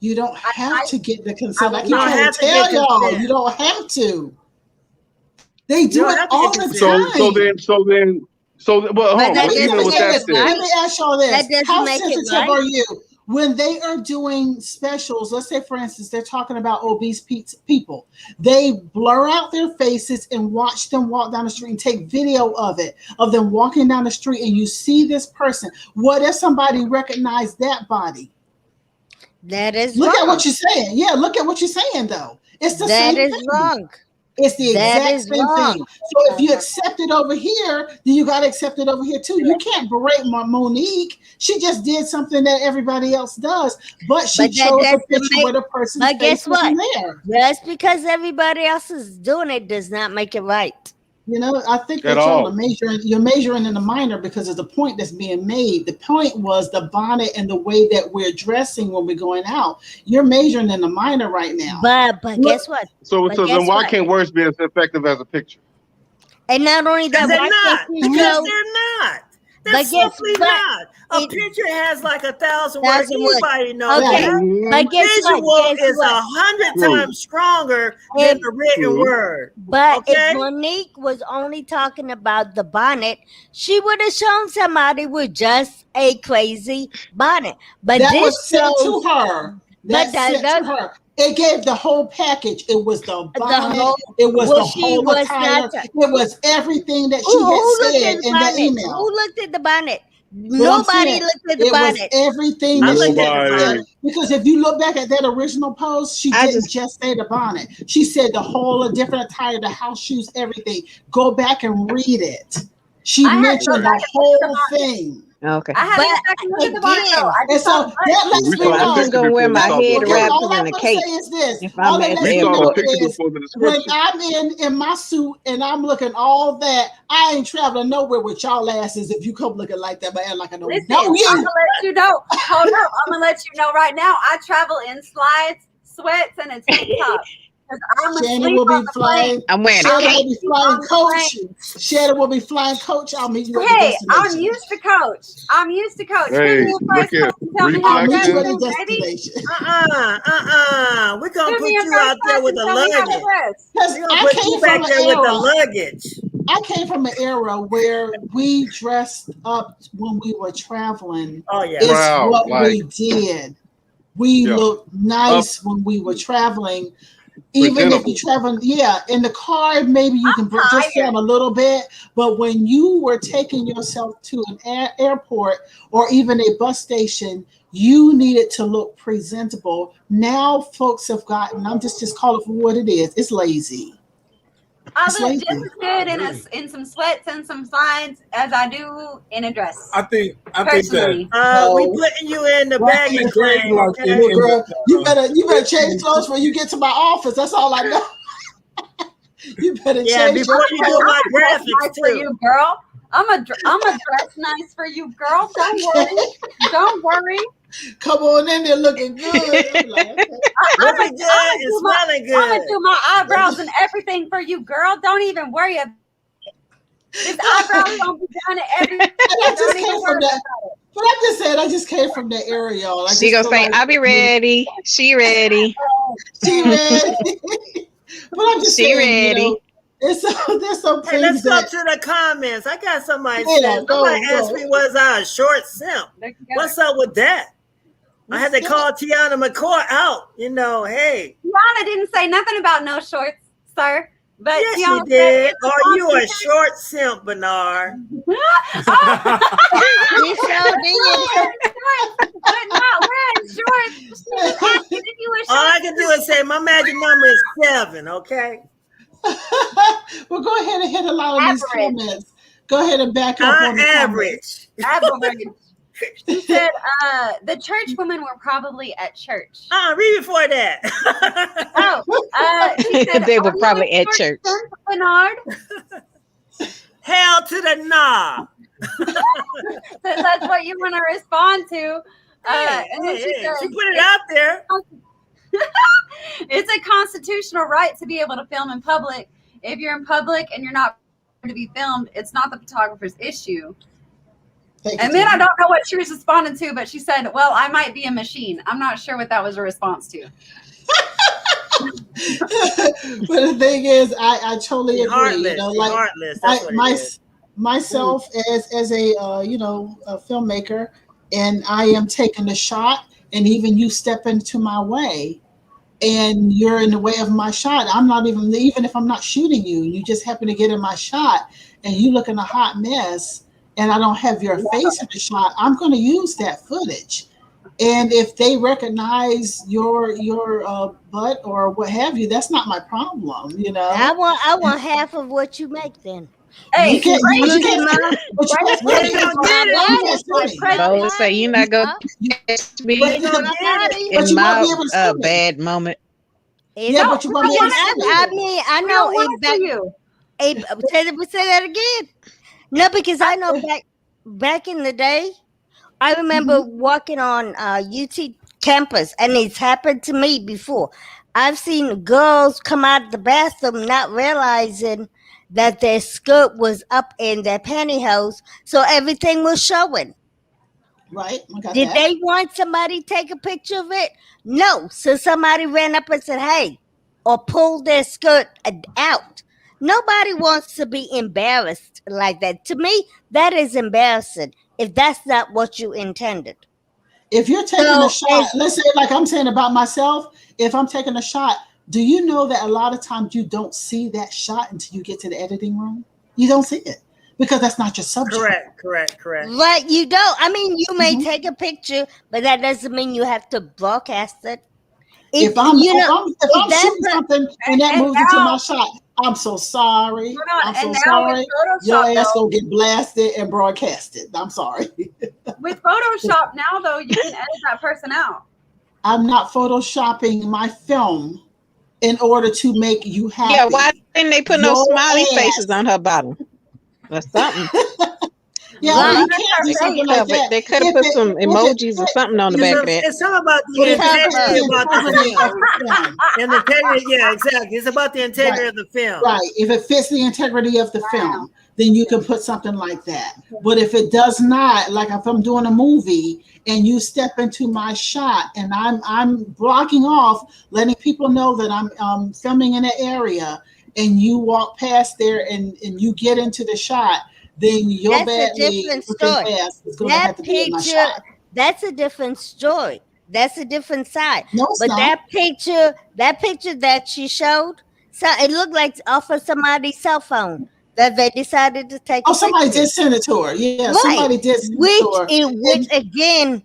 You don't have to get the consent. I keep trying to tell y'all, you don't have to. They do it all the time. Let me ask y'all this. How sensitive are you when they are doing specials? Let's say, for instance, they're talking about obese people. They blur out their faces and watch them walk down the street and take video of them walking down the street, and you see this person. What if somebody recognized that body? That is look wrong. At what you're saying. Yeah, look at what you're saying, though. It's the same thing. That is wrong. It's the exact same thing. So if you accept it over here, then you got to accept it over here too. You can't berate Monique. She just did something that everybody else does, but she chose a picture with a person. But guess what? Just because everybody else is doing it does not make it right. I think that y'all are you're measuring in the minor because of the point that's being made. The point was the bonnet and the way that we're dressing when we're going out. You're measuring in the minor right now. But guess what? So then why can't words be as effective as a picture? And not only that, because they're not. That's simply not. A picture has like 1,000 words. Anybody knows that. But guess visual what? is 100 times stronger than the written word. But if Monique was only talking about the bonnet, she would have shown somebody with just a crazy bonnet. But that this was sent to her. To her. It gave the whole package. It was the bonnet. It was the whole attire. It was everything that she had said in the email. Who looked at the bonnet? Nobody looked at the bonnet. It was everything that she had said. Because if you look back at that original post, she didn't just say the bonnet. She said the whole different attire, the house shoes, everything. Go back and read it. She mentioned the whole thing. Okay. I had to look at the bonnet though. And so that lets me know. I'm just gonna wear my head wrapped in a cape. If I'm at the airport. When I'm in my suit and I'm looking all that, I ain't traveling nowhere with y'all asses if you come looking like that, but like I know. Listen, I'm gonna let you know. Hold up, I'm gonna let you know right now. I travel in slides, sweats, and a tank top. Shannon will be flying. I'm wearing Shannon will be flying coach. Shannon will be flying coach. I'll meet you at the destination. I'm used to coach. Hey, look here. I'll meet you at the destination. We're gonna put you out there with the luggage. We're gonna put you back there with the luggage. I came from an era where we dressed up when we were traveling. Oh yeah, it's what we did. We looked nice when we were traveling. Even if you travel, in the car, maybe you can just down a little bit. But when you were taking yourself to an airport or even a bus station, you needed to look presentable. Now folks have gotten, I'm just call it for what it is. It's lazy. I look just as good in some sweats and some slides as I do in a dress. I think that we putting you in the baggy claim. You better change clothes when you get to my office. That's all I know. You better change before you do my graphics nice for you, girl. I'm a dress nice for you, girl. Don't worry. Come on in there looking good. Looking good and smelling good. I'm gonna do my eyebrows and everything for you, girl. Don't even worry about it. This eyebrows gonna be done and everything. But I just said I just came from that area, y'all. She gonna say, "I'll be ready." She ready. She ready. But I'm just saying, ready. There's some things. Hey, let's go to the comments. I got somebody said, somebody asked me, was I a short simp? What's up with that? I had to call Tiana McCoy out. Hey. Tiana didn't say nothing about no shorts, sir. But yes, you did. Are you a short simp, Bernard? You sure did. But not wearing shorts. All I can do is say my magic number is 7, okay? Well, go ahead and hit a lot of these comments. Go ahead and back up on the average. She said the church women were probably at church. Read before that. She said, they were probably at church. Bernard. Hell to the nah. That's what you want to respond to. And then she put it out there. It's a constitutional right to be able to film in public. If you're in public and you're not to be filmed, it's not the photographer's issue. And then I don't know what she was responding to, but she said, well, I might be a machine. I'm not sure what that was a response to. But the thing is, I totally agree. Heartless. Myself as a a filmmaker, and I am taking a shot, and even you step into my way, and you're in the way of my shot. I'm not even if I'm not shooting you, you just happen to get in my shot, and you look in a hot mess, and I don't have your face in the shot. I'm going to use that footage. And if they recognize your butt or what have you, that's not my problem, I want half of what you make then. Hey, say you're not gonna catch me in my bad moment. But you I know say that again. No, because I know back in the day, I remember walking on UT campus, and it's happened to me before. I've seen girls come out of the bathroom not realizing that their skirt was up in their pantyhose, so everything was showing. Right. Did they want somebody to take a picture of it? No. So somebody ran up and said, hey, or pulled their skirt out. Nobody wants to be embarrassed like that. To me, that is embarrassing if that's not what you intended. If you're taking a shot, let's say like I'm saying about myself, if I'm taking a shot, do you know that a lot of times you don't see that shot until you get to the editing room? You don't see it because that's not your subject. Correct. Right, you don't. I mean, you may take a picture, but that doesn't mean you have to broadcast it. If I'm shooting something and that moves into my shot, I'm so sorry. I'm so sorry. Your ass gonna get blasted and broadcasted. I'm sorry. With Photoshop now, though, you can edit that person out. I'm not photoshopping my film in order to make you happy. Yeah, why didn't they put no smiley faces on her bottom or something? Yeah, well, you can't do something like that. They could have put some emojis or something on the back of that. It's all about the integrity about the film. And the integrity, yeah, exactly. It's about the integrity of the film. Right. If it fits the integrity of the film, then you can put something like that. But if it does not, like if I'm doing a movie and you step into my shot and I'm blocking off, letting people know that I'm filming in an area, and you walk past there and you get into the shot, then your bad different story. That picture, that's a different story. That's a different side. No, it's but not. that picture that she showed, so it looked like off of somebody's cell phone that they decided to take. Somebody did send it to her. Yeah, right. Somebody did send it to her. Which again,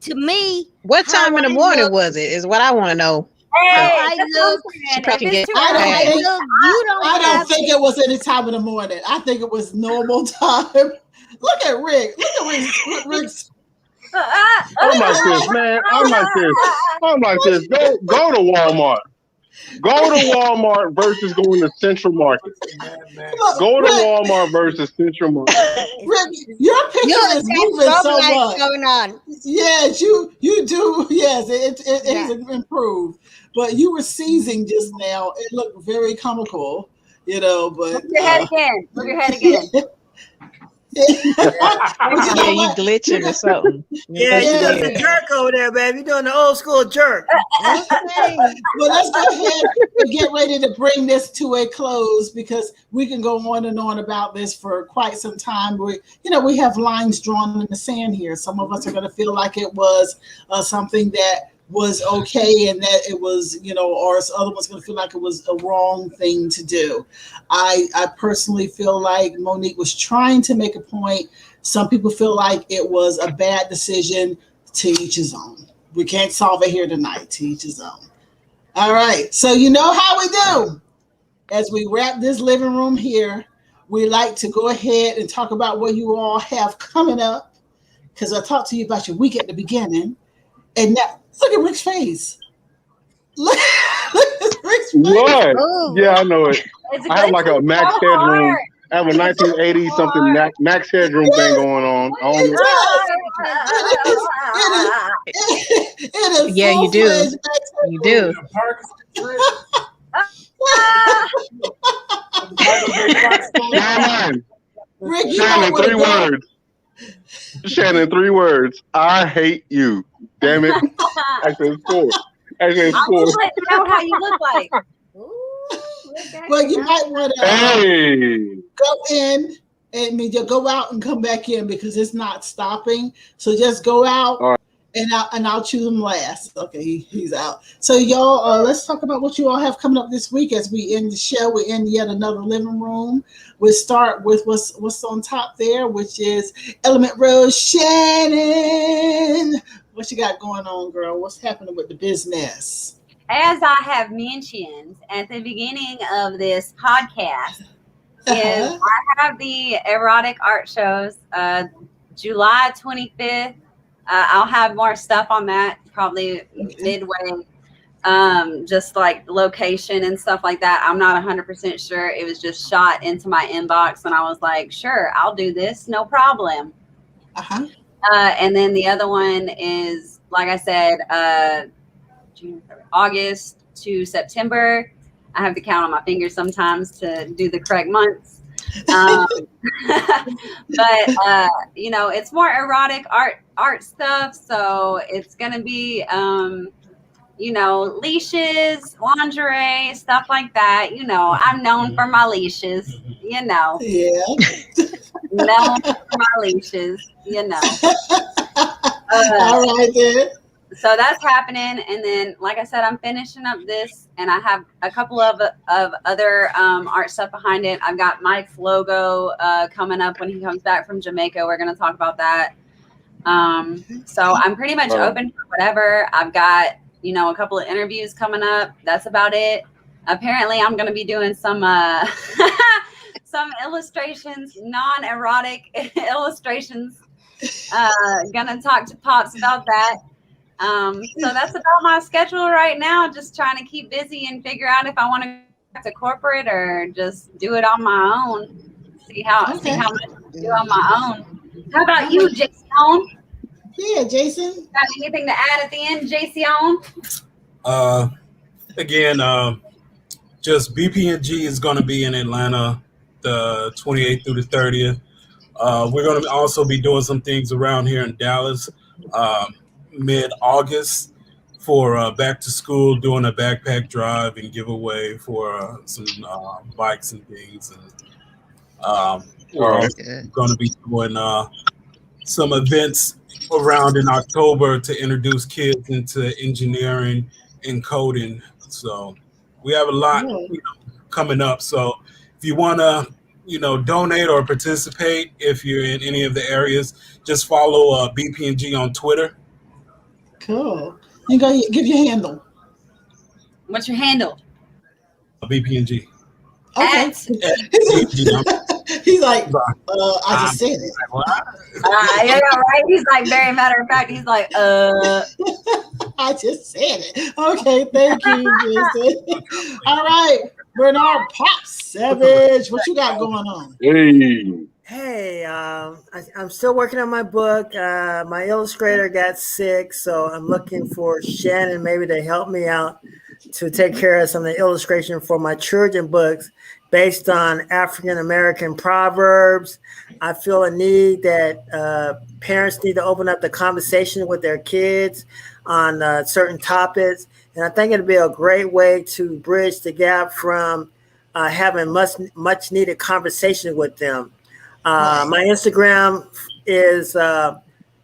to me, what time in the morning was it? Is what I want to know. Hey, she probably get I don't think it was any time in the morning. I think it was normal time. Look at Rick. Look at Rick's. I'm like this, man. I'm like this. Go to Walmart. Go to Walmart versus going to Central Market. Go to Walmart versus Central Market. Rick, your picture is moving so much. Going on. Yes, you do. Yes, it has improved. But you were seizing just now. It looked very comical, but Move your head again. Move your head again. Yeah, you glitching or something. Yeah, you doing the jerk over there, baby. You doing the old school jerk. Well, let's go ahead and get ready to bring this to a close because we can go on and on about this for quite some time. We have lines drawn in the sand here. Some of us are going to feel like it was something that was okay and that it was, or other one's going to feel like it was a wrong thing to do. I personally feel like Monique was trying to make a point. Some people feel like it was a bad decision. To each his own. We can't solve it here tonight. To each his own. All right. So you know how we do. As we wrap this living room here, we like to go ahead and talk about what you all have coming up. Because I talked to you about your week at the beginning. And now, look at Rick's face. Look at Rick's face. What? Yeah, I know it. I have like a max headroom. I have a 1980 something max headroom thing going on. It is yeah, you do. You do. Shannon, 3 words. Shannon, 3 words. I hate you. Damn it. Actually, it's 4. Actually, it's 4. I'm just letting you know how you look like. Well, you might want to go in and go out and come back in because it's not stopping. So just go out and I'll choose him last. Okay, he's out. So y'all, let's talk about what you all have coming up this week as we end the show. We end yet another living room. We'll start with what's on top there, which is Element Rose. Shannon, what you got going on, girl? What's happening with the business? As I have mentioned at the beginning of this podcast, is I have the erotic art shows July 25th. I'll have more stuff on that probably midway, just like location and stuff like that. I'm not 100% sure. It was just shot into my inbox and I was like, sure, I'll do this. No problem. And then the other one is, like I said, August to September. I have to count on my fingers sometimes to do the correct months. But you know, it's more erotic art stuff, so it's gonna be you know, leashes, lingerie, stuff like that. You know, I'm known for my leashes, you know. Yeah. Known for my leashes, you know. All right then. So that's happening, and then, like I said, I'm finishing up this, and I have a couple of other art stuff behind it. I've got Mike's logo coming up when he comes back from Jamaica. We're going to talk about that. So I'm pretty much open for whatever. I've got, you know, a couple of interviews coming up. That's about it. Apparently, I'm going to be doing some some illustrations, non-erotic illustrations. Gonna talk to Pops about that. So that's about my schedule right now. Just trying to keep busy and figure out if I want to go back to corporate or just do it on my own. See how much I can do on my own. How about you, Jason? Yeah, Jason. Got anything to add at the end, Jason? Again, just BPNG is going to be in Atlanta the 28th through the 30th. We're going to also be doing some things around here in Dallas mid-August for back to school, doing a backpack drive and giveaway for some bikes and things. And we're also going to be doing some events around in October to introduce kids into engineering and coding. So we have a lot coming up. So if you want to, you know, donate or participate, if you're in any of the areas, just follow BPNG on Twitter. Cool. You go give your handle. What's your handle? BPNG. Okay. He's like, I just said it. Yeah, right. He's like, very matter of fact. He's like, I just said it. Okay, thank you, Jason. All right, Bernard Pop Savage, what you got going on? Hey, I'm still working on my book. My illustrator got sick, so I'm looking for Shannon maybe to help me out to take care of some of the illustration for my children books based on African American proverbs. I feel a need that parents need to open up the conversation with their kids on certain topics. And I think it'd be a great way to bridge the gap from having much needed conversation with them. My Instagram is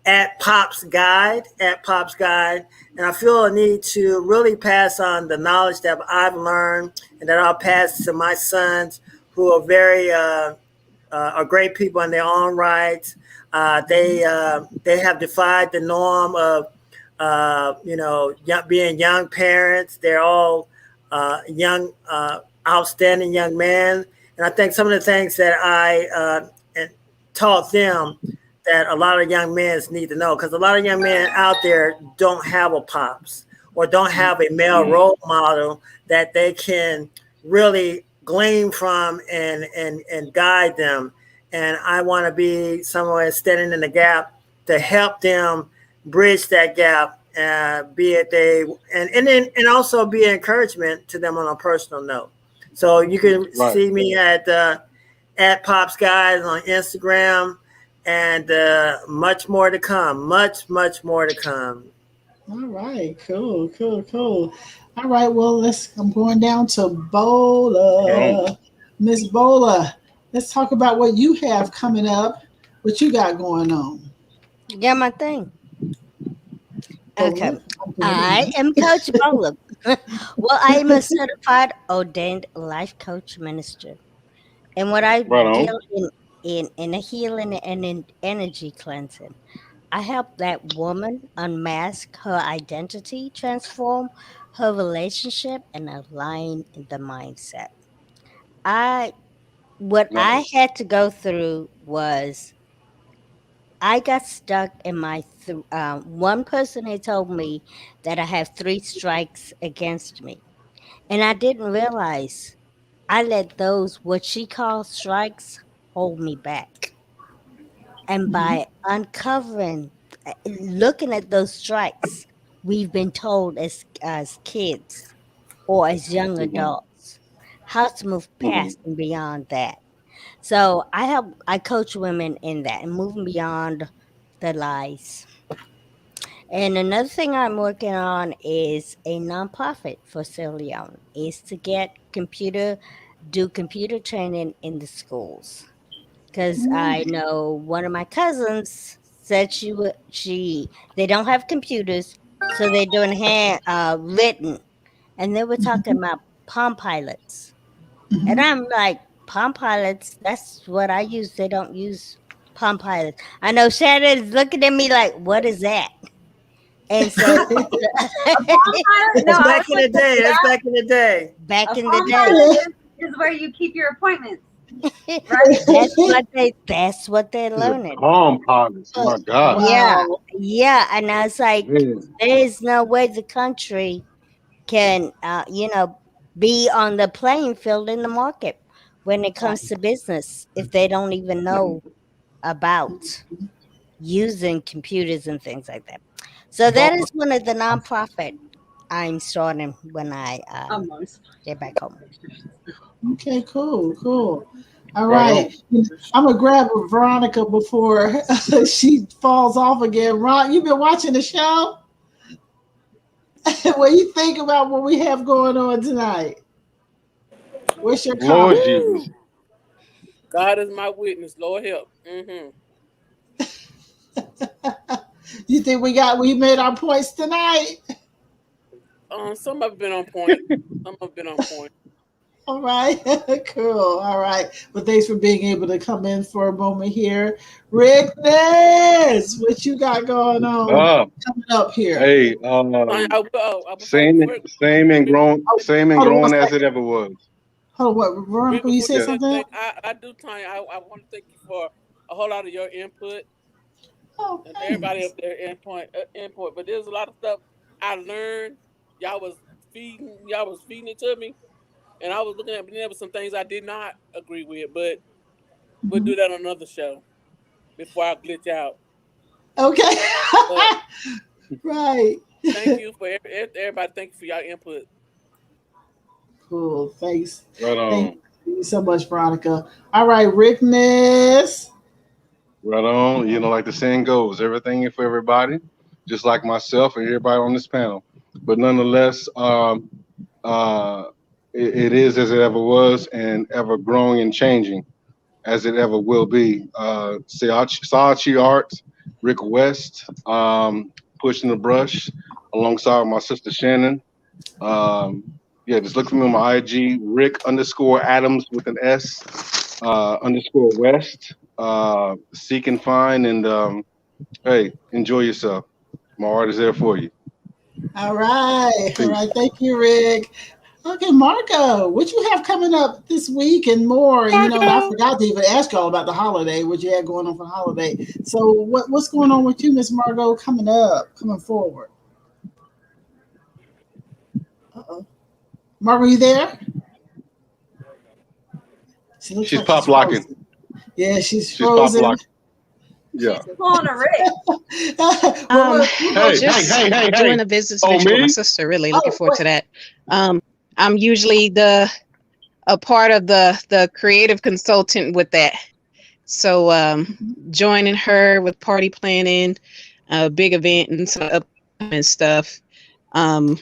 at Pop's Guide, and I feel a need to really pass on the knowledge that I've learned and that I'll pass to my sons, who are very are great people in their own rights. They have defied the norm of being young parents. They're all young, outstanding young men, and I think some of the things that I taught them that a lot of young men need to know, because a lot of young men out there don't have a pops or don't have a male role model that they can really glean from and guide them. And I want to be somewhere standing in the gap to help them bridge that gap, be it and also be an encouragement to them on a personal note. So you can see me at Pops Guys on Instagram, and much more to come. Much more to come. All right, cool. All right, well, I'm going down to Bola. Miss Bola, let's talk about what you have coming up, what you got going on. You got my thing. Okay. I am Coach Bola. Well, I am a certified ordained life coach minister. And what I deal in a healing and in energy cleansing, I help that woman unmask her identity, transform her relationship, and align the mindset. What I had to go through was I got stuck in my one person had told me that I have 3 strikes against me, and I didn't realize I let those what she calls strikes hold me back. And by uncovering, looking at those strikes, we've been told as kids or as young adults how to move past and beyond that. So I coach women in that and moving beyond the lies. And another thing I'm working on is a nonprofit for Sierra Leone, is to do computer training in the schools. Because I know one of my cousins said they don't have computers, so they're doing written, and they were talking about Palm Pilots, and I'm like, Palm Pilots, that's what I use. They don't use Palm Pilots. I know Shannon's looking at me like, what is that? And so That's back in the day. That's back in the day. Back in the day is where you keep your appointments. Right? That's what they're learning. Palm Pilots. Oh my God. Yeah. And I was like, there's no way the country can, be on the playing field in the market when it comes to business if they don't even know about using computers and things like that. So that is one of the nonprofit I'm starting when I get back home. Okay, cool. All right. I'm going to grab Veronica before she falls off again. Ron, you been watching the show? What do you think about what we have going on tonight? What's your comment? Lord Jesus. God is my witness. Lord help. You think we made our points tonight? Some have been on point. All right, cool. All right. Well, thanks for being able to come in for a moment here. Rick Ness, what you got going on coming up here? Hey, same and growing as it ever was. Hold on, what, Veronica, you said something? I do, Tanya. I want to thank you for a whole lot of your input. And thanks. everybody up there input. But there's a lot of stuff I learned. Y'all was feeding it to me. And I was looking at, there were some things I did not agree with, but we'll do that on another show before I glitch out. Okay. Right. Thank you for everybody. Thank you for your input. Cool. Thanks. Right on. Thank you so much, Veronica. All right, Rick Ness. Right on. Like the saying goes, everything is for everybody, just like myself and everybody on this panel. But nonetheless, it is as it ever was and ever growing and changing as it ever will be. Saatchi Arts, Rick West, pushing the brush alongside my sister Shannon. Just look for me on my IG, Rick_Adams with an S, _West. Seek and find, and hey, enjoy yourself. My art is there for you. All right. Thank you, Rick. Okay, Marco, what you have coming up this week and more? And, I forgot to even ask y'all about the holiday, what you had going on for the holiday. So what's going on with you, Miss Margot, coming forward? Uh-oh. Margot, you there? She's pop locking. Yeah, she's frozen. Pop locking. Yeah. She's pulling a Rick. Hey, doing a business venture with my sister. Really looking forward to that. I'm usually a part of the creative consultant with that. So joining her with party planning, big event and some and stuff. And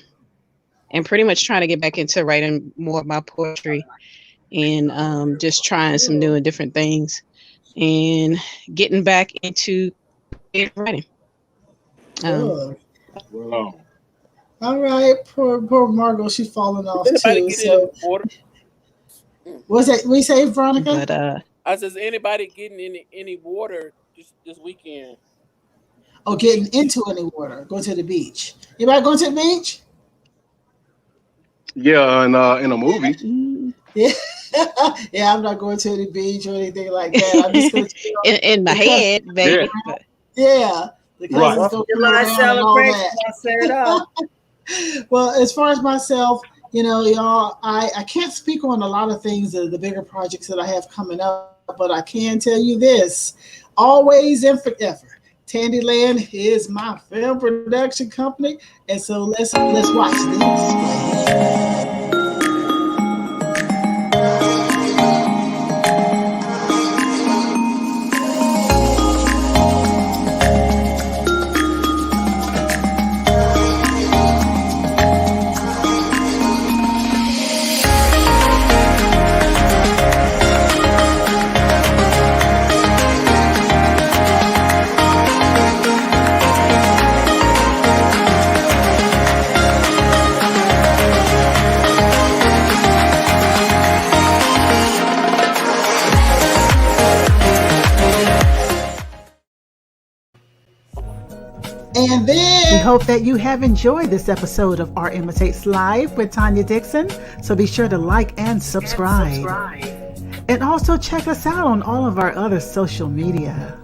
pretty much trying to get back into writing more of my poetry and just trying some new and different things and getting back into writing. Wow. All right, poor Margot, she's falling off too. So, what's that? We say, Veronica? But I says, anybody getting any water this weekend? Oh, getting into any water? Go to the beach. Anybody going to the beach? Yeah, in a movie. Yeah, yeah. I'm not going to the beach or anything like that. I'm just going to in my head, baby. Yeah. Right. July celebration. I'll set it up. Well, as far as myself, y'all, I can't speak on a lot of things, the bigger projects that I have coming up, but I can tell you this: always and forever, Tandyland is my film production company, and so let's watch this. And then we hope that you have enjoyed this episode of Art Imitates Live with Tanya Dixon. So be sure to like and subscribe. And also check us out on all of our other social media.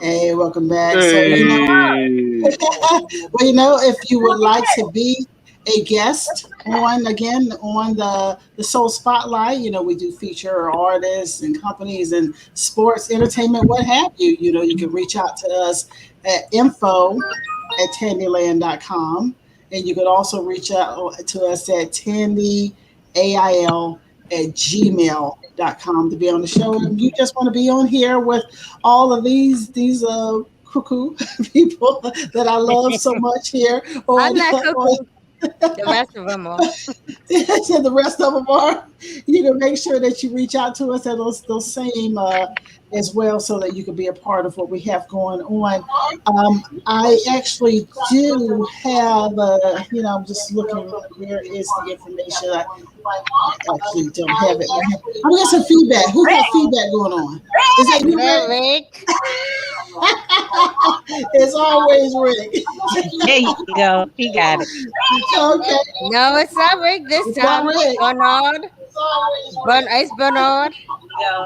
Hey, welcome back. Hey. So, if you would like to be a guest on the Soul Spotlight, we do feature artists and companies and sports, entertainment, what have you. You can reach out to us at info@tandyland.com. And you could also reach out to us at tandyail@gmail.com to be on the show. And you just want to be on here with all of these cuckoo people that I love so much here. I'm not cuckoo. The rest of them are. The rest of them are. You can make sure that you reach out to us at those same as well, so that you can be a part of what we have going on. I actually do have, I'm just looking, where is the information? I actually don't have it. I'm getting some feedback. Who's got feedback going on? Is that you, Rick? It's always Rick. There you go. He got it. Okay. No, it's not Rick this time. It's Bernard. It's Bernard.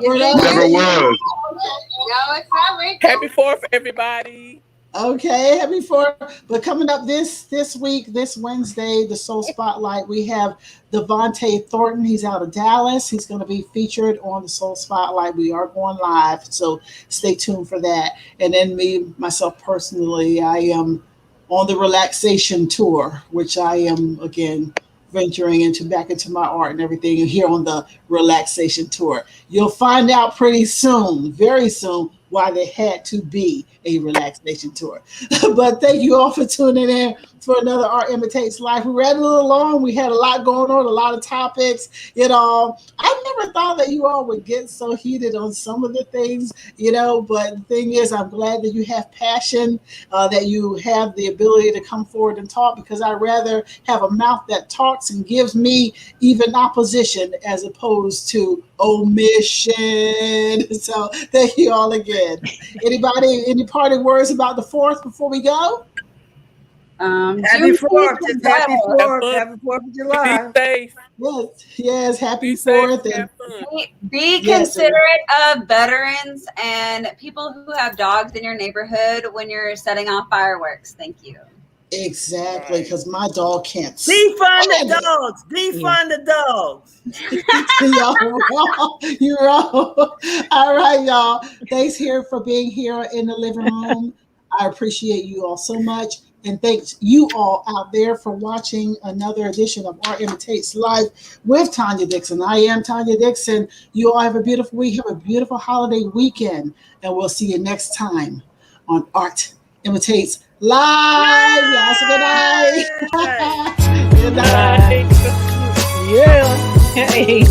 Never was. No, it's not Rick. Happy 4th, everybody. Okay, happy 4th. But coming up this week, this Wednesday, the Soul Spotlight, we have Devontae Thornton. He's out of Dallas. He's going to be featured on the Soul Spotlight. We are going live, so stay tuned for that. And then myself personally, I am on the relaxation tour, which I am, again, venturing back into my art and everything, and here on the relaxation tour. You'll find out pretty soon, very soon, why there had to be a relaxation tour. But thank you all for tuning in for another Art Imitates Life. We ran a little long. We had a lot going on, a lot of topics. I never thought that you all would get so heated on some of the things, but the thing is, I'm glad that you have passion, that you have the ability to come forward and talk, because I'd rather have a mouth that talks and gives me even opposition as opposed to omission. So thank you all again. Anybody, any parting words about the 4th before we go? Happy 4th. Just happy 4th. Happy 4th of July. Be safe. Yes, happy 4th. And be considerate of veterans and people who have dogs in your neighborhood when you're setting off fireworks. Thank you. Exactly, because my dog can't. Defund the dogs. Defund the dogs. You're wrong. All right, y'all. Thanks for being here in the living room. I appreciate you all so much. And thanks you all out there for watching another edition of Art Imitates Live with Tanya Dixon. I am Tanya Dixon. You all have a beautiful week. Have a beautiful holiday weekend. And we'll see you next time on Art Imitates Live. Y'all say good night. Good night. Yeah. Hey.